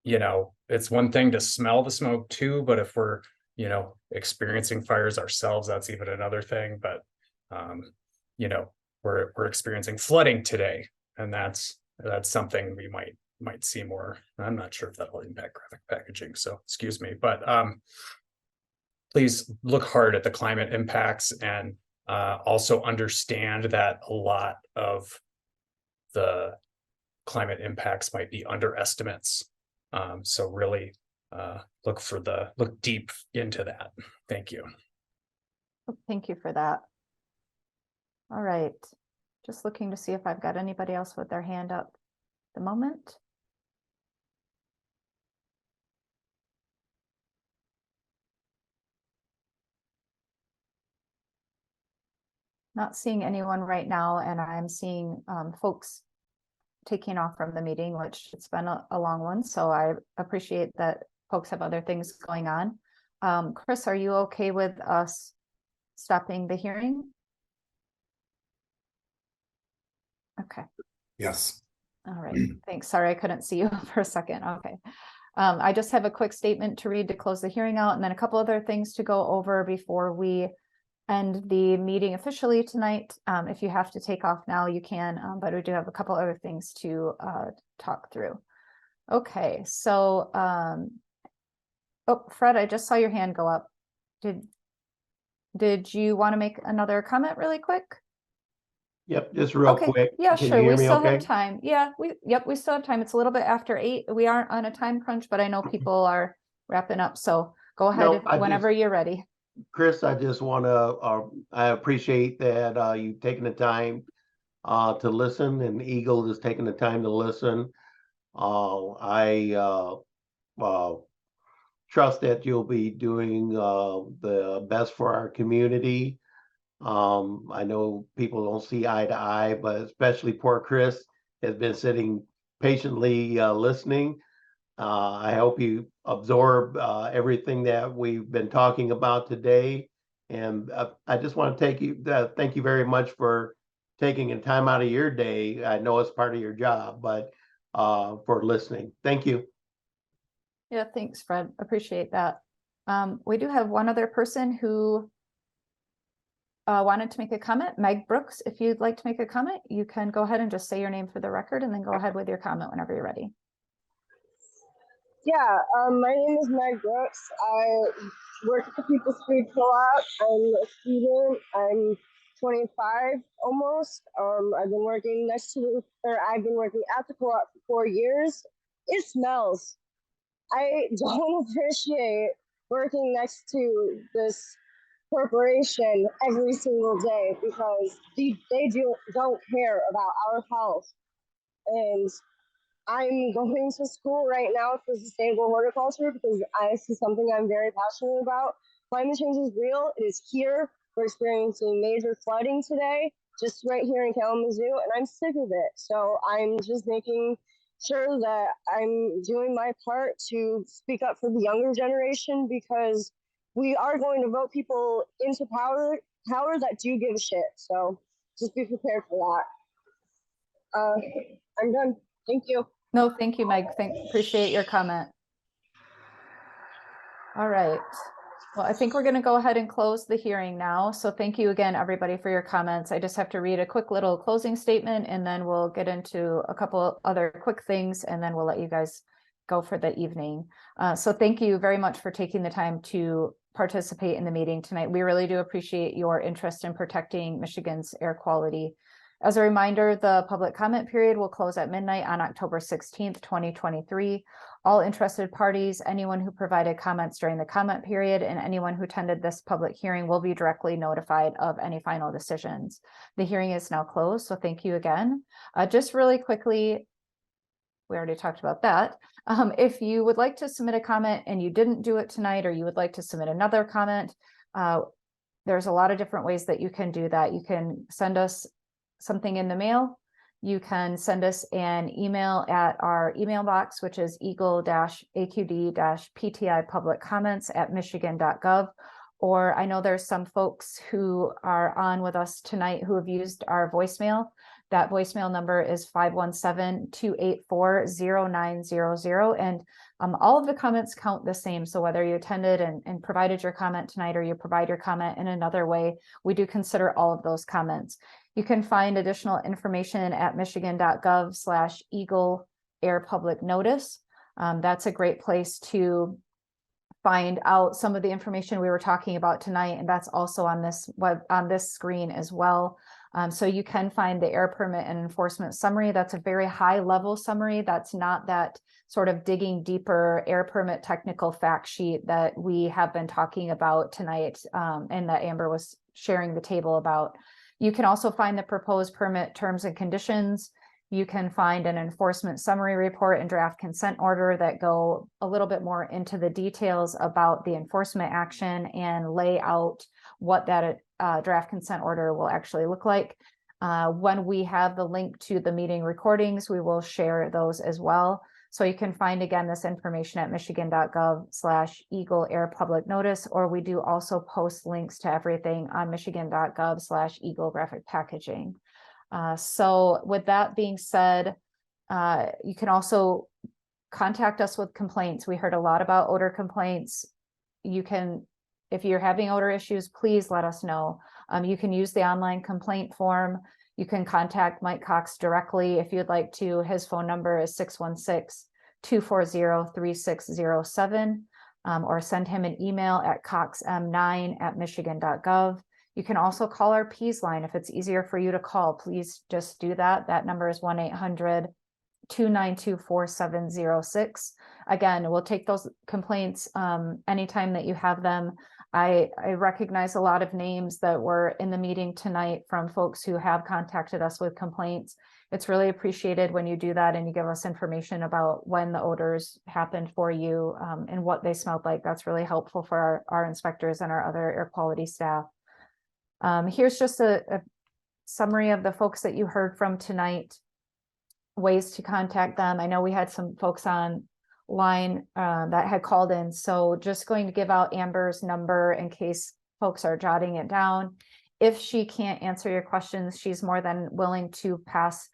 you know, it's one thing to smell the smoke too, but if we're, you know, experiencing fires ourselves, that's even another thing. But, you know, we're experiencing flooding today, and that's something we might see more. I'm not sure if that will impact graphic packaging, so excuse me, but please look hard at the climate impacts, and also understand that a lot of the climate impacts might be underestimates. So really look deep into that. Thank you. Thank you for that. All right, just looking to see if I've got anybody else with their hand up at the moment. Not seeing anyone right now, and I'm seeing folks taking off from the meeting, which it's been a long one, so I appreciate that folks have other things going on. Chris, are you okay with us stopping the hearing? Okay. Yes. All right, thanks. Sorry, I couldn't see you for a second. Okay. I just have a quick statement to read to close the hearing out, and then a couple other things to go over before we end the meeting officially tonight. If you have to take off now, you can, but we do have a couple other things to talk through. Okay, so, oh, Fred, I just saw your hand go up. Did you want to make another comment really quick? Yep, just real Okay, quick. yeah, Can sure. you We hear me still have okay? time. Yeah, we still have time. It's a little bit after 8. We aren't on a time crunch, but I know people are wrapping up. So go ahead No, I whenever just, you're ready. Chris, I just want to, I appreciate that you've taken the time to listen, and Eagle is taking the time to listen. I trust that you'll be doing the best for our community. I know people don't see eye to eye, but especially poor Chris has been sitting patiently listening. I hope you absorb everything that we've been talking about today. And I just want to thank you very much for taking a time out of your day. I know it's part of your job, but for listening. Thank you. Yeah, thanks, Fred. Appreciate that. We do have one other person who wanted to make a comment. Meg Brooks, if you'd like to make a comment, you can go ahead and just say your name for the record and then go ahead with your comment whenever you're ready. Yeah, my name is Meg Brooks. I work at the People's Food Co-op. I'm a student. I'm 25 almost. I've been working I've been working at the co-op for 4 years. It smells. I don't appreciate working next to this corporation every single day because they don't care about our health. And I'm going to school right now for sustainable horticulture because this is something I'm very passionate about. Climate change is real. It is here. We're experiencing major flooding today, just right here in Kalamazoo, and I'm sick of it. So I'm just making sure that I'm doing my part to speak up for the younger generation because we are going to vote people into power that do give a shit. So just be prepared for that. I'm done. Thank you. No, thank you, Meg. Appreciate your comment. All right. Well, I think we're going to go ahead and close the hearing now. So thank you again, everybody, for your comments. I just have to read a quick little closing statement, and then we'll get into a couple other quick things, and then we'll let you guys go for the evening. So thank you very much for taking the time to participate in the meeting tonight. We really do appreciate your interest in protecting Michigan's air quality. As a reminder, the public comment period will close at midnight on October 16th, 2023. All interested parties, anyone who provided comments during the comment period, and anyone who attended this public hearing will be directly notified of any final decisions. The hearing is now closed, so thank you again. Just really quickly, we already talked about that. If you would like to submit a comment and you didn't do it tonight, or you would like to submit another comment, there's a lot of different ways that you can do that. You can send us something in the mail. You can send us an email at our email box, which is eagle-aqd-pti-public-comments@michigan.gov. Or I know there's some folks who are on with us tonight who have used our voicemail. That voicemail number is 517-284-0900. And all of the comments count the same. So whether you attended and provided your comment tonight, or you provide your comment in another way, we do consider all of those comments. You can find additional information at michigan.gov/Eagle Air Public Notice. That's a great place to find out some of the information we were talking about tonight, and that's also on this screen as well. So you can find the air permit and enforcement summary. That's a very high level summary. That's not that sort of digging deeper air permit technical fact sheet that we have been talking about tonight, and that Amber was sharing the table about. You can also find the proposed permit terms and conditions. You can find an enforcement summary report and draft consent order that go a little bit more into the details about the enforcement action and lay out what that draft consent order will actually look like. When we have the link to the meeting recordings, we will share those as well. So you can find, again, this information at michigan.gov/Eagle Air Public Notice, or we do also post links to everything on michigan.gov/Eagle Graphic Packaging. So with that being said, you can also contact us with complaints. We heard a lot about odor complaints. You can, if you're having odor issues, please let us know. You can use the online complaint form. You can contact Mike Cox directly if you'd like to. His phone number is 616-240-3607, or send him an email at coxm9@michigan.gov. You can also call our Peas line. If it's easier for you to call, please just do that. That number is 1-800-292-4706. Again, we'll take those complaints anytime that you have them. I recognize a lot of names that were in the meeting tonight from folks who have contacted us with complaints. It's really appreciated when you do that and you give us information about when the odors happened for you and what they smelled like. That's really helpful for our inspectors and our other air quality staff. Here's just a summary of the folks that you heard from tonight, ways to contact them. I know we had some folks on line that had called in, so just going to give out Amber's number in case folks are jotting it down. If she can't answer your questions, she's more than willing to pass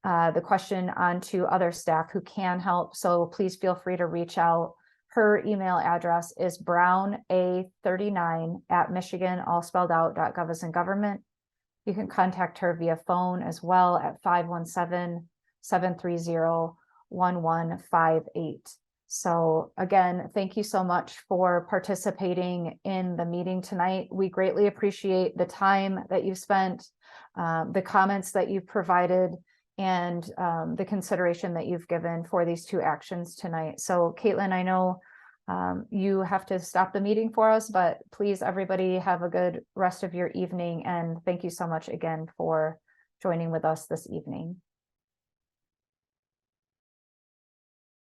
the question on to other staff who can help, so please feel free to reach out. Her email address is browna39@michigan, all spelled out, .gov as in government. You can contact her via phone as well at 517-730-1158. So again, thank you so much for participating in the meeting tonight. We greatly appreciate the time that you've spent, the comments that you've provided, and the consideration that you've given for these two actions tonight. So Caitlin, I know you have to stop the meeting for us, but please, everybody, have a good rest of your evening. And thank you so much again for joining with us this evening.